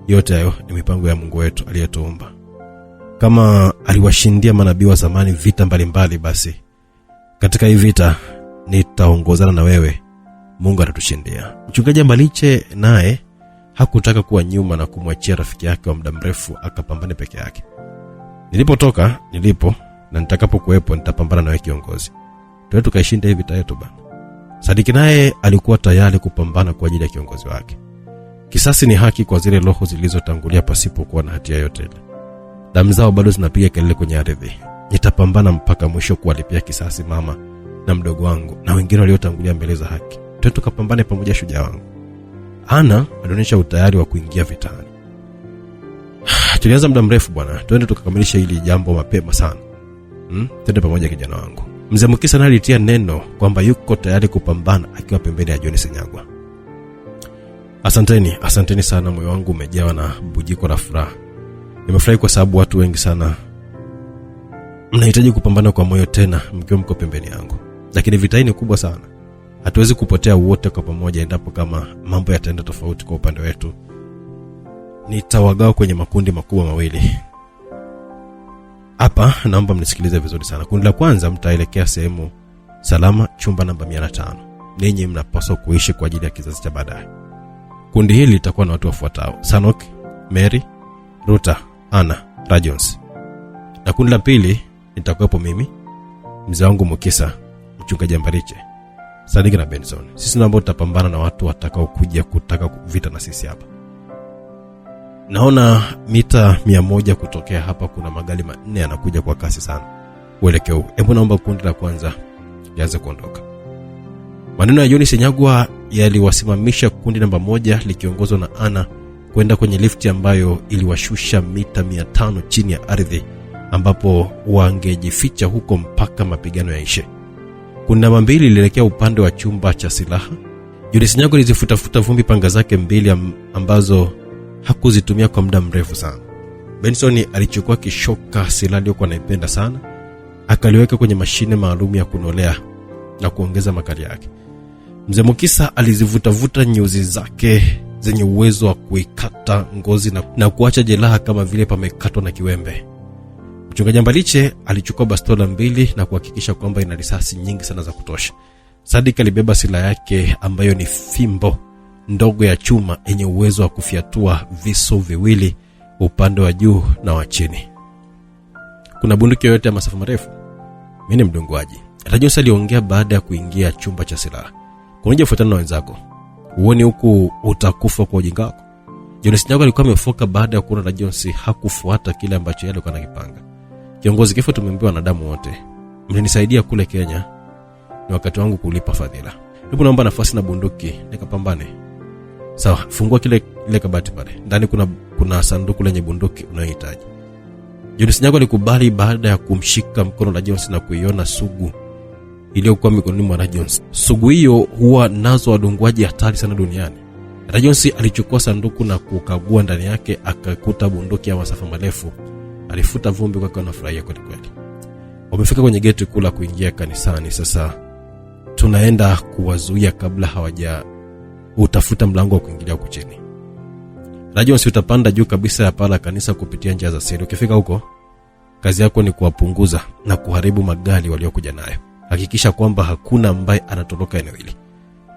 yote hayo ni mipango ya Mungu wetu aliyetuumba. Kama aliwashindia manabii wa zamani vita mbalimbali, basi katika hii vita nitaongozana na wewe. Mungu atatushindia. Mchungaji Mbaliche naye hakutaka kuwa nyuma na kumwachia rafiki yake wa muda mrefu akapambane peke yake. Nilipotoka nilipo na nitakapokuepo nitapambana na wewe kiongozi. Tuwe tukaishinda hii vita yetu bana. Sadiki naye alikuwa tayari kupambana kwa ajili ya kiongozi wake. Kisasi ni haki kwa zile roho zilizotangulia pasipokuwa na hatia yote ile. Damu zao bado zinapiga kelele kwenye ardhi. Nitapambana mpaka mwisho kuwalipia kisasi mama na mdogo wangu na wengine waliotangulia mbele za haki. Tuwe tukapambane pamoja, shujaa wangu. Ana alionyesha utayari wa kuingia vitani. Tulianza muda mrefu bwana, twende tukakamilisha hili jambo mapema sana. Twende pamoja kijana wangu. Mzee Mukisa naye alitia neno kwamba yuko tayari kupambana akiwa pembeni ya John Sinyago. Asanteni sana, moyo wangu umejawa na bujiko la furaha. Nimefurahi kwa sababu watu wengi sana mnahitaji kupambana kwa moyo tena mkiwa mko pembeni yangu. Lakini vita hii ni kubwa sana. Hatuwezi kupotea wote kwa pamoja endapo kama mambo yataenda tofauti kwa upande wetu. Nitawagawa kwenye makundi makubwa mawili. Hapa naomba mnisikilize vizuri sana. Kundi la kwanza mtaelekea sehemu salama, chumba namba 500. Ninyi mnapaswa kuishi kwa ajili ya kizazi cha baadaye. Kundi hili litakuwa na watu wafuatao: Sanok, Mary, Ruta, Ana, Rajons. Na kundi la pili nitakuwepo mimi, mzee wangu Mukisa, mchungaji Mbaliche, Sadiki na Benson. Sisi ndio ambao tutapambana na watu watakao kuja kutaka vita na sisi hapa. Naona mita 100 kutokea hapa kuna magari 4 yanakuja kwa kasi sana uelekeo. Hebu naomba kundi la kwanza lianze kuondoka. Maneno ya John Sinyago yaliwasimamisha kundi namba 1 likiongozwa na Ana kwenda kwenye lifti ambayo iliwashusha mita 500 chini ya ardhi, ambapo wangejificha huko mpaka mapigano yaishe. Kundi namba 2 lilielekea upande wa chumba cha silaha. John Sinyago alizifuta vumbi panga zake 2 ambazo hakuzitumia kwa muda mrefu sana. Benson alichukua kishoka silaha aliyokuwa anaipenda sana, akaliweka kwenye mashine maalum ya kunolea na kuongeza makali yake. Mzee Mukisa alizivuta nyuzi zake zenye uwezo wa kuikata ngozi na kuacha jeraha kama vile pamekatwa na kiwembe. Mchungaji Mbaliche alichukua bastola 2 na kuhakikisha kwamba ina risasi nyingi sana za kutosha. Sadiki alibeba silaha yake ambayo ni fimbo ndogo ya chuma yenye uwezo wa kufiatua visu 2 upande wa juu na wa chini. Kuna bunduki yoyote ya masafa marefu? Mimi ni mdunguaji. Rajos aliongea baada ya kuingia chumba cha silaha. Kunje fuatana na wenzako. Uone huku utakufa kwa ujinga wako. Jones Nyago alikuwa amefoka baada ya kuona na Jones hakufuata kile ambacho yeye alikuwa anakipanga. Kiongozi, kifo tumeambiwa na damu wote. Mlinisaidia kule Kenya. Ni wakati wangu kulipa fadhila. Hebu naomba nafasi na bunduki nikapambane. Sawa, fungua ile kabati pale. Ndani kuna sanduku lenye bunduki unayohitaji. Jones Nyago alikubali baada ya kumshika mkono na Jones na kuiona sugu iliyokuwa mikononi mwa Jones. Sugu hiyo huwa nazo wadunguaji hatari sana duniani. Jones alichukua sanduku na kukagua ndani yake, akakuta bunduki ya masafa marefu. Alifuta vumbi kwa kuwa anafurahia kweli kweli. Wamefika kwenye geti kula kuingia kanisani. Sasa tunaenda kuwazuia kabla hawaja utafuta mlango wa kuingilia huko chini. Jones utapanda juu kabisa ya pala kanisa kupitia njia za siri. Ukifika huko, kazi yako ni kuwapunguza na kuharibu magari waliokuja nayo. Hakikisha kwamba hakuna ambaye anatoroka eneo hili.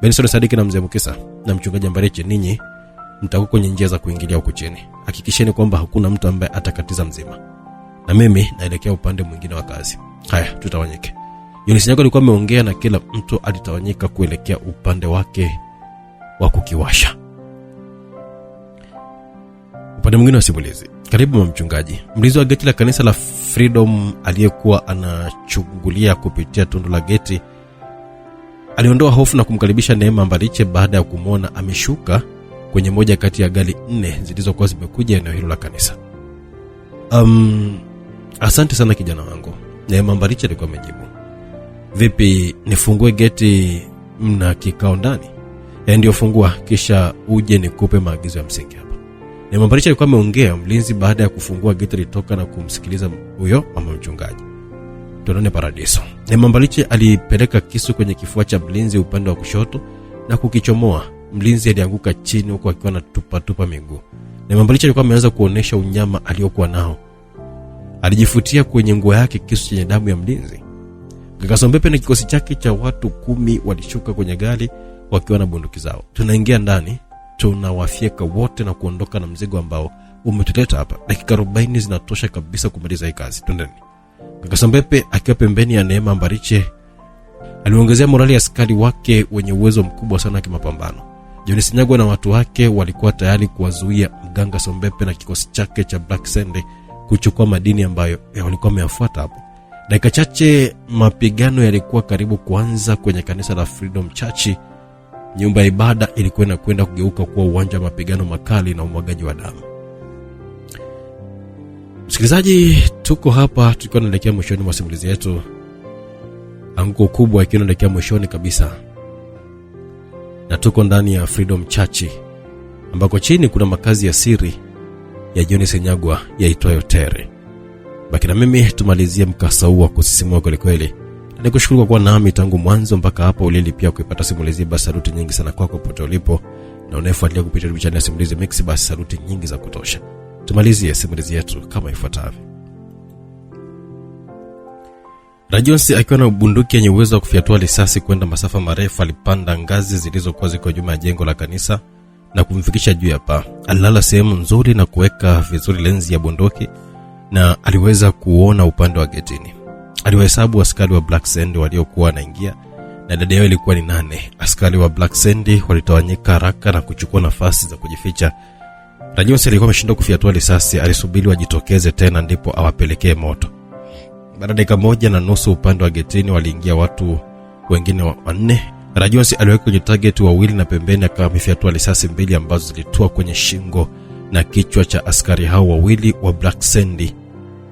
Benson Sadiki na Mzee Mukisa na Mchungaji Mbareche, ninyi mtakuwa kwenye njia za kuingilia huko chini. Hakikisheni kwamba hakuna mtu ambaye atakatiza mzima. Na mimi naelekea upande mwingine wa kazi. Haya, tutawanyike. Jones Nyago alikuwa ameongea na kila mtu alitawanyika kuelekea upande wake wa kukiwasha. Upande mwingine wa simulizi. Karibu Mchungaji. Mlinzi wa geti la kanisa la Freedom aliyekuwa anachungulia kupitia tundu la geti aliondoa hofu na kumkaribisha Neema Mbariche baada ya kumwona ameshuka kwenye moja kati ya gari 4 zilizokuwa zimekuja eneo hilo la kanisa. Asante sana kijana wangu, Neema Mbariche alikuwa amejibu. Vipi, nifungue geti? Mna kikao ndani? Ndio, fungua kisha uje nikupe maagizo ya msingi hapa. Neema Mbariche alikuwa ameongea. Mlinzi baada ya kufungua geti alitoka na kumsikiliza huyo mama mchungaji. Tunaone paradiso. Neema Mbariche alipeleka kisu kwenye kifua cha mlinzi upande wa kushoto na kukichomoa. Mlinzi alianguka chini huko akiwa anatupa miguu. Neema Mbariche alikuwa ameanza kuonesha unyama aliokuwa nao. Alijifutia kwenye nguo yake kisu chenye damu ya mlinzi. Kakasombepe na kikosi chake cha watu 10 walishuka kwenye gari wakiwa na bunduki zao. Tunaingia ndani, tunawafyeka wote na kuondoka na mzigo ambao umetuleta hapa. Dakika 40 zinatosha kabisa kumaliza hii kazi. Twendeni. Kakasombepe akiwa pembeni ya Neema Mbariche aliongezea morali ya askari wake wenye uwezo mkubwa sana kimapambano. Jones Nyago na watu wake walikuwa tayari kuwazuia Mganga Sombepe na kikosi chake cha Black Sand kuchukua madini ambayo walikuwa wameyafuata hapo. Dakika chache mapigano yalikuwa karibu kuanza kwenye kanisa la Freedom Church. Nyumba ya ibada ilikuwa inakwenda kugeuka kuwa uwanja wa mapigano makali na umwagaji wa damu. Msikilizaji, tuko hapa tukiwa tunaelekea mwishoni mwa simulizi yetu. Anguko kubwa ikiwa inaelekea mwishoni kabisa. Na tuko ndani ya Freedom Church ambako chini kuna makazi ya siri ya Jones Nyago yaitwayo Tere. Baki na mimi tumalizie mkasa huu wa kusisimua kweli kweli. Nikushukuru kwa kuwa nami tangu mwanzo mpaka hapa. Ulilipia kuipata simulizi, basi saluti nyingi sana kwako popote ulipo. Na unayefuatilia kupitia channel ya Simulizi Mix, basi saluti nyingi za kutosha. Tumalizie simulizi yetu kama ifuatavyo. Jones akiwa na bunduki yenye uwezo wa kufyatua risasi kwenda masafa marefu alipanda ngazi zilizokuwa ziko nyuma ya jengo la kanisa na kumfikisha juu ya paa. Alilala sehemu nzuri na kuweka vizuri lenzi ya bunduki na aliweza kuona upande wa getini. Aliwahesabu askari wa Black Sand waliokuwa wanaingia na idadi yao ilikuwa ni 8. Askari wa Black Sand walitawanyika haraka na kuchukua nafasi za kujificha. Jones alikuwa ameshindwa kufyatua risasi, alisubiri wajitokeze tena ndipo awapelekee moto. Baada ya dakika 1.5 upande wa getini waliingia watu wengine 4. Jones aliweka kwenye target 2 na pembeni akamfyatua risasi 2 ambazo zilitua kwenye shingo na kichwa cha askari hao 2 wa Black Sand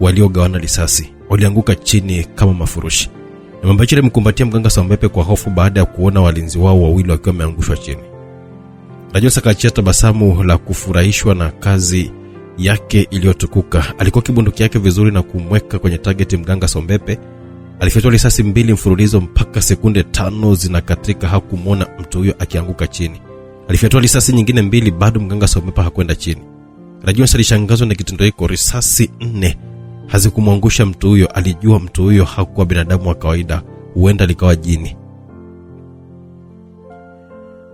waliogawana risasi. Walianguka chini kama mafurushi. Na Mbariche alimkumbatia Mganga Sombepe kwa hofu baada ya kuona walinzi wao 2 wakiwa wameangushwa chini. Jones akaachia tabasamu la kufurahishwa na kazi yake iliyotukuka. Alikuwa kibunduki yake vizuri na kumweka kwenye target Mganga Sombepe. Alifyatua risasi 2 mfululizo mpaka sekunde 5 zinakatika, hakumuona mtu huyo akianguka chini. Alifyatua risasi nyingine 2, bado Mganga Sombepe hakwenda chini. Jones alishangazwa na kitendo hicho. Risasi 4 hazikumwangusha mtu huyo. Alijua mtu huyo hakuwa binadamu wa kawaida, huenda likawa jini.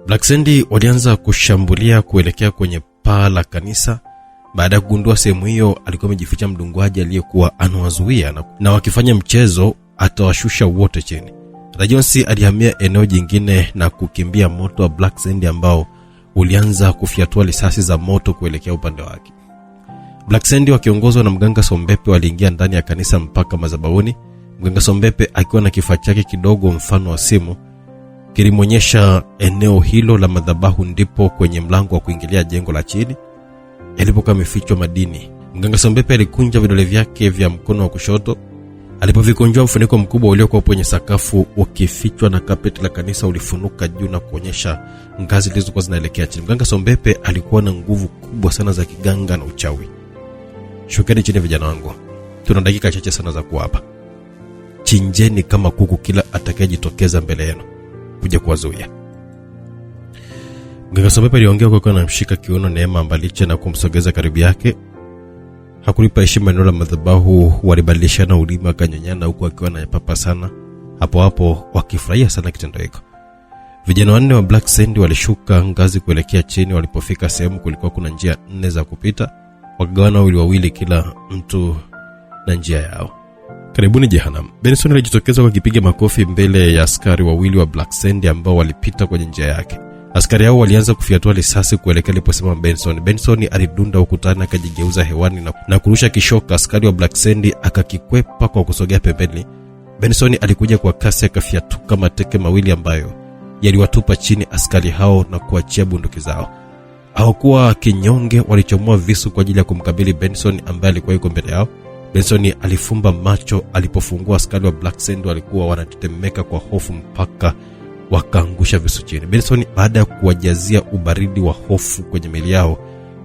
Black Sand walianza kushambulia kuelekea kwenye paa la kanisa. Baada ya kugundua sehemu hiyo alikuwa amejificha mdunguaji aliyekuwa anawazuia na wakifanya mchezo atawashusha wote chini. Jones alihamia eneo jingine na kukimbia moto wa Black Sand ambao ulianza kufyatua risasi za moto kuelekea upande wake. Black Sandy wakiongozwa na mganga Sombepe waliingia ndani ya kanisa mpaka madhabahuni. Mganga Sombepe akiwa na kifaa chake kidogo mfano wa simu kilimonyesha eneo hilo la madhabahu, ndipo kwenye mlango wa kuingilia jengo la chini yalipokuwa yamefichwa madini. Mganga Sombepe alikunja vidole vyake vya mkono wa kushoto. Alipovikunjua, mfuniko mkubwa uliokuwa kwenye sakafu ukifichwa na kapeti la kanisa ulifunuka juu na kuonyesha ngazi zilizokuwa zinaelekea chini. Mganga Sombepe alikuwa na nguvu kubwa sana za kiganga na uchawi. Shukeni chini vijana wangu, tuna dakika chache sana za kuapa. Chinjeni kama kuku kila atakayejitokeza mbele yenu kuja kuwazuia. Mganga Sombepe aliongea kwa kuwa anamshika kiuno Neema Mbaliche na kumsogeza karibu yake. Hakulipa heshima eneo la madhabahu, walibadilishana ulimi akanyonyana huku akiwa na papa sana. Hapo wakifurahia sana kitendo hicho. Vijana wanne wa Black Sandy walishuka ngazi kuelekea chini. Walipofika sehemu kulikuwa kuna njia 4 za kupita, wakagawana wawili kila mtu na njia yao. Karibuni Jehanamu. Benson alijitokeza kwa kipiga makofi mbele ya askari wawili wa Black Sandy ambao walipita kwenye njia yake. Askari hao walianza kufyatua risasi kuelekea aliposimama Benson. Benson alidunda ukutani akajigeuza hewani na kurusha kishoka. Askari wa Black Sandy akakikwepa kwa kusogea pembeni. Benson alikuja kwa kasi akafyatuka mateke mawili ambayo yaliwatupa chini askari hao na kuachia bunduki zao. Hawakuwa kinyonge, walichomoa visu kwa ajili ya kumkabili Benson ambaye alikuwa yuko mbele yao. Benson alifumba macho alipofungua. Askari wa Black Sandy walikuwa wanatetemeka kwa hofu mpaka wakaangusha visu chini. Benson baada ya kuwajazia ubaridi wa hofu kwenye miili yao,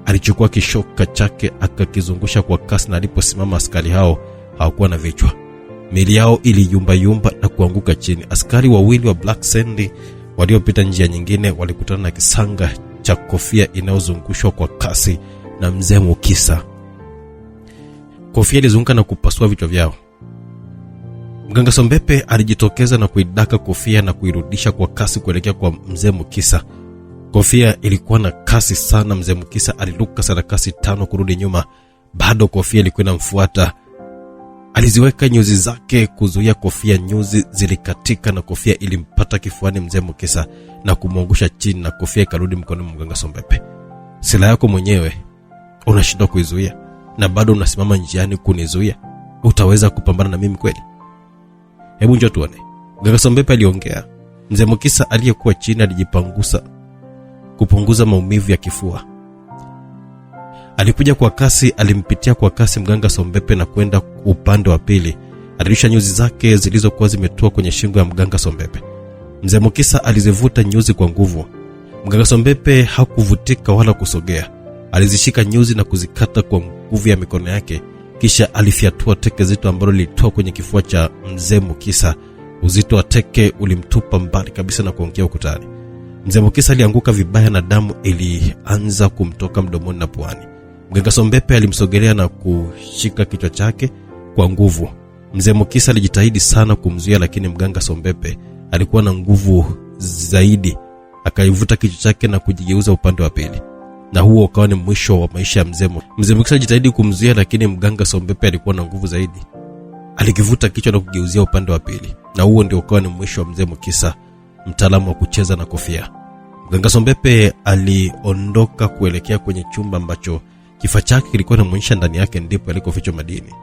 alichukua kishoka chake akakizungusha kwa kasi, na aliposimama askari hao hawakuwa na vichwa. Miili yao iliyumba na kuanguka chini. Askari wawili wa Black Sandy waliopita njia nyingine walikutana na kisanga cha kofia inayozungushwa kwa kasi na mzee Mukisa. Kofia ilizunguka na kupasua vichwa vyao. Mganga Sombepe alijitokeza na kuidaka kofia na kuirudisha kwa kasi kuelekea kwa mzee Mukisa. Kofia ilikuwa na kasi sana. Mzee Mukisa aliruka sarakasi 5 kurudi nyuma. Bado kofia ilikuwa inamfuata. Aliziweka nyuzi zake kuzuia kofia. Nyuzi zilikatika na kofia ilimpata kifuani mzee Mukisa na kumwangusha chini, na kofia ikarudi mkononi mwa Mganga Sombepe. Silaha yako mwenyewe unashindwa kuizuia na bado unasimama njiani kunizuia? Utaweza kupambana na mimi kweli? Hebu njoo tuone. Mganga Sombepe aliongea. Mzee Mukisa aliyekuwa chini alijipangusa kupunguza maumivu ya kifua. Alikuja kwa kasi, alimpitia kwa kasi Mganga Sombepe na kwenda upande wa pili. Alirusha nyuzi zake zilizokuwa zimetoa kwenye shingo ya Mganga Sombepe. Mzee Mukisa alizivuta nyuzi kwa nguvu. Mganga Sombepe hakuvutika wala kusogea. Alizishika nyuzi na kuzikata kwa nguvu ya mikono yake, kisha alifyatua teke zito ambalo lilitoa kwenye kifua cha mzee Mukisa. Uzito wa teke ulimtupa mbali kabisa na kuongea ukutani. Mzee Mukisa alianguka vibaya na damu ilianza kumtoka mdomoni na puani. Mganga Sombepe alimsogelea na kushika kichwa chake kwa nguvu. Mzee Mukisa alijitahidi sana kumzuia, lakini Mganga Sombepe alikuwa na nguvu zaidi. Akaivuta kichwa chake na kujigeuza upande wa pili. Na huo ukawa ni mwisho wa maisha ya mzee. Mzee Mukisa alijitahidi kumzuia, lakini Mganga Sombepe alikuwa na nguvu zaidi. Alikivuta kichwa na kugeuzia upande wa pili. Na huo ndio ukawa ni mwisho wa mzee Mukisa, mtaalamu wa kucheza na kofia. Mganga Sombepe aliondoka kuelekea kwenye chumba ambacho kifaa chake kilikuwa kinaonyesha ndani yake ndipo alikofichwa madini.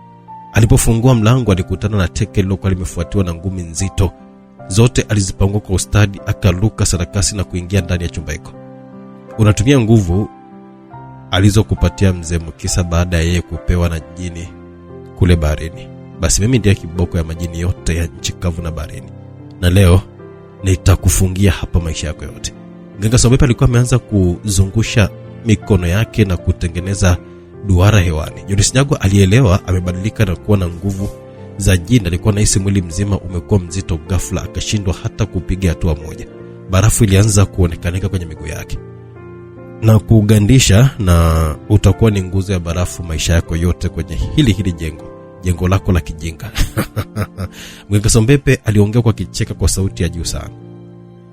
Alipofungua mlango alikutana na teke lilokuwa limefuatiwa na ngumi nzito. Zote alizipangua kwa ustadi, akaruka sarakasi na kuingia ndani ya chumba hicho. Unatumia nguvu alizokupatia mzee Mukisa baada ya yeye kupewa na jini kule baharini. Basi mimi ndiye kiboko ya majini yote ya nchi kavu na baharini, na leo nitakufungia hapa maisha yako yote. Mganga Sombepe alikuwa ameanza kuzungusha mikono yake na kutengeneza duara hewani. Jonas Nyago alielewa amebadilika na kuwa na nguvu za jini. Alikuwa nahisi mwili mzima umekuwa mzito ghafla, akashindwa hata kupiga hatua moja. Barafu ilianza kuonekana kwenye miguu yake na kugandisha, na utakuwa ni nguzo ya barafu maisha yako yote kwenye hili jengo lako la kijinga. Mganga Sombepe aliongea kwa kicheka kwa sauti ya juu sana.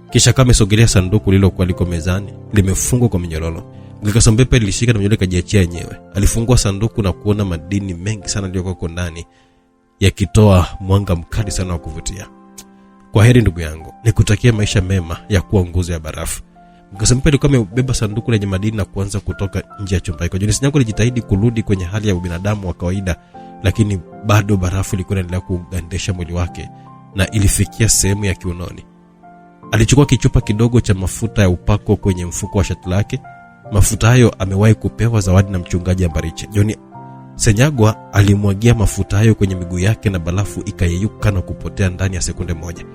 Kisha kama sogelea sanduku lilokuwa liko mezani, limefungwa kwa minyororo. Mganga Sombepe alishika na minyororo kajiachia yenyewe. Alifungua sanduku na kuona madini mengi sana yaliyokuwa ndani, yakitoa mwanga mkali sana wa kuvutia. Kwa heri ndugu yangu, nikutakia maisha mema ya kuwa nguzo ya barafu. Mganga Sombebe alikuwa amebeba sanduku lenye madini na kuanza kutoka nje ya chumba hicho. Jones Nyago alijitahidi kurudi kwenye hali ya ubinadamu wa kawaida, lakini bado barafu ilikuwa inaendelea kugandisha mwili wake na ilifikia sehemu ya kiunoni. Alichukua kichupa kidogo cha mafuta ya upako kwenye mfuko wa shati lake. Mafuta hayo amewahi kupewa zawadi na mchungaji Ambariche. Jones Senyagwa alimwagia mafuta hayo kwenye miguu yake na barafu ikayeyuka na kupotea ndani ya sekunde moja.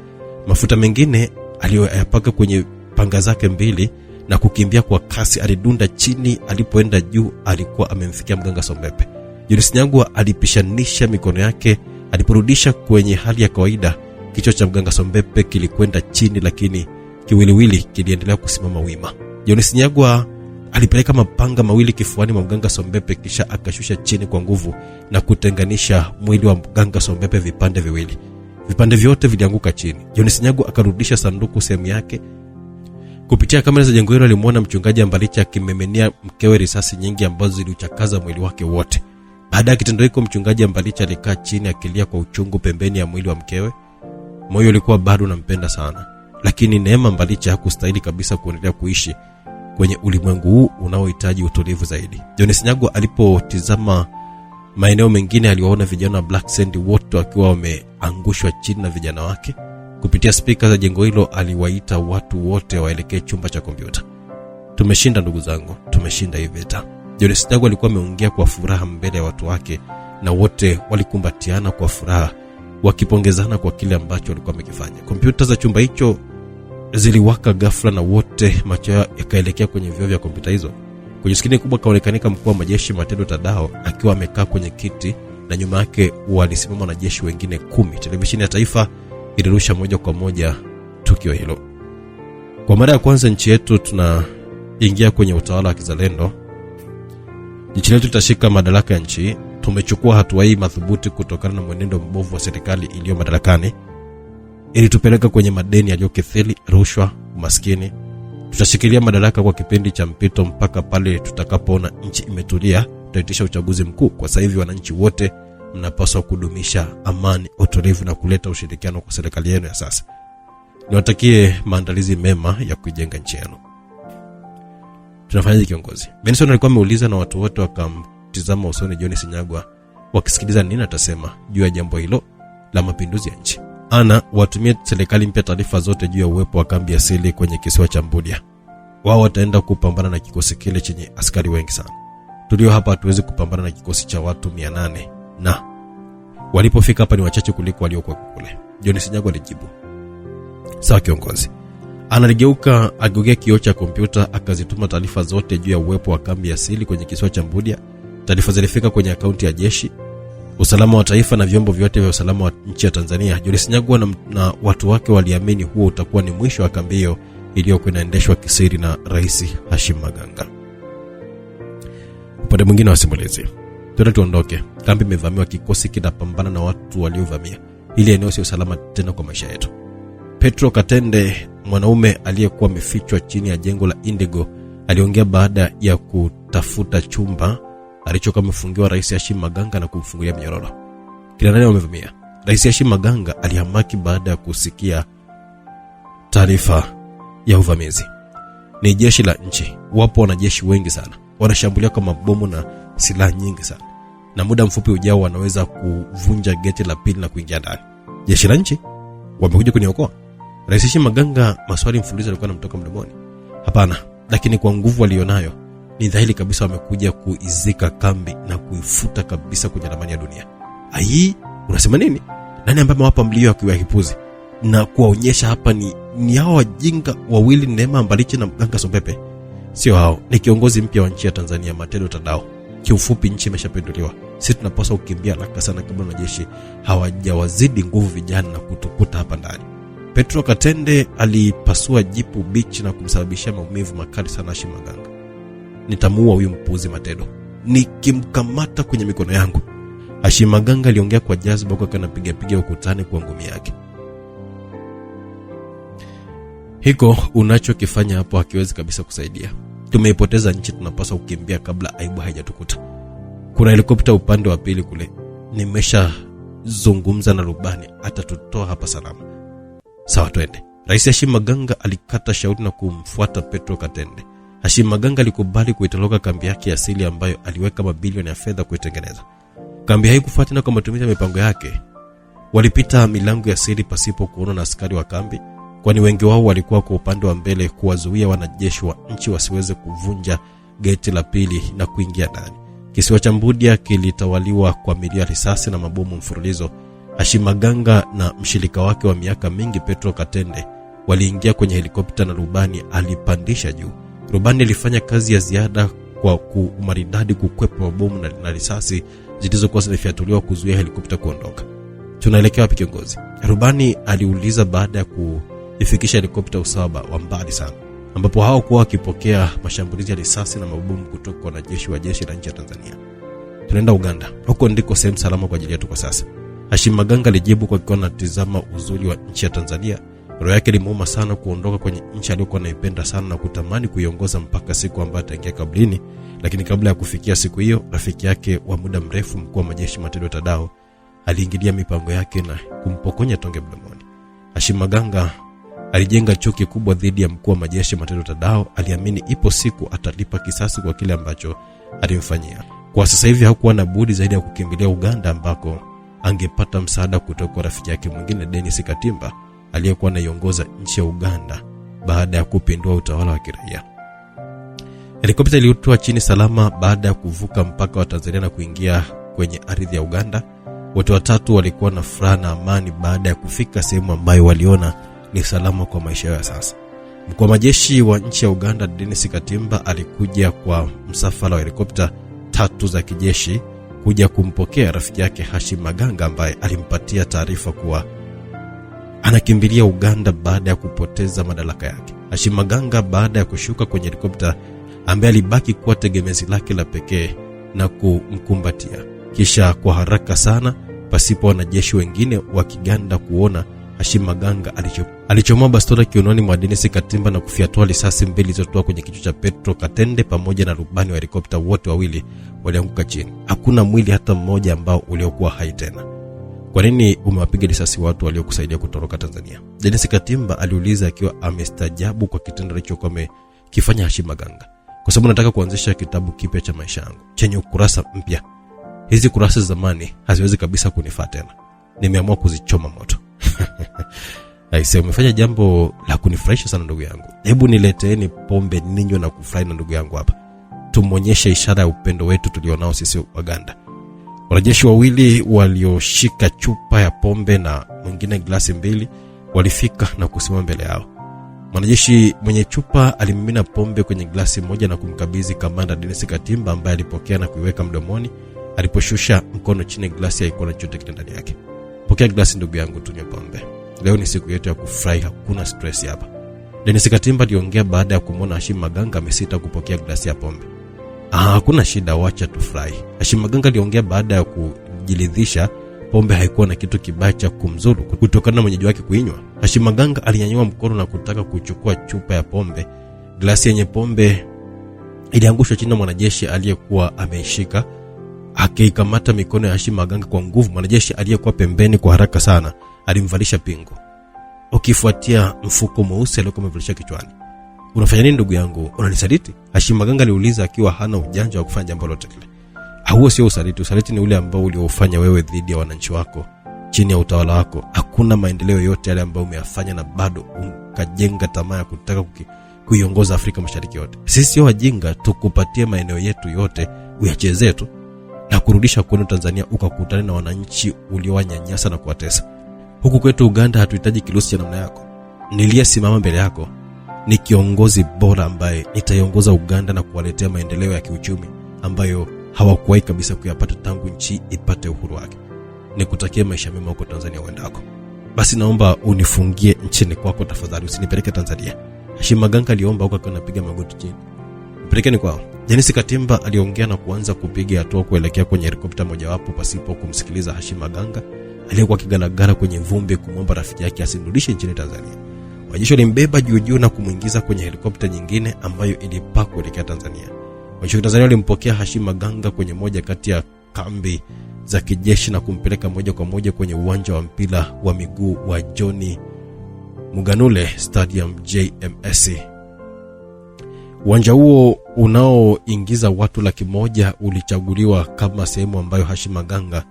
Mafuta mengine aliyoyapaka kwenye panga zake mbili na kukimbia kwa kasi. Alidunda chini, alipoenda juu alikuwa amemfikia Mganga Sombebe. Jones Senyagwa alipishanisha mikono yake. Aliporudisha kwenye hali ya kawaida, kichwa cha Mganga Sombebe kilikwenda chini, lakini kiwiliwili kiliendelea kusimama wima. Jones Senyagwa alipeleka mapanga mawili kifuani mwa Mganga Sombebe, kisha akashusha chini kwa nguvu na kutenganisha mwili wa Mganga Sombebe vipande viwili. Vipande vyote vilianguka chini. Jones Senyagwa akarudisha sanduku sehemu yake. Kupitia kamera za jengo hilo alimuona mchungaji Ambariche akimemenia mkewe risasi nyingi ambazo ziliuchakaza mwili wake wote. Baada ya kitendo hicho, mchungaji Ambariche alikaa chini akilia kwa uchungu pembeni ya mwili wa mkewe. Moyo ulikuwa bado unampenda sana, lakini Neema Ambariche hakustahili kabisa kuendelea kuishi kwenye ulimwengu huu unaohitaji utulivu zaidi. Jones Senyagwa alipotizama maeneo mengine, aliwaona vijana wa Black Sand wote wakiwa wameangushwa chini na vijana wake. Kupitia speaker za jengo hilo aliwaita watu wote waelekee chumba cha kompyuta. Tumeshinda ndugu zangu, tumeshinda hii vita. Jones Senyagwa alikuwa ameongea kwa furaha mbele ya watu wake, na wote walikumbatiana kwa furaha wakipongezana kwa kile ambacho walikuwa wamekifanya. Kompyuta za chumba hicho ziliwaka ghafla na wote macho yao yakaelekea kwenye vioo vya kompyuta hizo. Kwenye skrini kubwa kaonekanika mkuu wa majeshi Matendo Tadao akiwa amekaa kwenye kiti, na nyuma yake walisimama wanajeshi wengine 10. Televisheni ya taifa ilirusha moja kwa moja tukio hilo. Kwa mara ya kwanza nchi yetu tunaingia kwenye utawala wa kizalendo. Nchi yetu itashika madaraka ya nchi. Tumechukua hatua hii madhubuti kutokana na mwenendo mbovu wa serikali iliyo madarakani. Ili tupeleka kwenye madeni yaliyokithiri, rushwa, umaskini. Tutashikilia madaraka kwa kipindi cha mpito mpaka pale tutakapoona nchi imetulia. Tutaitisha uchaguzi mkuu. Kwa sasa hivi wananchi wote mnapaswa kudumisha amani, utulivu na kuleta ushirikiano kwa serikali yenu ya sasa. Niwatakie maandalizi mema ya kujenga nchi yenu. Tunafanyaje kiongozi? Benson alikuwa ameuliza na watu wote wakamtizama usoni Jones Senyagwa wakisikiliza nini atasema juu ya jambo hilo la mapinduzi ya nchi. Watumie serikali mpya taarifa zote juu ya uwepo wa kambi asili kwenye kisiwa cha Mbudia. Wao wataenda kupambana na kikosi kile chenye askari wengi sana. Tulio hapa hatuwezi kupambana na kikosi cha watu 800, na walipofika hapa ni wachache kuliko waliokuwa kule. Jones Senyagwa alijibu, sawa kiongozi. Analigeuka ageukia kioo cha kompyuta akazituma taarifa zote juu ya uwepo wa kambi asili kwenye kisiwa cha Mbudia. Taarifa zilifika kwenye akaunti ya jeshi, usalama wa taifa na vyombo vyote vya usalama wa nchi ya Tanzania. Jones Senyagwa na watu wake waliamini huo utakuwa ni mwisho wa kambi hiyo iliyokuwa inaendeshwa kisiri na Rais Hashim Maganga. Upande mwingine wa simulizi, tuondoke. Kambi imevamiwa, kikosi kinapambana na watu waliovamia. Ili eneo sio salama tena kwa maisha yetu. Petro Katende, mwanaume aliyekuwa amefichwa chini ya jengo la Indigo, aliongea baada ya kutafuta chumba alichokuwa amefungiwa Rais Hashim Maganga na kumfungulia minyororo. Kila nani wamevamia? Rais Hashim Maganga alihamaki baada ya kusikia taarifa ya uvamizi. Ni jeshi la nchi, wapo wanajeshi wengi sana. Wanashambulia kwa mabomu na silaha nyingi sana. Na muda mfupi ujao wanaweza kuvunja geti la pili na kuingia ndani. Jeshi la nchi wamekuja kuniokoa? Rais Hashim Maganga, maswali mfululizo yalikuwa yanamtoka mdomoni. Hapana, lakini kwa nguvu walionayo ni dhahiri kabisa wamekuja kuizika kambi na kuifuta kabisa kwenye ramani ya dunia. Ai, unasema nini? Nani ambaye amewapa mlio wa kipuzi na kuwaonyesha hapa ni hao wajinga wawili, Neema Ambariche na Mganga Sombebe? Sio hao, ni kiongozi mpya wa nchi ya Tanzania, Matendo Tadao. Kiufupi, nchi imeshapinduliwa. Sisi tunapaswa kukimbia haraka sana kabla wanajeshi hawajawazidi nguvu vijana na kutukuta hapa ndani. Petro Katende alipasua jipu bichi na kumsababishia maumivu makali sana Hashim Maganga. Nitamuua huyu mpuzi Matendo nikimkamata kwenye mikono yangu. Hashim Maganga aliongea kwa jazba huko akanapiga ukutani kwa ngumi yake. Hiko unachokifanya hapo hakiwezi kabisa kusaidia. Tumeipoteza nchi, tunapaswa kukimbia kabla aibu haijatukuta. Kuna helikopta upande wa pili kule. Nimesha zungumza na rubani, atatutoa hapa salama. Sawa, twende. Rais Hashim Maganga alikata shauri na kumfuata Petro Katende. Hashim Maganga alikubali kuitoroka kambi yake asili ambayo aliweka mabilioni ya fedha kuitengeneza. Kambi haikufuata tena kwa matumizi ya mipango yake. Walipita milango ya siri pasipo kuona na askari wa kambi, kwani wengi wao walikuwa kwa upande wa mbele kuwazuia wanajeshi wa nchi wasiweze kuvunja geti la pili na kuingia ndani. Kisiwa cha Mbudia kilitawaliwa kwa milio ya risasi na mabomu mfululizo. Hashim Maganga na mshirika wake wa miaka mingi Petro Katende waliingia kwenye helikopta na rubani alipandisha juu. Rubani alifanya kazi ya ziada kwa kumaridadi kukwepa mabomu na risasi zilizokuwa zimefyatuliwa kuzuia helikopta kuondoka. Tunaelekea wapi kiongozi? Rubani aliuliza baada ya kuifikisha helikopta usawa wa mbali sana, ambapo hao kuwa wakipokea mashambulizi ya risasi na mabomu kutoka kwa wanajeshi wa jeshi la nchi ya Tanzania. Tunaenda Uganda. Huko ndiko sehemu salama kwa ajili yetu kwa sasa. Hashim Maganga alijibu kwa kiona tizama uzuri wa nchi ya Tanzania. Roho yake ilimuuma sana kuondoka kwenye nchi aliyokuwa anaipenda sana na kutamani kuiongoza mpaka siku ambayo ataingia kaburini. Lakini kabla ya kufikia siku hiyo, rafiki yake wa muda mrefu mkuu wa majeshi Matendo Tadao aliingilia mipango yake na kumpokonya tonge mdomoni. Hashim Maganga alijenga chuki kubwa dhidi ya mkuu wa majeshi Matendo Tadao. Aliamini ipo siku atalipa kisasi kwa kile ambacho alimfanyia. Kwa sasa hivi hakuwa na budi zaidi ya kukimbilia Uganda, ambako angepata msaada kutoka kwa rafiki yake mwingine Dennis Katimba aliyekuwa anaiongoza nchi ya Uganda baada ya kupindua utawala wa kiraia. Helikopta ilitua chini salama baada ya kuvuka mpaka wa Tanzania na kuingia kwenye ardhi ya Uganda. Wote watatu walikuwa na furaha na amani baada ya kufika sehemu ambayo waliona ni salama kwa maisha yao sasa. Mkuu wa majeshi wa nchi ya Uganda Dennis Katimba alikuja kwa msafara wa helikopta 3 za kijeshi kuja kumpokea rafiki yake Hashim Maganga, ambaye alimpatia taarifa kuwa anakimbilia Uganda baada ya kupoteza madaraka yake. Hashim Maganga baada ya kushuka kwenye helikopta, ambaye alibaki kuwa tegemezi lake la pekee, na kumkumbatia. Kisha kwa haraka sana, pasipo wanajeshi wengine wa Kiganda kuona, Hashim Maganga alichomoa bastola kiunoni mwa Dennis Katimba na kufiatua risasi 2 zilizotoka kwenye kichwa cha Petro Katende pamoja na rubani wa helikopta. Wote wawili walianguka chini. Hakuna mwili hata mmoja ambao uliokuwa hai tena. Kwa nini umewapiga risasi watu waliokusaidia kutoroka Tanzania? Dennis Katimba aliuliza akiwa amestajabu kwa kitendo alichokuwa amekifanya Hashim Maganga. Kwa sababu nataka kuanzisha kitabu kipya cha maisha yangu chenye ukurasa mpya. Hizi kurasa za zamani haziwezi kabisa kunifaa tena. Nimeamua kuzichoma moto. Aise, umefanya jambo la kunifurahisha sana ndugu yangu. Hebu nileteeni pombe ninywe na kufurahi na ndugu yangu hapa. Tumuonyeshe ishara ya upendo wetu tulionao sisi Waganda. Wanajeshi wawili walioshika chupa ya pombe na mwingine glasi 2 walifika na kusimama mbele yao. Mwanajeshi mwenye chupa alimimina pombe kwenye glasi moja na kumkabidhi kamanda Dennis Katimba, ambaye alipokea na kuiweka mdomoni. Aliposhusha mkono chini, glasi haikuwa na chochote kile ndani yake. Pokea glasi ndugu yangu, tunywe pombe. Leo ni siku yetu ya kufurahi, hakuna stress hapa. Dennis Katimba aliongea baada ya kumwona Hashim Maganga amesita kupokea glasi ya pombe. Hakuna shida, wacha tufurahi. Hashim Maganga aliongea baada ya kujiridhisha pombe haikuwa na kitu kibaya cha kumzuru kutokana na mwenyeji wake kuinywa. Hashim Maganga alinyanyua mkono na kutaka kuchukua chupa ya pombe. Glasi yenye pombe iliangushwa chini na mwanajeshi aliyekuwa ameishika. Akikamata mikono ya Hashim Maganga kwa nguvu, mwanajeshi aliyekuwa pembeni kwa haraka sana alimvalisha pingu, ukifuatia mfuko mweusi aliokuwa amevalisha kichwani. Unafanya nini ndugu yangu? Unanisaliti? Hashim Maganga aliuliza akiwa hana ujanja wa kufanya jambo lolote kile. Huo sio usaliti. Usaliti ni ule ambao uliofanya wewe dhidi ya wananchi wako chini ya utawala wako. Hakuna maendeleo yote yale ambayo umeyafanya na bado ukajenga tamaa ya kutaka kuiongoza Afrika Mashariki yote. Sisi sio wajinga, tukupatie maeneo yetu yote uyachezee tu na kurudisha kwenu Tanzania ukakutane na wananchi uliowanyanyasa na kuwatesa. Huku kwetu Uganda hatuhitaji kilusi cha namna yako. Niliyesimama mbele yako ni kiongozi bora ambaye nitaiongoza Uganda na kuwaletea maendeleo ya kiuchumi ambayo hawakuwahi kabisa kuyapata tangu nchi ipate uhuru wake. Nikutakie maisha mema huko Tanzania uendako. Basi naomba unifungie nchini kwako tafadhali, usinipeleke Tanzania. Hashim Maganga aliomba huko akiwa anapiga magoti chini. Mpelekeni kwao. Dennis Katimba aliongea na kuanza kupiga hatua kuelekea kwenye helikopta mojawapo pasipo kumsikiliza Hashim Maganga aliyekuwa kigalagala kwenye vumbi kumwomba rafiki yake asimrudishe nchini Tanzania. Wanajeshi walimbeba juu na kumuingiza kwenye helikopta nyingine ambayo ilipaa kuelekea Tanzania. Wanajeshi wa Tanzania walimpokea Hashim Maganga kwenye moja kati ya kambi za kijeshi na kumpeleka moja kwa moja kwenye uwanja wa mpira wa miguu wa John Muganule Stadium JMS. Uwanja huo unaoingiza watu 100,000 ulichaguliwa kama sehemu ambayo Hashim Maganga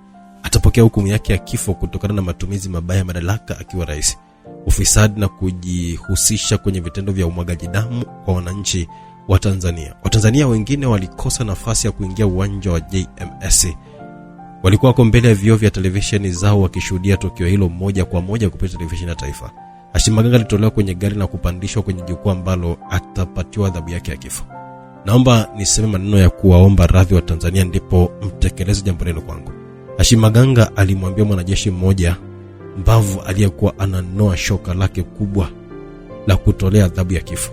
atapokea hukumu yake ya kifo kutokana na matumizi mabaya ya madaraka akiwa rais, ufisadi na kujihusisha kwenye vitendo vya umwagaji damu kwa wananchi wa Tanzania. Watanzania wengine walikosa nafasi ya kuingia uwanja wa JMS. Walikuwa wako mbele ya vioo vya televisheni zao wakishuhudia tukio hilo moja kwa moja kupitia televisheni ya taifa. Hashim Maganga alitolewa kwenye gari na kupandishwa kwenye jukwaa ambalo atapatiwa adhabu yake ya kifo. Naomba niseme maneno ya kuwaomba radhi wa Tanzania ndipo mtekeleze jambo hilo kwangu. Hashim Maganga alimwambia mwanajeshi mmoja mbavu aliyekuwa ananoa shoka lake kubwa la kutolea adhabu ya kifo.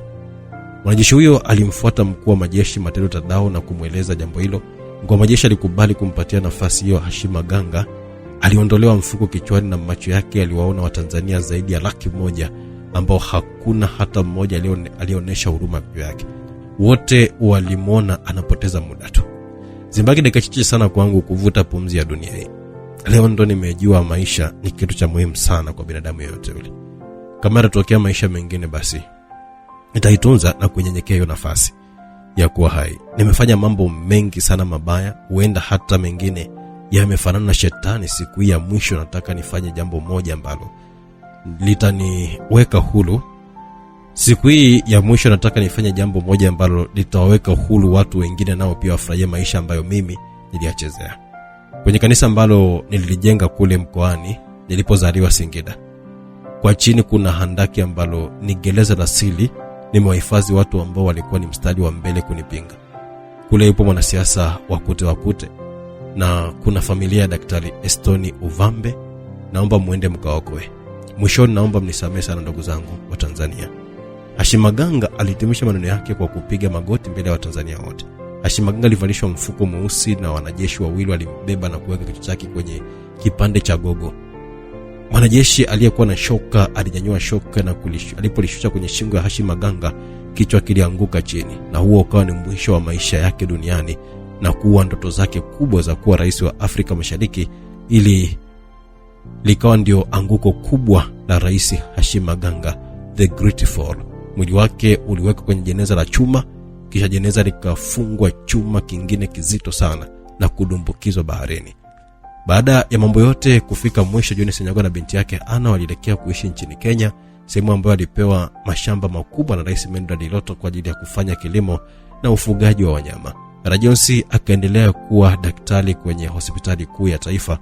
Mwanajeshi huyo alimfuata mkuu wa majeshi Matendo Tadao na kumweleza jambo hilo. Mkuu wa majeshi alikubali kumpatia nafasi hiyo Hashim Maganga. Aliondolewa mfuko kichwani na macho yake aliwaona Watanzania zaidi ya 100,000 ambao hakuna hata mmoja alionesha huruma juu yake. Wote walimwona anapoteza muda tu. Zimbabwe dakika chache sana kwangu kuvuta pumzi ya dunia hii. Leo ndo nimejua maisha ni kitu cha muhimu sana kwa binadamu yeyote yule. Kama yatatokea maisha mengine basi nitaitunza na kunyenyekea hiyo nafasi ya kuwa hai. Nimefanya mambo mengi sana mabaya, huenda hata mengine yamefanana na shetani. Siku hii ya mwisho nataka nifanye jambo moja ambalo litaniweka huru. Siku hii ya mwisho nataka nifanye jambo moja ambalo litawaweka huru watu wengine nao pia wafurahie maisha ambayo mimi niliyachezea. Kwenye kanisa ambalo nilijenga kule mkoani nilipozaliwa Singida, kwa chini kuna handaki ambalo ni gereza la siri. Nimewahifadhi watu ambao walikuwa ni mstari wa mbele kunipinga. Kule yupo mwanasiasa wakute na kuna familia ya Daktari Estoni Uvambe. Naomba muende mkaokoe. Mwishoni naomba mnisamehe sana ndugu zangu wa Tanzania. Hashim Maganga alitimisha maneno yake kwa kupiga magoti mbele ya Watanzania wote. Hashim Maganga alivalishwa mfuko mweusi na wanajeshi wawili walimbeba na kuweka kichwa chake kwenye kipande cha gogo. Mwanajeshi aliyekuwa na shoka alinyanyua shoka na alipolishusha kwenye shingo ya Hashim Maganga, kichwa kilianguka chini, na huo ukawa ni mwisho wa maisha yake duniani na kuwa ndoto zake kubwa za kuwa rais wa Afrika Mashariki. Ili likawa ndio anguko kubwa la Rais Hashim Maganga, the great fall. Mwili wake uliwekwa kwenye jeneza la chuma, kisha jeneza likafungwa chuma kingine kizito sana na kudumbukizwa baharini. Baada ya mambo yote kufika mwisho, John Ssenyago na binti yake Anna walielekea kuishi nchini Kenya, sehemu ambayo alipewa mashamba makubwa na Rais Mendra Diloto kwa ajili ya kufanya kilimo na ufugaji wa wanyama. Rajonsi akaendelea kuwa daktari kwenye hospitali kuu ya taifa,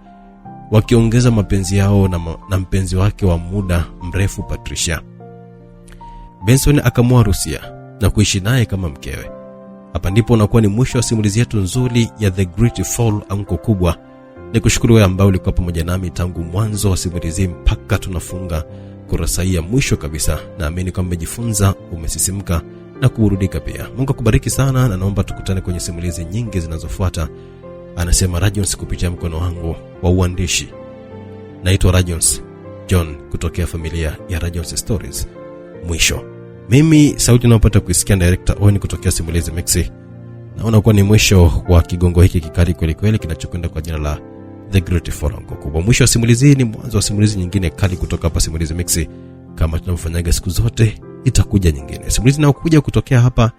wakiongeza mapenzi yao na mpenzi wake wa muda mrefu Patricia. Benson akamwoa Rusia na kuishi naye kama mkewe. Hapa ndipo unakuwa ni mwisho wa simulizi yetu nzuri ya The Great Fall, anguko kubwa. Nikushukuru wewe ambao ulikuwa pamoja nami tangu mwanzo wa simulizi mpaka tunafunga kurasa hii ya mwisho kabisa. Naamini kwamba umejifunza, umesisimka na kuburudika pia. Mungu akubariki sana, na naomba tukutane kwenye simulizi nyingi zinazofuata. Anasema Rajons kupitia mkono wangu wa uandishi. Naitwa Rajons John kutokea familia ya Rajons Stories. Mwisho. Mimi sauti ninayopata kuisikia director Owen kutokea Simulizi Mixi. Naona kuwa ni mwisho wa kigongo hiki kikali kweli kweli kinachokwenda kwa jina la The Great Fall, anguko kubwa. Mwisho wa simulizi ni mwanzo wa simulizi nyingine kali kutoka hapa Simulizi Mixi. Kama tunavyofanyaga siku zote, itakuja nyingine. Simulizi inayokuja kutokea hapa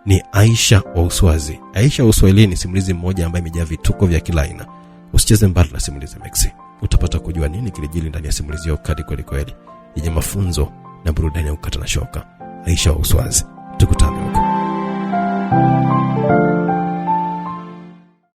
ni Aisha wa Uswazi. Aisha wa Uswahili ni simulizi moja ambayo imejaa vituko vya kila aina. Usicheze mbali na Simulizi Mixi. Utapata kujua nini kilijili ndani ya simulizi hiyo kali kweli kweli, yenye mafunzo na burudani ya ukata na shoka. Aisha wa Uswazi. Tukutane huko.